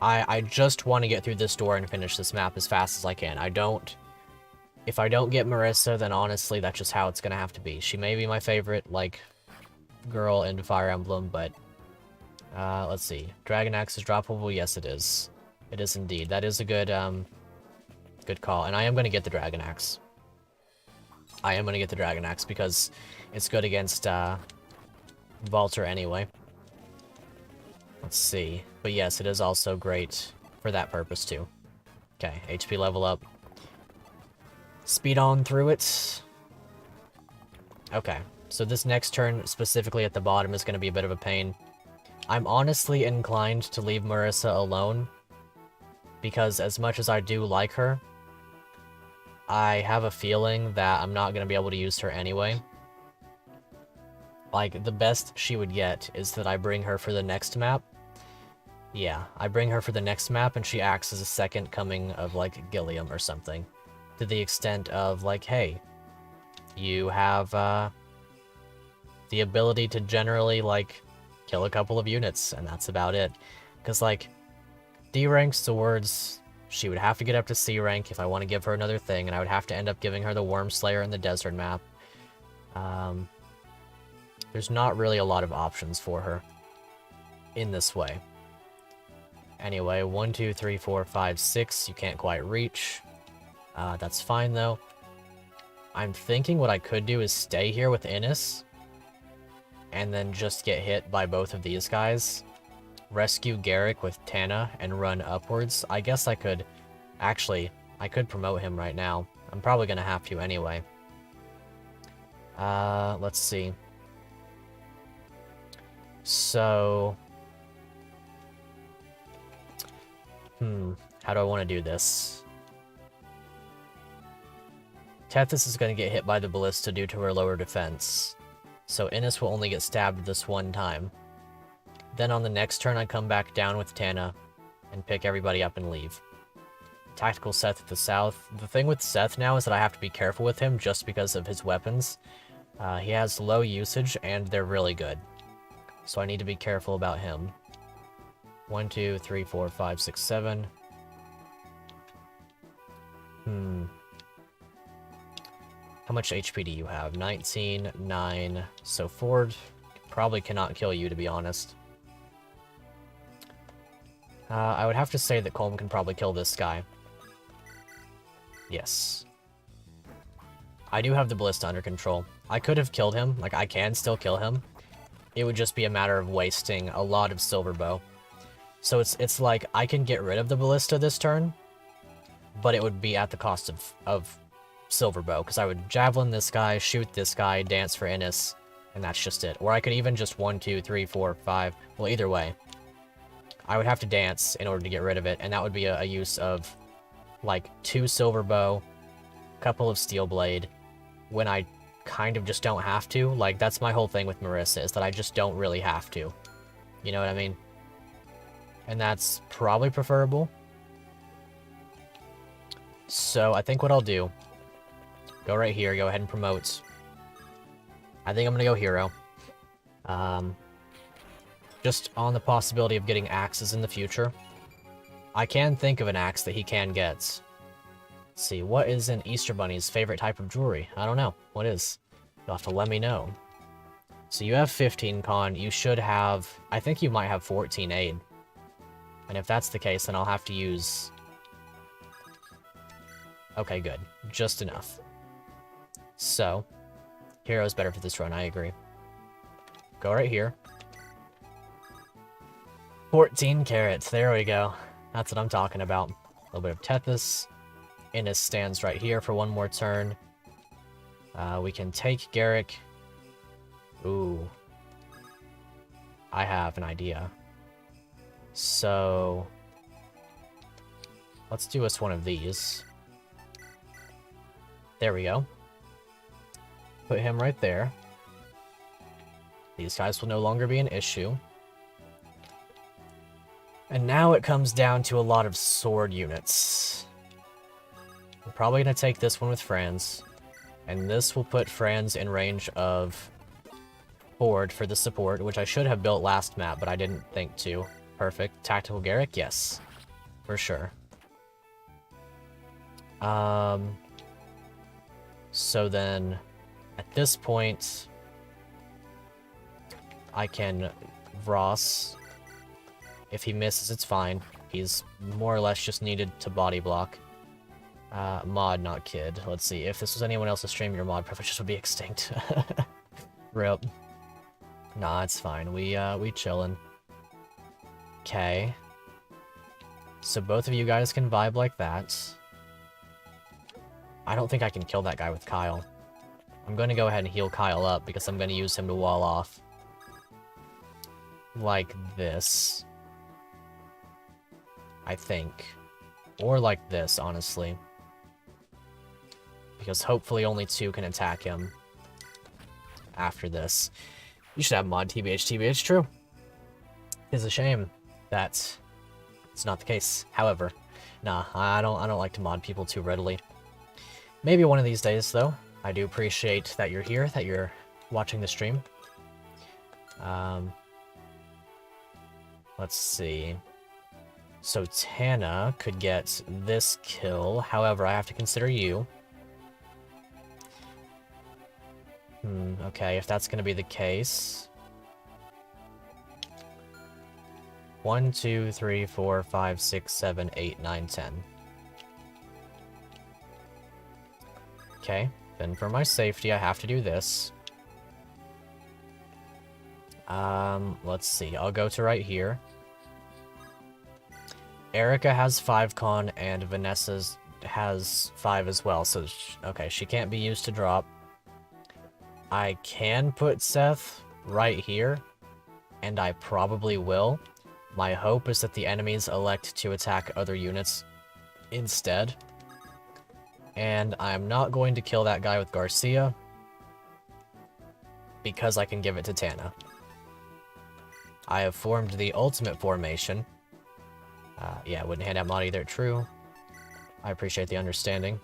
I just want to get through this door and finish this map as fast as I can. If I don't get Marissa, then honestly, that's just how it's gonna have to be. She may be my favorite, like, girl in Fire Emblem, but... let's see. Dragon Axe is droppable? Yes, it is. It is indeed. That is a good, good call. And I am gonna get the Dragon Axe. I am gonna get the Dragon Axe, because it's good against, Valter anyway. Let's see. But yes, it is also great for that purpose, too. Okay, HP level up. Speed on through it. Okay, so this next turn, specifically at the bottom, is going to be a bit of a pain. I'm honestly inclined to leave Marissa alone, because as much as I do like her, I have a feeling that I'm not going to be able to use her anyway. Like, the best she would get is that I bring her for the next map. Yeah, I bring her for the next map and she acts as a second coming of, like, Gilliam or something. To the extent of, like, hey, you have, the ability to generally, like, kill a couple of units, and that's about it. Because, like, D-rank swords, she would have to get up to C rank if I want to give her another thing, and I would have to end up giving her the Worm Slayer in the desert map. There's not really a lot of options for her in this way. Anyway, 1, 2, 3, 4, 5, 6, you can't quite reach. That's fine, though. I'm thinking what I could do is stay here with Innis, and then just get hit by both of these guys. Rescue Garrick with Tana and run upwards. I guess I could... Actually, I could promote him right now. I'm probably gonna have to anyway. Let's see. So... how do I want to do this? Tethys is going to get hit by the ballista due to her lower defense. So Innis will only get stabbed this one time. Then on the next turn I come back down with Tana and pick everybody up and leave. Tactical Seth at the south. The thing with Seth now is that I have to be careful with him just because of his weapons. He has low usage and they're really good. So I need to be careful about him. 1, 2, 3, 4, 5, 6, 7. How much HP do you have? 19, 9. So Ford probably cannot kill you, to be honest. I would have to say that Colm can probably kill this guy. Yes. I do have the ballista under control. I could have killed him. Like, I can still kill him. It would just be a matter of wasting a lot of silver bow. So it's like, I can get rid of the ballista this turn, but it would be at the cost of silver bow, because I would javelin this guy, shoot this guy, dance for Innis, and that's just it. Or I could even just 1, 2, 3, 4, 5. Well, either way. I would have to dance in order to get rid of it, and that would be a use of, like, 2 silver bow, couple of steel blade, when I kind of just don't have to. Like, that's my whole thing with Marissa, is that I just don't really have to. You know what I mean? And that's probably preferable. So I think what I'll do, go right here, go ahead and promote. I think I'm gonna go hero. Just on the possibility of getting axes in the future. I can think of an axe that he can get. Let's see, what is an Easter Bunny's favorite type of jewelry? I don't know. What is? You'll have to let me know. So you have 15 con, you should have... I think you might have 14 aid. And if that's the case, then I'll have to use... Okay, good. Just enough. So, hero's better for this run, I agree. Go right here. 14 carrots, there we go. That's what I'm talking about. A little bit of Tethys. Innis stands right here for one more turn. We can take Garrick. Ooh. I have an idea. So, let's do us one of these. There we go. Put him right there. These guys will no longer be an issue. And now it comes down to a lot of sword units. I'm probably going to take this one with Franz. And this will put Franz in range of Ford for the support, which I should have built last map, but I didn't think to. Perfect. Tactical Garrick? Yes. For sure. So then, at this point, I can Ross. If he misses, it's fine. He's more or less just needed to body block. Mod, not kid. Let's see. If this was anyone else's stream, your mod privileges would be extinct. RIP. Nah, it's fine. We chillin'. Okay. So both of you guys can vibe like that. I don't think I can kill that guy with Kyle. I'm going to go ahead and heal Kyle up because I'm going to use him to wall off. Like this. I think. Or like this, honestly. because hopefully only 2 can attack him after this. You should have mod TBH, true. It's a shame that it's not the case. However, nah, I don't like to mod people too readily. Maybe one of these days, though. I do appreciate that you're here, that you're watching the stream. Let's see. So Tana could get this kill. However, I have to consider you. Okay, if that's going to be the case. 1, 2, 3, 4, 5, 6, 7, 8, 9, 10. Okay, then for my safety, I have to do this. Let's see. I'll go to right here. Erica has 5 con, and Vanessa has 5 as well, so, okay, she can't be used to drop. I can put Seth right here, and I probably will. My hope is that the enemies elect to attack other units instead. And I'm not going to kill that guy with Garcia, because I can give it to Tana. I have formed the ultimate formation. Yeah, wouldn't hand out mod either, true. I appreciate the understanding.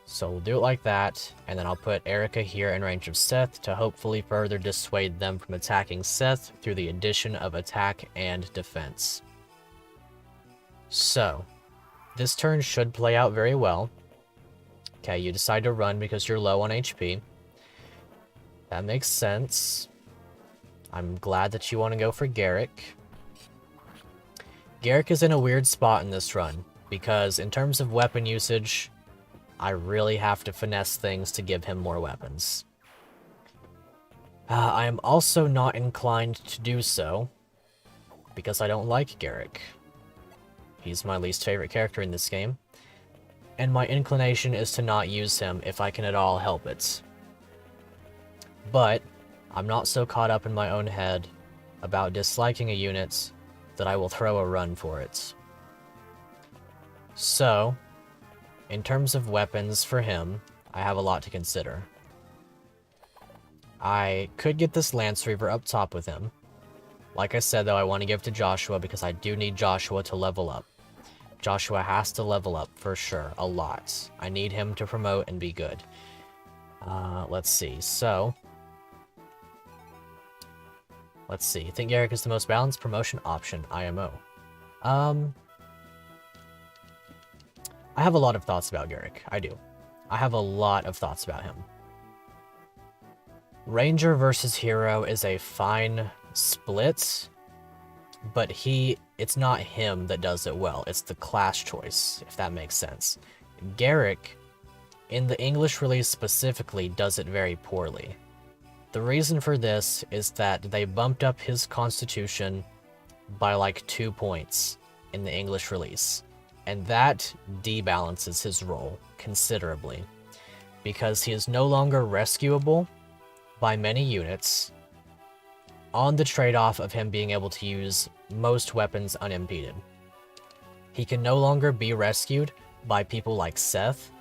So we'll do it like that, and then I'll put Erica here in range of Seth to hopefully further dissuade them from attacking Seth through the addition of attack and defense. So, this turn should play out very well. Okay, you decide to run because you're low on HP. That makes sense. I'm glad that you want to go for Garrick. Garrick is in a weird spot in this run, because in terms of weapon usage, I really have to finesse things to give him more weapons. I am also not inclined to do so, because I don't like Garrick. He's my least favorite character in this game, and my inclination is to not use him if I can at all help it. But I'm not so caught up in my own head about disliking a unit that I will throw a run for it. So, in terms of weapons for him, I have a lot to consider. I could get this Lance Reaver up top with him. Like I said, though, I want to give to Joshua because I do need Joshua to level up. Joshua has to level up, for sure, a lot. I need him to promote and be good. Let's see, so... Let's see, I think Garrick is the most balanced promotion option, IMO. I have a lot of thoughts about Garrick. I do. I have a lot of thoughts about him. Ranger versus Hero is a fine split, but it's not him that does it well. It's the class choice, if that makes sense. Garrick, in the English release specifically, does it very poorly. The reason for this is that they bumped up his constitution by like 2 points in the English release. And that debalances his role considerably, because he is no longer rescuable by many units, on the trade-off of him being able to use most weapons unimpeded. He can no longer be rescued by people like Seth.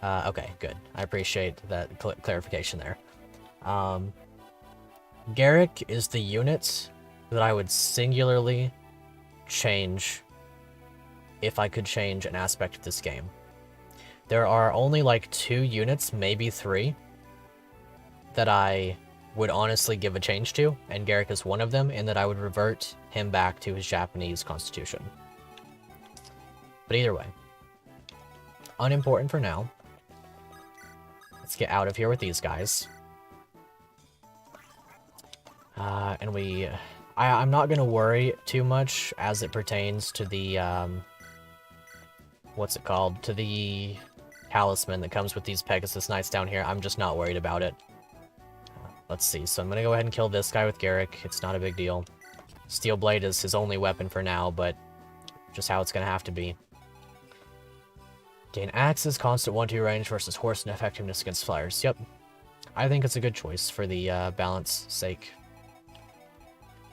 Okay, good. I appreciate that clarification there. Garrick is the unit that I would singularly change if I could change an aspect of this game. There are only like 2 units, maybe 3, that I would honestly give a change to, and Garrick is one of them, in that I would revert him back to his Japanese constitution. But either way, unimportant for now. Let's get out of here with these guys. And I'm not going to worry too much as it pertains to the, what's it called? To the talisman that comes with these Pegasus Knights down here. I'm just not worried about it. Let's see. So I'm going to go ahead and kill this guy with Garrick. It's not a big deal. Steel Blade is his only weapon for now, but just how it's going to have to be. Gain axes, constant 1-2 range versus horse and effectiveness against flyers. Yep. I think it's a good choice for the balance sake.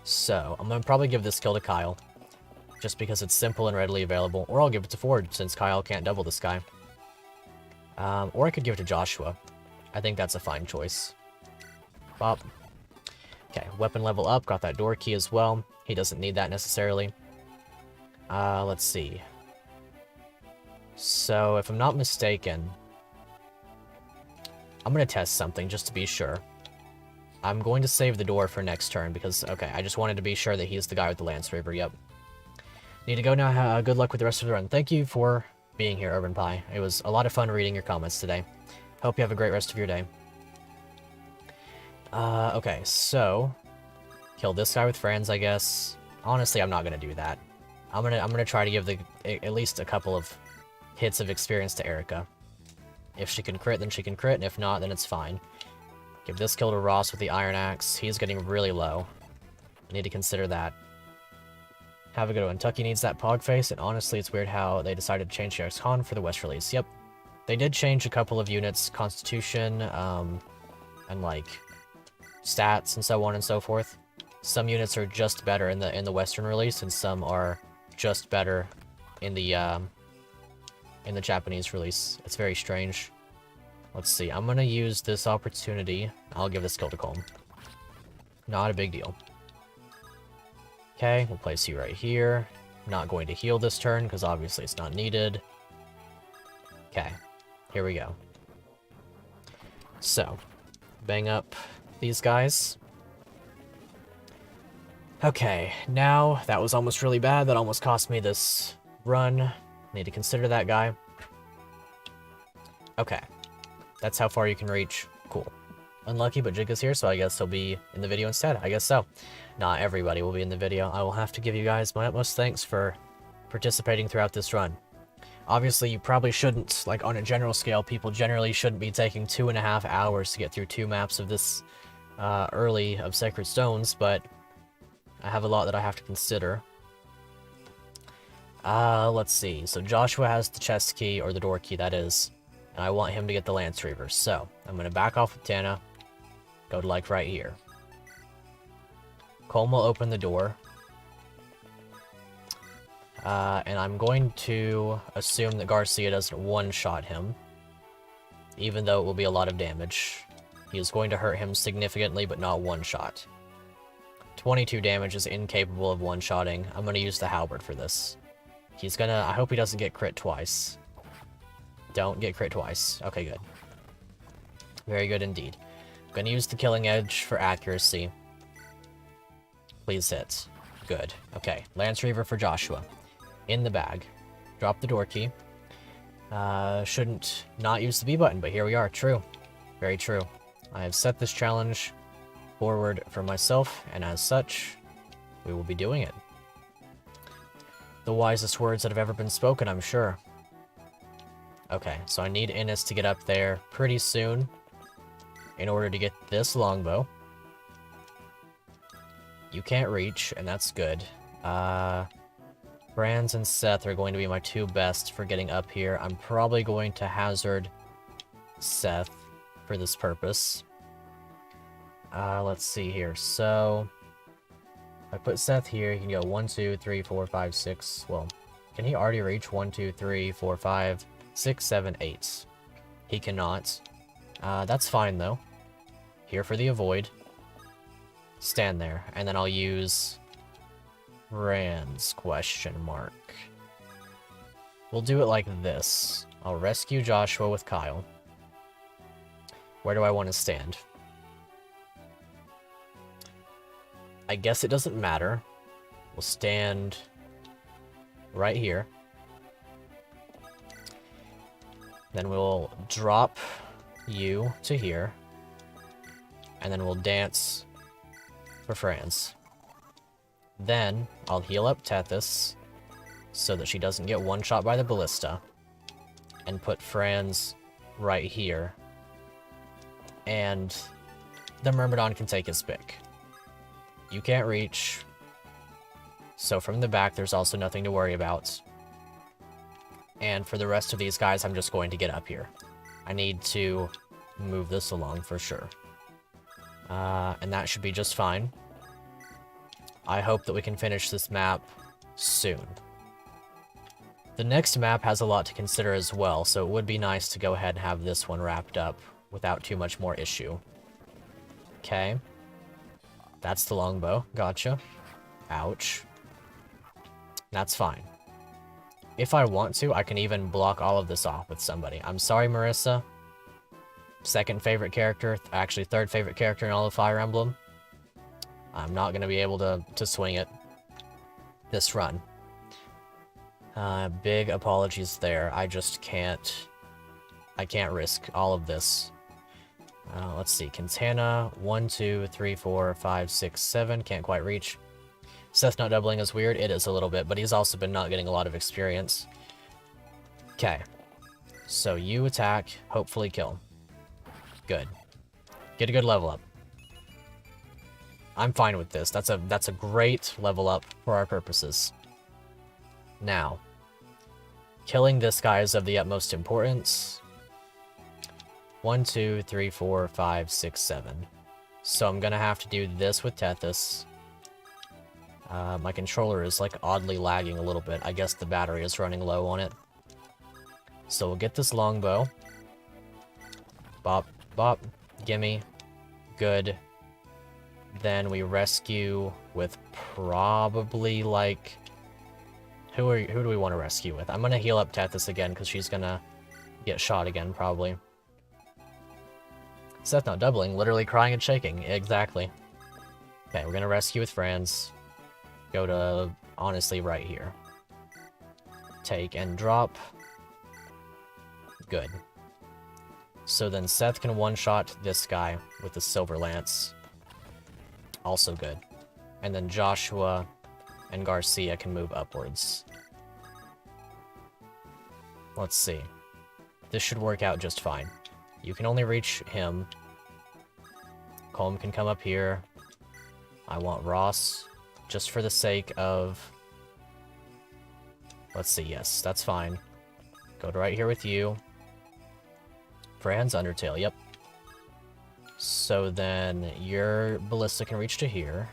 So, I'm going to probably give this kill to Kyle, just because it's simple and readily available, or I'll give it to Ford, since Kyle can't double this guy. Or I could give it to Joshua. I think that's a fine choice. Bop. Okay, weapon level up. Got that door key as well. He doesn't need that necessarily. Let's see. So, if I'm not mistaken, I'm going to test something just to be sure. I'm going to save the door for next turn because, okay, I just wanted to be sure that he's the guy with the Lance Reaver, yep. Need to go now. Good luck with the rest of the run. Thank you for being here, Urban Pie. It was a lot of fun reading your comments today. Hope you have a great rest of your day. Okay, so... Kill this guy with friends, I guess. Honestly, I'm not gonna do that. I'm gonna try to give at least a couple of hits of experience to Erica. If she can crit, then she can crit, and if not, then it's fine. Give this kill to Ross with the Iron Axe. He's getting really low. I need to consider that. Have a good one. Tucky needs that pog face, and honestly, it's weird how they decided to change the X-Con for the West release. Yep. They did change a couple of units, Constitution, and like stats and so on and so forth. Some units are just better in the Western release, and some are just better in the Japanese release. It's very strange. Let's see. I'm gonna use this opportunity. I'll give this kill to Colm. Not a big deal. Okay, we'll place you right here. Not going to heal this turn because obviously it's not needed. Okay, here we go. So, bang up these guys. Okay, now that was almost really bad. That almost cost me this run. Need to consider that guy. Okay, that's how far you can reach. Cool. Unlucky, but Jig is here, so I guess he'll be in the video instead. I guess so. Not everybody will be in the video. I will have to give you guys my utmost thanks for participating throughout this run. Obviously, you probably shouldn't, like on a general scale, people generally shouldn't be taking 2.5 hours to get through 2 maps of this early of Sacred Stones, but I have a lot that I have to consider. Let's see. So Joshua has the chest key, or the door key, that is. And I want him to get the Lance Reaver. So, I'm going to back off with Tana. Go to, like, right here. Colm will open the door. And I'm going to assume that Garcia doesn't one-shot him. Even though it will be a lot of damage. He is going to hurt him significantly, but not one-shot. 22 damage is incapable of one-shotting. I'm going to use the halberd for this. He's gonna... I hope he doesn't get crit twice. Don't get crit twice. Okay, good. Very good indeed. I'm gonna use the Killing Edge for accuracy. Please hit. Good. Okay, Lance Reaver for Joshua. In the bag. Drop the door key. Shouldn't not use the B button, but here we are. True. Very true. I have set this challenge forward for myself, and as such, we will be doing it. The wisest words that have ever been spoken, I'm sure. Okay, so I need Innis to get up there pretty soon in order to get this longbow. You can't reach, and that's good. Brands and Seth are going to be my 2 best for getting up here. I'm probably going to hazard Seth for this purpose. Let's see here. So, if I put Seth here, he can go 1, 2, 3, 4, 5, 6. Well, can he already reach 1, 2, 3, 4, 5, 6, 7, 8? He cannot. That's fine, though. Here for the avoid. Stand there, and then I'll use Rand's question mark. We'll do it like this. I'll rescue Joshua with Kyle. Where do I want to stand? I guess it doesn't matter. We'll stand right here. Then we'll drop you to here. And then we'll dance for Franz. Then I'll heal up Tethys so that she doesn't get one-shot by the ballista. And put Franz right here. And the Myrmidon can take his pick. You can't reach. So from the back, there's also nothing to worry about. And for the rest of these guys, I'm just going to get up here. I need to move this along for sure. And that should be just fine. I hope that we can finish this map soon. The next map has a lot to consider as well, so it would be nice to go ahead and have this one wrapped up without too much more issue. Okay. That's the longbow. Gotcha. Ouch. That's fine. If I want to, I can even block all of this off with somebody. I'm sorry, Marissa. Second favorite character, actually third favorite character in all of Fire Emblem. I'm not going to be able to swing it this run. Big apologies there. I just can't... I can't risk all of this. Let's see. Quintana, 1, 2, 3, 4, 5, 6, 7. Can't quite reach. Seth not doubling is weird. It is a little bit, but he's also been not getting a lot of experience. Okay. So you attack, hopefully kill. Good. Get a good level up. I'm fine with this. That's a great level up for our purposes. Now, killing this guy is of the utmost importance. 1, 2, 3, 4, 5, 6, 7. So I'm gonna have to do this with Tethys. My controller is like oddly lagging a little bit. I guess the battery is running low on it. So we'll get this longbow. Bop, bop, gimme. Good. Then we rescue with probably like... Who do we want to rescue with? I'm gonna heal up Tethys again because she's gonna get shot again probably. Seth not doubling, literally crying and shaking. Exactly. Okay, we're gonna rescue with Franz. Go to, honestly, right here. Take and drop. Good. So then Seth can one-shot this guy with the Silver Lance. Also good. And then Joshua and Garcia can move upwards. Let's see. This should work out just fine. You can only reach him. Colm can come up here. I want Ross, just for the sake of... Let's see, yes, that's fine. Go to right here with you. Franz, Undertale, yep. So then your Ballista can reach to here.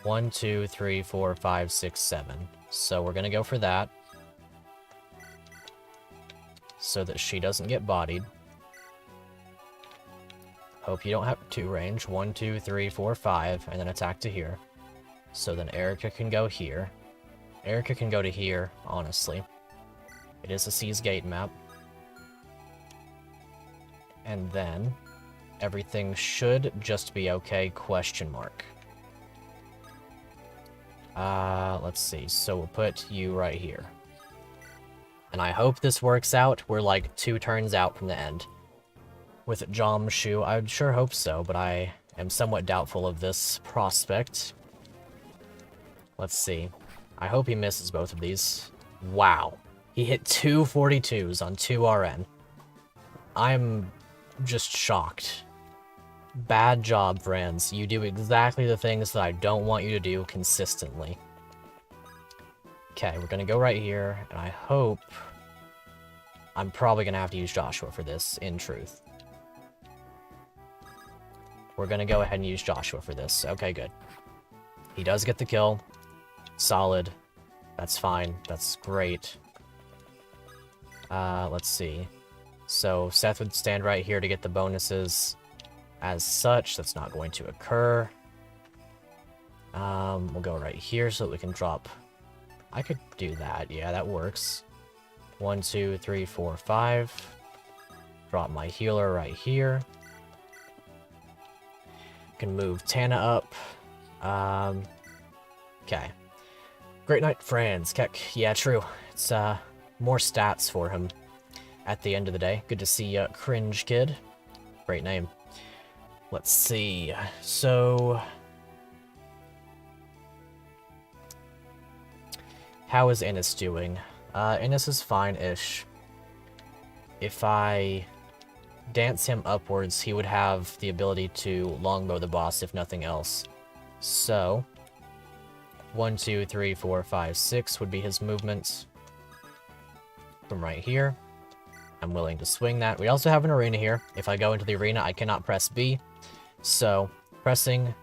1, 2, 3, 4, 5, 6, 7. So we're gonna go for that. So that she doesn't get bodied. Hope you don't have 2 range. 1, 2, 3, 4, 5, and then attack to here. So then Erica can go here. Erica can go to here, honestly. It is a Seas Gate map. And then everything should just be okay, question mark. Let's see. So we'll put you right here. And I hope this works out. We're like 2 turns out from the end. With Jomshu, I would sure hope so, but I am somewhat doubtful of this prospect. Let's see. I hope he misses both of these. Wow. He hit 2 42s on 2 RN. I'm just shocked. Bad job, friends. You do exactly the things that I don't want you to do consistently. Okay, we're gonna go right here, and I hope... I'm probably gonna have to use Joshua for this, in truth. We're gonna go ahead and use Joshua for this. Okay, good. He does get the kill. Solid. That's fine. That's great. Let's see. So Seth would stand right here to get the bonuses. As such, that's not going to occur. We'll go right here so that we can drop... I could do that. Yeah, that works. 1, 2, 3, 4, 5. Drop my healer right here. Can move Tana up. Okay. Great night, Franz. Keck. Yeah, true. It's, more stats for him at the end of the day. Good to see, Cringe Kid. Great name. Let's see. So... how is Innis doing? Innis is fine-ish. If I dance him upwards, he would have the ability to longbow the boss, if nothing else. So, 1, 2, 3, 4, 5, 6 would be his movements from right here. I'm willing to swing that. We also have an arena here. If I go into the arena, I cannot press B. So, pressing...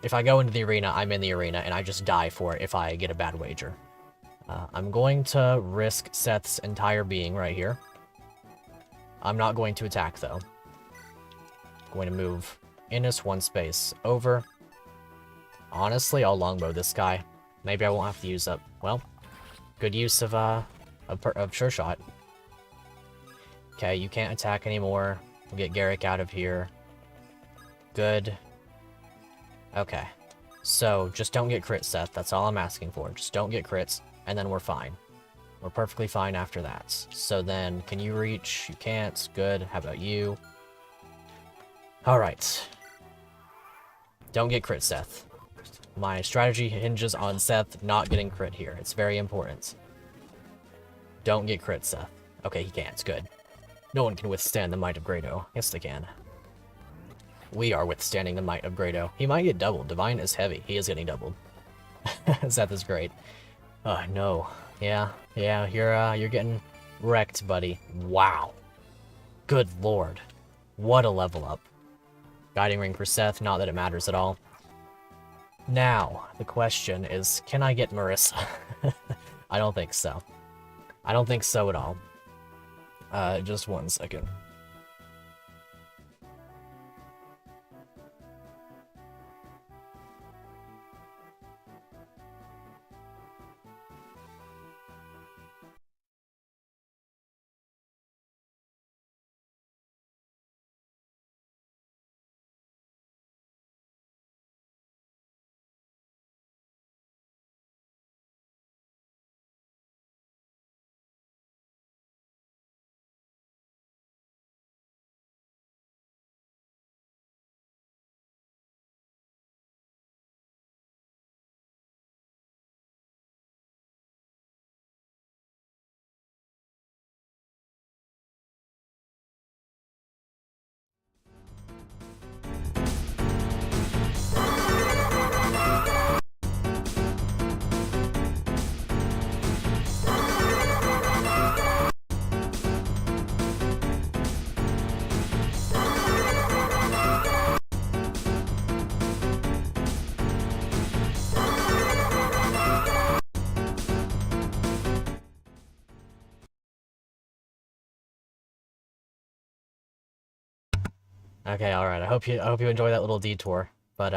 if I go into the arena, I'm in the arena, and I just die for it if I get a bad wager. I'm going to risk Seth's entire being right here. I'm not going to attack, though. I'm going to move Innis one space over. Honestly, I'll longbow this guy. Maybe I won't have to use up... Well, good use of Sure Shot. Okay, you can't attack anymore. We'll get Garrick out of here. Good. Okay. So, just don't get crits, Seth. That's all I'm asking for. Just don't get crits, and then we're fine. We're perfectly fine after that. So then, can you reach? You can't. Good. How about you? Alright. Don't get crit, Seth. My strategy hinges on Seth not getting crit here. It's very important. Don't get crit, Seth. Okay, he can't. Good. No one can withstand the might of Grado. Yes, they can. We are withstanding the might of Grado. He might get doubled. Divine is heavy. He is getting doubled. Seth is great. Oh, no. Yeah, you're getting wrecked, buddy. Wow. Good lord. What a level up. Guiding Ring for Seth, not that it matters at all. Now, the question is, can I get Marissa? I don't think so. I don't think so at all. Just one second. Okay, alright. I hope you enjoy that little detour. But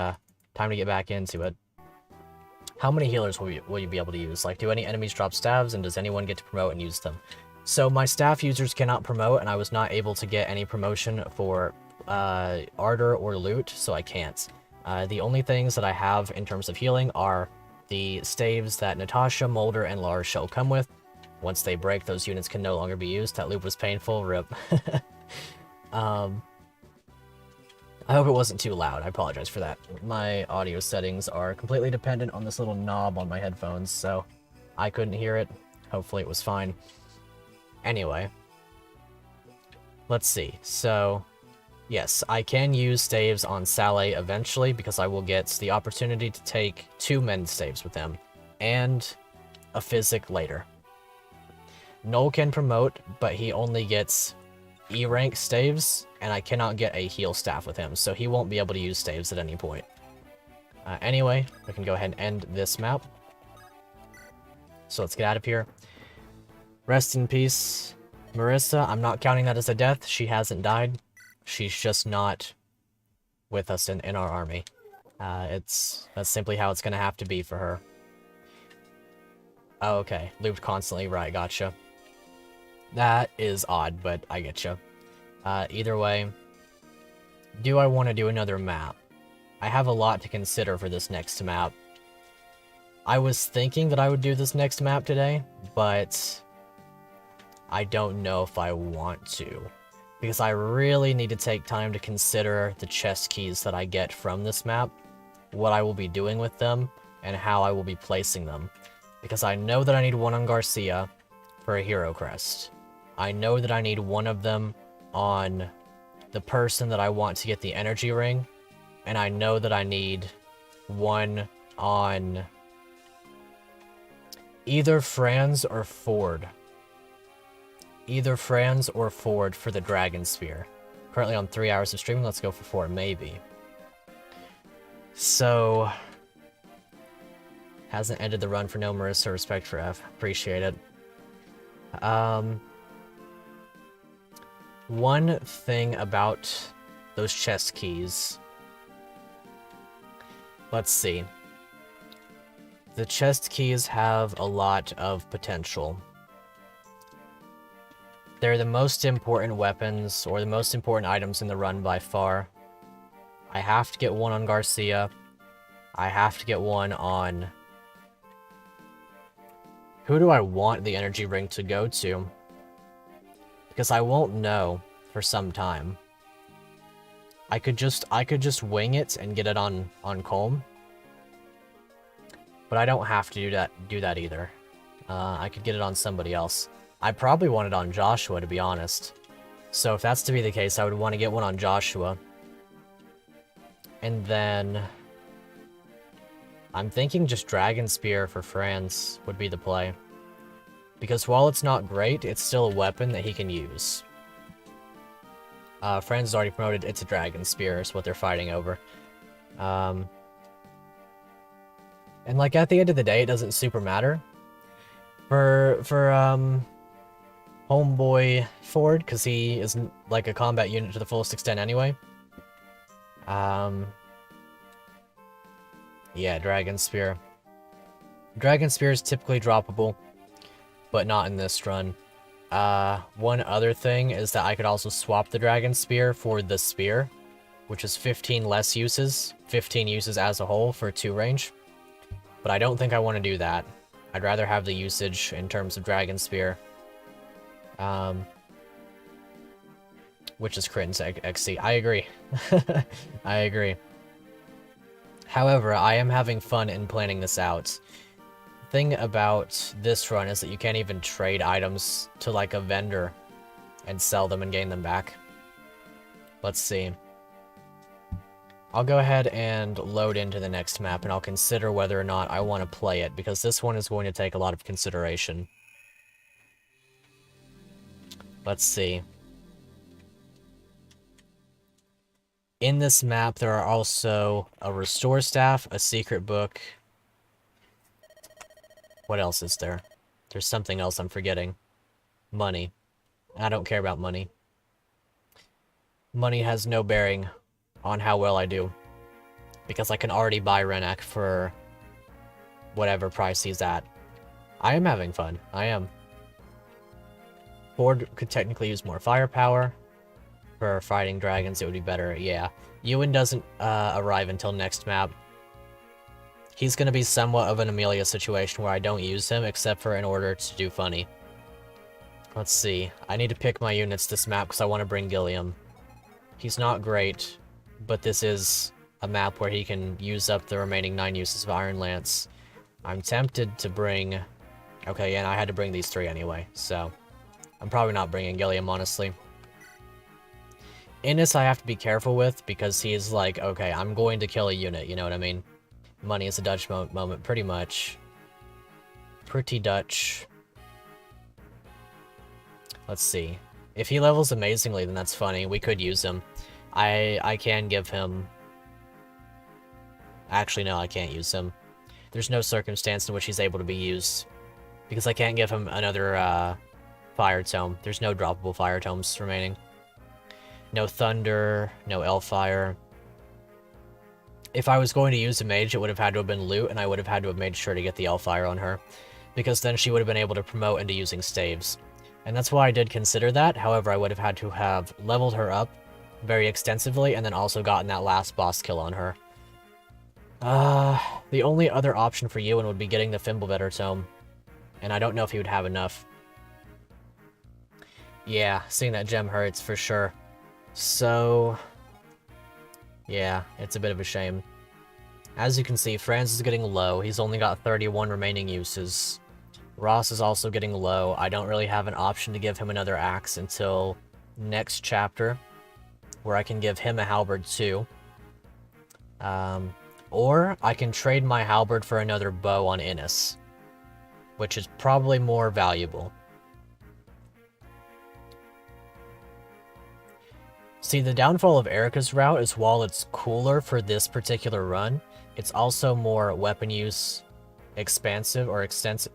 time to get back into it. How many healers will you be able to use? Like, do any enemies drop staves, and does anyone get to promote and use them? So my staff users cannot promote, and I was not able to get any promotion for Ardor or Loot, so I can't. The only things that I have in terms of healing are the staves that Natasha, Mulder, and Lars shall come with. Once they break, those units can no longer be used. That loop was painful. RIP. I hope it wasn't too loud. I apologize for that. My audio settings are completely dependent on this little knob on my headphones, so I couldn't hear it. Hopefully it was fine. Anyway. Let's see. So, yes, I can use staves on Saleh eventually because I will get the opportunity to take 2 mend staves with him, and a physic later. Noel can promote, but he only gets E-rank staves, and I cannot get a heal staff with him, so he won't be able to use staves at any point. Anyway, we can go ahead and end this map. So let's get out of here. Rest in peace, Marissa. I'm not counting that as a death. She hasn't died. She's just not with us in our army. That's simply how it's gonna have to be for her. Oh, okay. Looped constantly. Right, gotcha. That is odd, but I getcha. Either way, do I want to do another map? I have a lot to consider for this next map. I was thinking that I would do this next map today, but I don't know if I want to. Because I really need to take time to consider the chest keys that I get from this map, what I will be doing with them, and how I will be placing them. Because I know that I need one on Garcia for a hero crest. I know that I need one of them on the person that I want to get the energy ring, and I know that I need one on either Franz or Ford. Either Franz or Ford for the Dragon Spear. Currently on 3 hours of streaming, let's go for 4, maybe. So, Hasn't ended the run for no Marissa. Respect for F. Appreciate it. One thing about those chest keys. Let's see. The chest keys have a lot of potential. They're the most important weapons, or the most important items in the run by far. I have to get one on Garcia. I have to get one on... Who do I want the energy ring to go to? Because I won't know for some time. I could just wing it and get it on Colm. But I don't have to do that either. I could get it on somebody else. I probably want it on Joshua, to be honest. So if that's to be the case, I would want to get one on Joshua. And then... I'm thinking just Dragon Spear for Franz would be the play. Because while it's not great, it's still a weapon that he can use. Franz is already promoted, it's a Dragon Spear is what they're fighting over. And like at the end of the day, it doesn't super matter. For Homeboy Ford, because he isn't like a combat unit to the fullest extent anyway. Yeah, Dragon Spear. Dragon Spear is typically droppable, but not in this run. One other thing is that I could also swap the Dragon Spear for the Spear, which is 15 less uses, 15 uses as a whole for 2 range. But I don't think I want to do that. I'd rather have the usage in terms of Dragon Spear. Which is crit into XC. I agree. I agree. However, I am having fun in planning this out. The thing about this run is that you can't even trade items to like a vendor and sell them and gain them back. Let's see. I'll go ahead and load into the next map and I'll consider whether or not I want to play it, because this one is going to take a lot of consideration. Let's see. In this map, there are also a Restore Staff, a Secret Book. What else is there? There's something else I'm forgetting. Money. I don't care about money. Money has no bearing on how well I do, because I can already buy Renak for whatever price he's at. I am having fun. I am. Ford could technically use more firepower. For fighting dragons, it would be better. Yeah. Ewan doesn't arrive until next map. He's going to be somewhat of an Amelia situation where I don't use him, except for in order to do funny. Let's see. I need to pick my units this map because I want to bring Gilliam. He's not great, but this is a map where he can use up the remaining 9 uses of Iron Lance. I'm tempted to bring... Okay, yeah, and I had to bring these 3 anyway, so... I'm probably not bringing Gilliam, honestly. Innis I have to be careful with, because he's like, okay, I'm going to kill a unit, you know what I mean? Money is a Dutch moment, pretty much. Pretty Dutch. Let's see. If he levels amazingly, then that's funny. We could use him. I can give him... Actually, no, I can't use him. There's no circumstance in which he's able to be used. Because I can't give him another Fire Tome. There's no droppable Fire Tomes remaining. No Thunder, no Elfire. If I was going to use a mage, it would have had to have been loot, and I would have had to have made sure to get the Elfire on her. Because then she would have been able to promote into using staves. And that's why I did consider that. However, I would have had to have leveled her up very extensively, and then also gotten that last boss kill on her. The only other option for Ewan would be getting the Fimbulvetter Tome. And I don't know if he would have enough. Yeah, seeing that gem hurts for sure. So... yeah, it's a bit of a shame. As you can see, Franz is getting low. He's only got 31 remaining uses. Ross is also getting low. I don't really have an option to give him another axe until next chapter, where I can give him a halberd too. Or I can trade my halberd for another bow on Innis, which is probably more valuable. See, the downfall of Erica's route is while it's cooler for this particular run, it's also more weapon use expansive or extensive.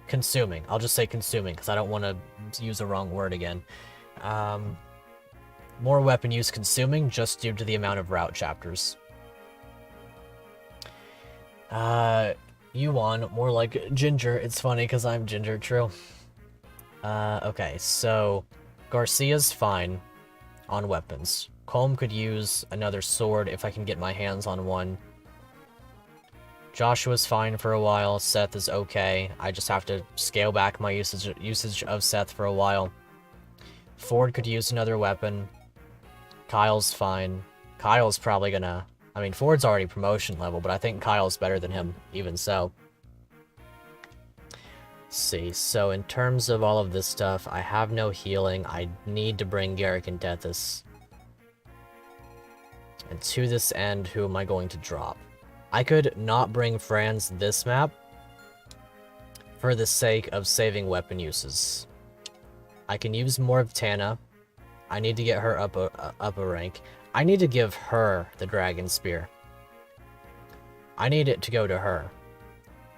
Consuming. I'll just say consuming because I don't want to use the wrong word again. More weapon use consuming just due to the amount of route chapters. Yuan, more like Ginger. It's funny because I'm Ginger, true. Okay, so Garcia's fine on weapons. Colm could use another sword if I can get my hands on one. Joshua's fine for a while. Seth is okay. I just have to scale back my usage of Seth for a while. Ford could use another weapon. Kyle's fine. Kyle's probably gonna... I mean, Ford's already promotion level, but I think Kyle's better than him, even so. Let's see, so in terms of all of this stuff, I have no healing. I need to bring Garrick and Tethys. And to this end, who am I going to drop? I could not bring Franz this map for the sake of saving weapon uses. I can use more of Tana. I need to get her up a rank. I need to give her the Dragon Spear. I need it to go to her.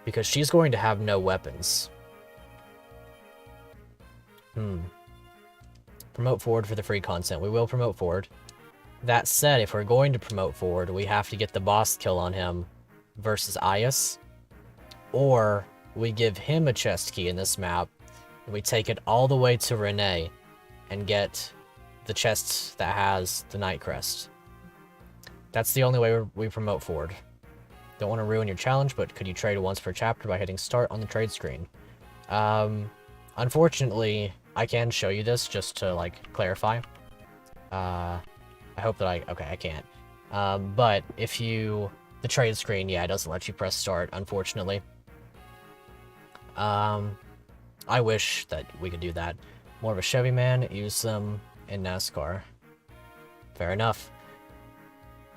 Because she's going to have no weapons. Promote Ford for the free content. We will promote Ford. That said, if we're going to promote Ford, we have to get the boss kill on him versus Ayas. Or we give him a chest key in this map, and we take it all the way to Renee and get the chest that has the Night Crest. That's the only way we promote Ford. Don't want to ruin your challenge, but could you trade once per chapter by hitting start on the trade screen? Unfortunately, I can show you this just to, like, clarify. I hope that okay, I can't. But if you... The trade screen, yeah, it doesn't let you press start, unfortunately. I wish that we could do that. More of a Chevy man, use them in NASCAR. Fair enough.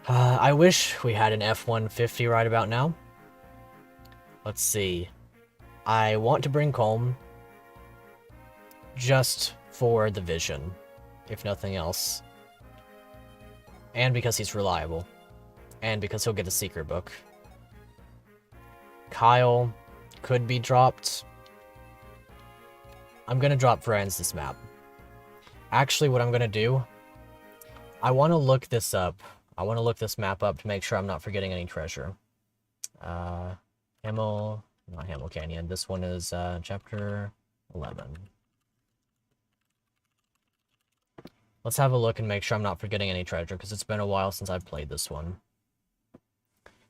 I wish we had an F-150 right about now. Let's see. I want to bring Colm just for the vision, if nothing else. And because he's reliable. And because he'll get a secret book. Kyle could be dropped. I'm gonna drop Franz this map. Actually, what I'm gonna do, I want to look this up. I want to look this map up to make sure I'm not forgetting any treasure. Not Hamel Canyon. This one is chapter 11. Let's have a look and make sure I'm not forgetting any treasure, because it's been a while since I've played this one.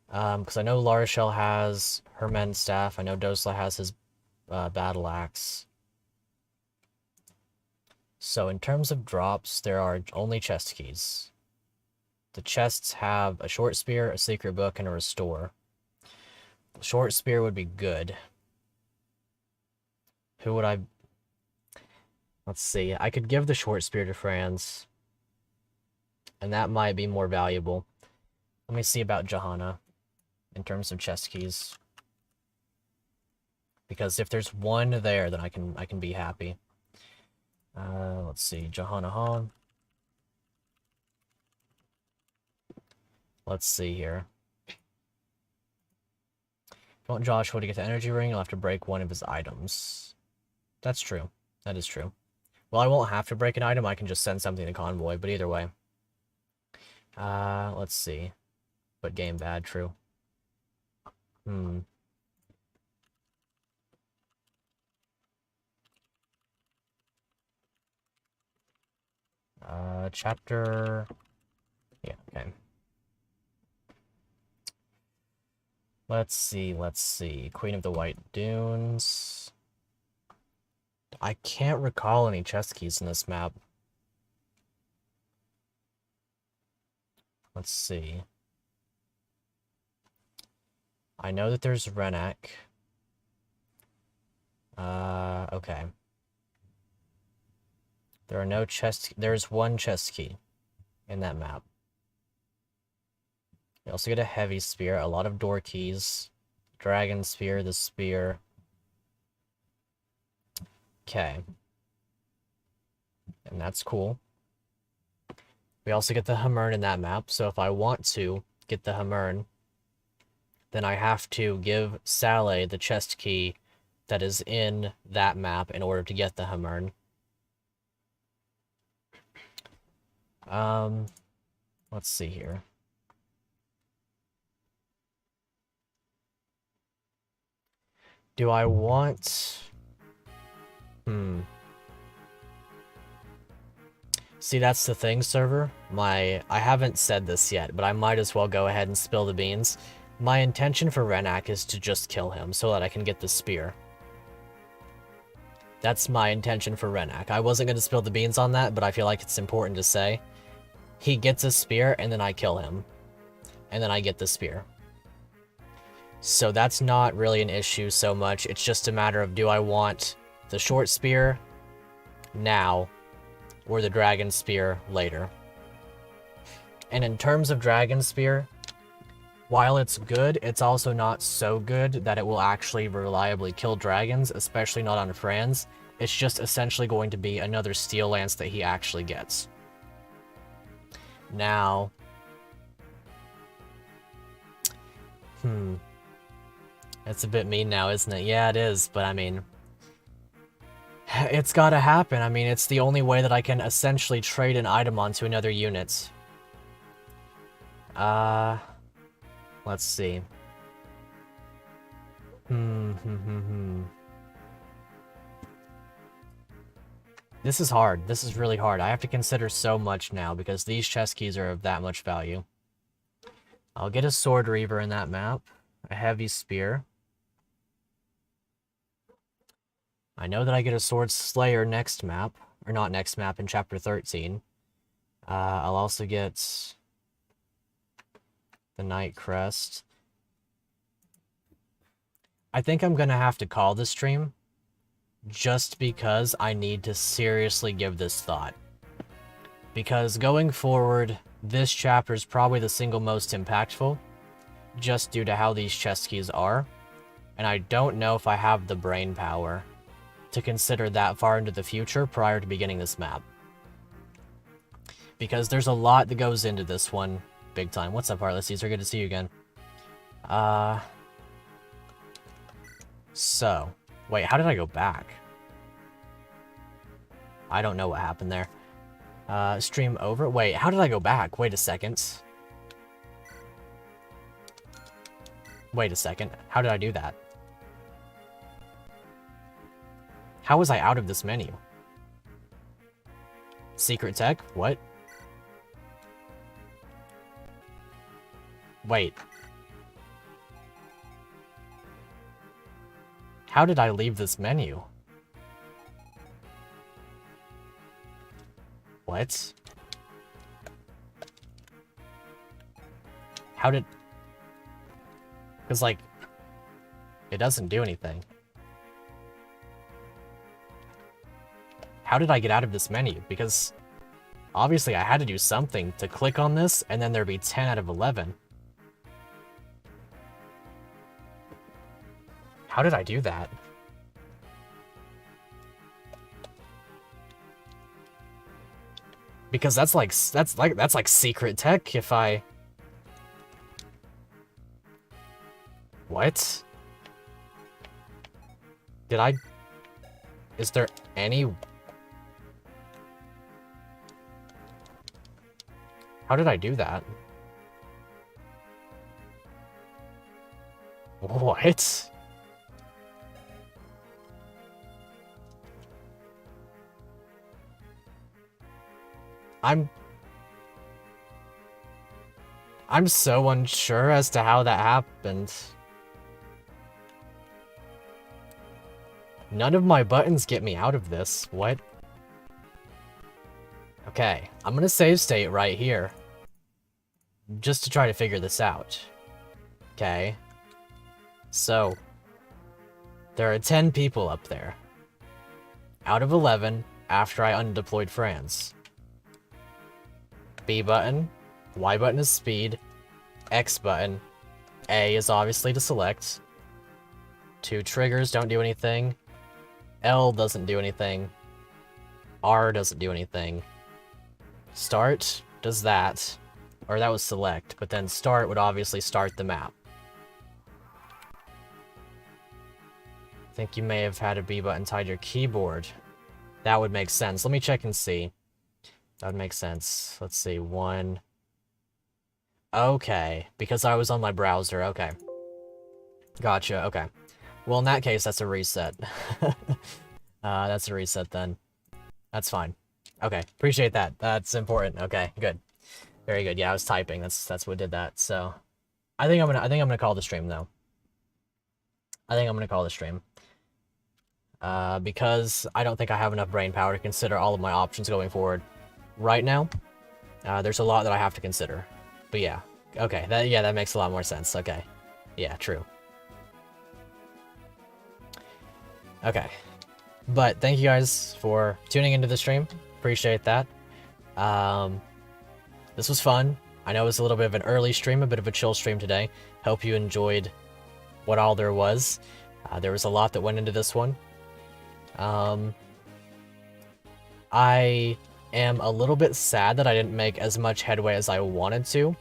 Because I know Larishel has her men's staff. I know Dosla has his battle axe. So in terms of drops, there are only chest keys. The chests have a short spear, a secret book, and a restore. Short spear would be good. Who would I... Let's see. I could give the short spear to Franz. And that might be more valuable. Let me see about Johanna in terms of chest keys. Because if there's one there, then I can be happy. Let's see. Johanna Hahn. Let's see here. If you want Joshua to get the energy ring, you'll have to break one of his items. That's true. That is true. Well, I won't have to break an item. I can just send something to Convoy, but either way. Let's see. But game bad, true. Chapter... Yeah, okay. Let's see. Queen of the White Dunes. I can't recall any chest keys in this map. Let's see. I know that there's Renak. Okay. There are no chest... There's one chest key in that map. You also get a heavy spear, a lot of door keys, dragon spear, the spear. Okay. And that's cool. We also get the Hammern in that map, so if I want to get the Hammern, then I have to give Saleh the chest key that is in that map in order to get the Hammern. Let's see here. Do I want... See, that's the thing, server. I haven't said this yet, but I might as well go ahead and spill the beans. My intention for Renak is to just kill him so that I can get the spear. That's my intention for Renak. I wasn't going to spill the beans on that, but I feel like it's important to say. He gets a spear, and then I kill him. And then I get the spear. So that's not really an issue so much. It's just a matter of, do I want the short spear now or the dragon spear later? And in terms of dragon spear, while it's good, it's also not so good that it will actually reliably kill dragons, especially not on Franz. It's just essentially going to be another steel lance that he actually gets. Now, it's a bit mean now, isn't it? Yeah, it is, but I mean, it's gotta happen. I mean, it's the only way that I can essentially trade an item onto another unit. Let's see. This is hard. This is really hard. I have to consider so much now because these chest keys are of that much value. I'll get a Sword Reaver in that map. A Heavy Spear. I know that I get a Sword Slayer next map. Or not next map, in Chapter 13. I'll also get the Night Crest. I think I'm going to have to call this stream just because I need to seriously give this thought. Because going forward, this chapter is probably the single most impactful, just due to how these chest keys are, and I don't know if I have the brain power to consider that far into the future prior to beginning this map. Because there's a lot that goes into this one, big time. What's up, Heartless Caesar? Good to see you again. So, wait, how did I go back? I don't know what happened there. Stream over? Wait, how did I go back? Wait a second. Wait a second. How did I do that? How was I out of this menu? Secret tech? What? Wait. How did I leave this menu? What? How did... Because, like, it doesn't do anything. How did I get out of this menu? Because, obviously, I had to do something to click on this, and then there'd be 10 out of 11. How did I do that? Because that's like secret tech if I... What? Did I... Is there any... How did I do that? What? I'm so unsure as to how that happened. None of my buttons get me out of this. What? Okay, I'm gonna save state right here. Just to try to figure this out. Okay. So, there are 10 people up there. Out of 11, after I undeployed Franz. B button, Y button is speed, X button, A is obviously to select, 2 triggers don't do anything, L doesn't do anything, R doesn't do anything, start does that, or that was select, but then start would obviously start the map. think you may have had a B button tied to your keyboard. That would make sense. Let me check and see. That would make sense. Let's see, 1. Okay, because I was on my browser, okay. Gotcha, okay. Well, in that case, that's a reset. That's a reset then. That's fine. Okay, appreciate that. That's important. Okay, good. Very good. Yeah, I was typing. That's what did that. So, I think I'm gonna call the stream though. I think I'm gonna call the stream. Because I don't think I have enough brain power to consider all of my options going forward right now. There's a lot that I have to consider. But yeah. Okay, that makes a lot more sense. Okay. Yeah, true. Okay. But thank you guys for tuning into the stream. Appreciate that. This was fun. I know it was a little bit of an early stream, a bit of a chill stream today. Hope you enjoyed what all there was. There was a lot that went into this one. I am a little bit sad that I didn't make as much headway as I wanted to.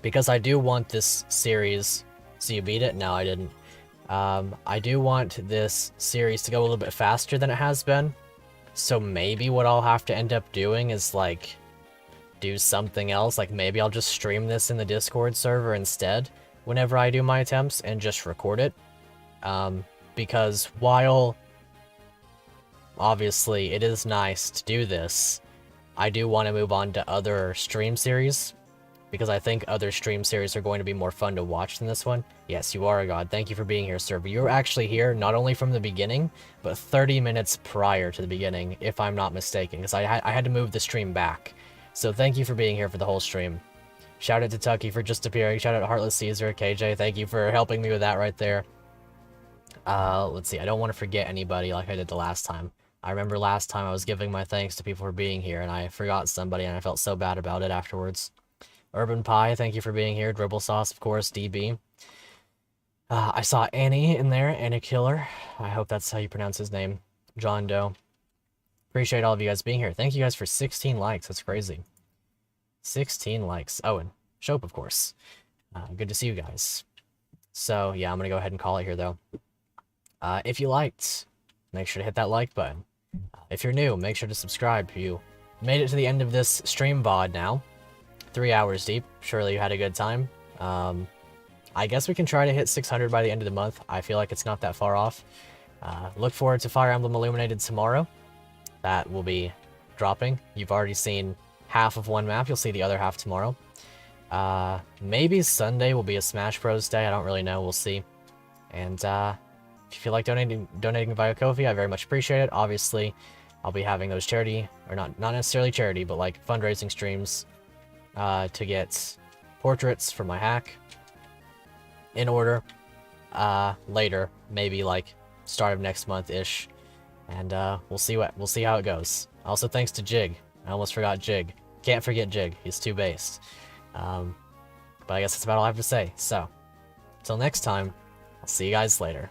Because I do want this series... So you beat it? No, I didn't. I do want this series to go a little bit faster than it has been. So maybe what I'll have to end up doing is, like, do something else. Like, maybe I'll just stream this in the Discord server instead whenever I do my attempts and just record it. Because while, obviously, it is nice to do this, I do want to move on to other stream series. Because I think other stream series are going to be more fun to watch than this one. Yes, you are a god. Thank you for being here, server. You were actually here not only from the beginning, but 30 minutes prior to the beginning, if I'm not mistaken. Because I had to move the stream back. So thank you for being here for the whole stream. Shout out to Tucky for just appearing. Shout out to Heartless Caesar. KJ, thank you for helping me with that right there. Let's see. I don't want to forget anybody like I did the last time. I remember last time I was giving my thanks to people for being here, and I forgot somebody, and I felt so bad about it afterwards. Urban Pie, thank you for being here. Dribble Sauce, of course. DB. I saw Annie in there. Annie Killer. I hope that's how you pronounce his name. John Doe. Appreciate all of you guys being here. Thank you guys for 16 likes. That's crazy. 16 likes. Oh, and Shope, of course. Good to see you guys. So, yeah, I'm going to go ahead and call it here, though. If you liked, make sure to hit that like button. If you're new, make sure to subscribe. You made it to the end of this stream VOD now. 3 hours deep. Surely you had a good time. I guess we can try to hit 600 by the end of the month. I feel like it's not that far off. Look forward to Fire Emblem Illuminated tomorrow. That will be dropping. You've already seen half of one map. You'll see the other half tomorrow. Maybe Sunday will be a Smash Bros. Day. I don't really know. We'll see. And if you feel like donating via Ko-fi, I very much appreciate it. Obviously, I'll be having those charity, or not necessarily charity, but like fundraising streams to get portraits for my hack in order later, maybe like start of next month-ish, and we'll see how it goes. Also, thanks to Jig. I almost forgot Jig. Can't forget Jig. He's too based. But I guess that's about all I have to say. So, until next time, I'll see you guys later.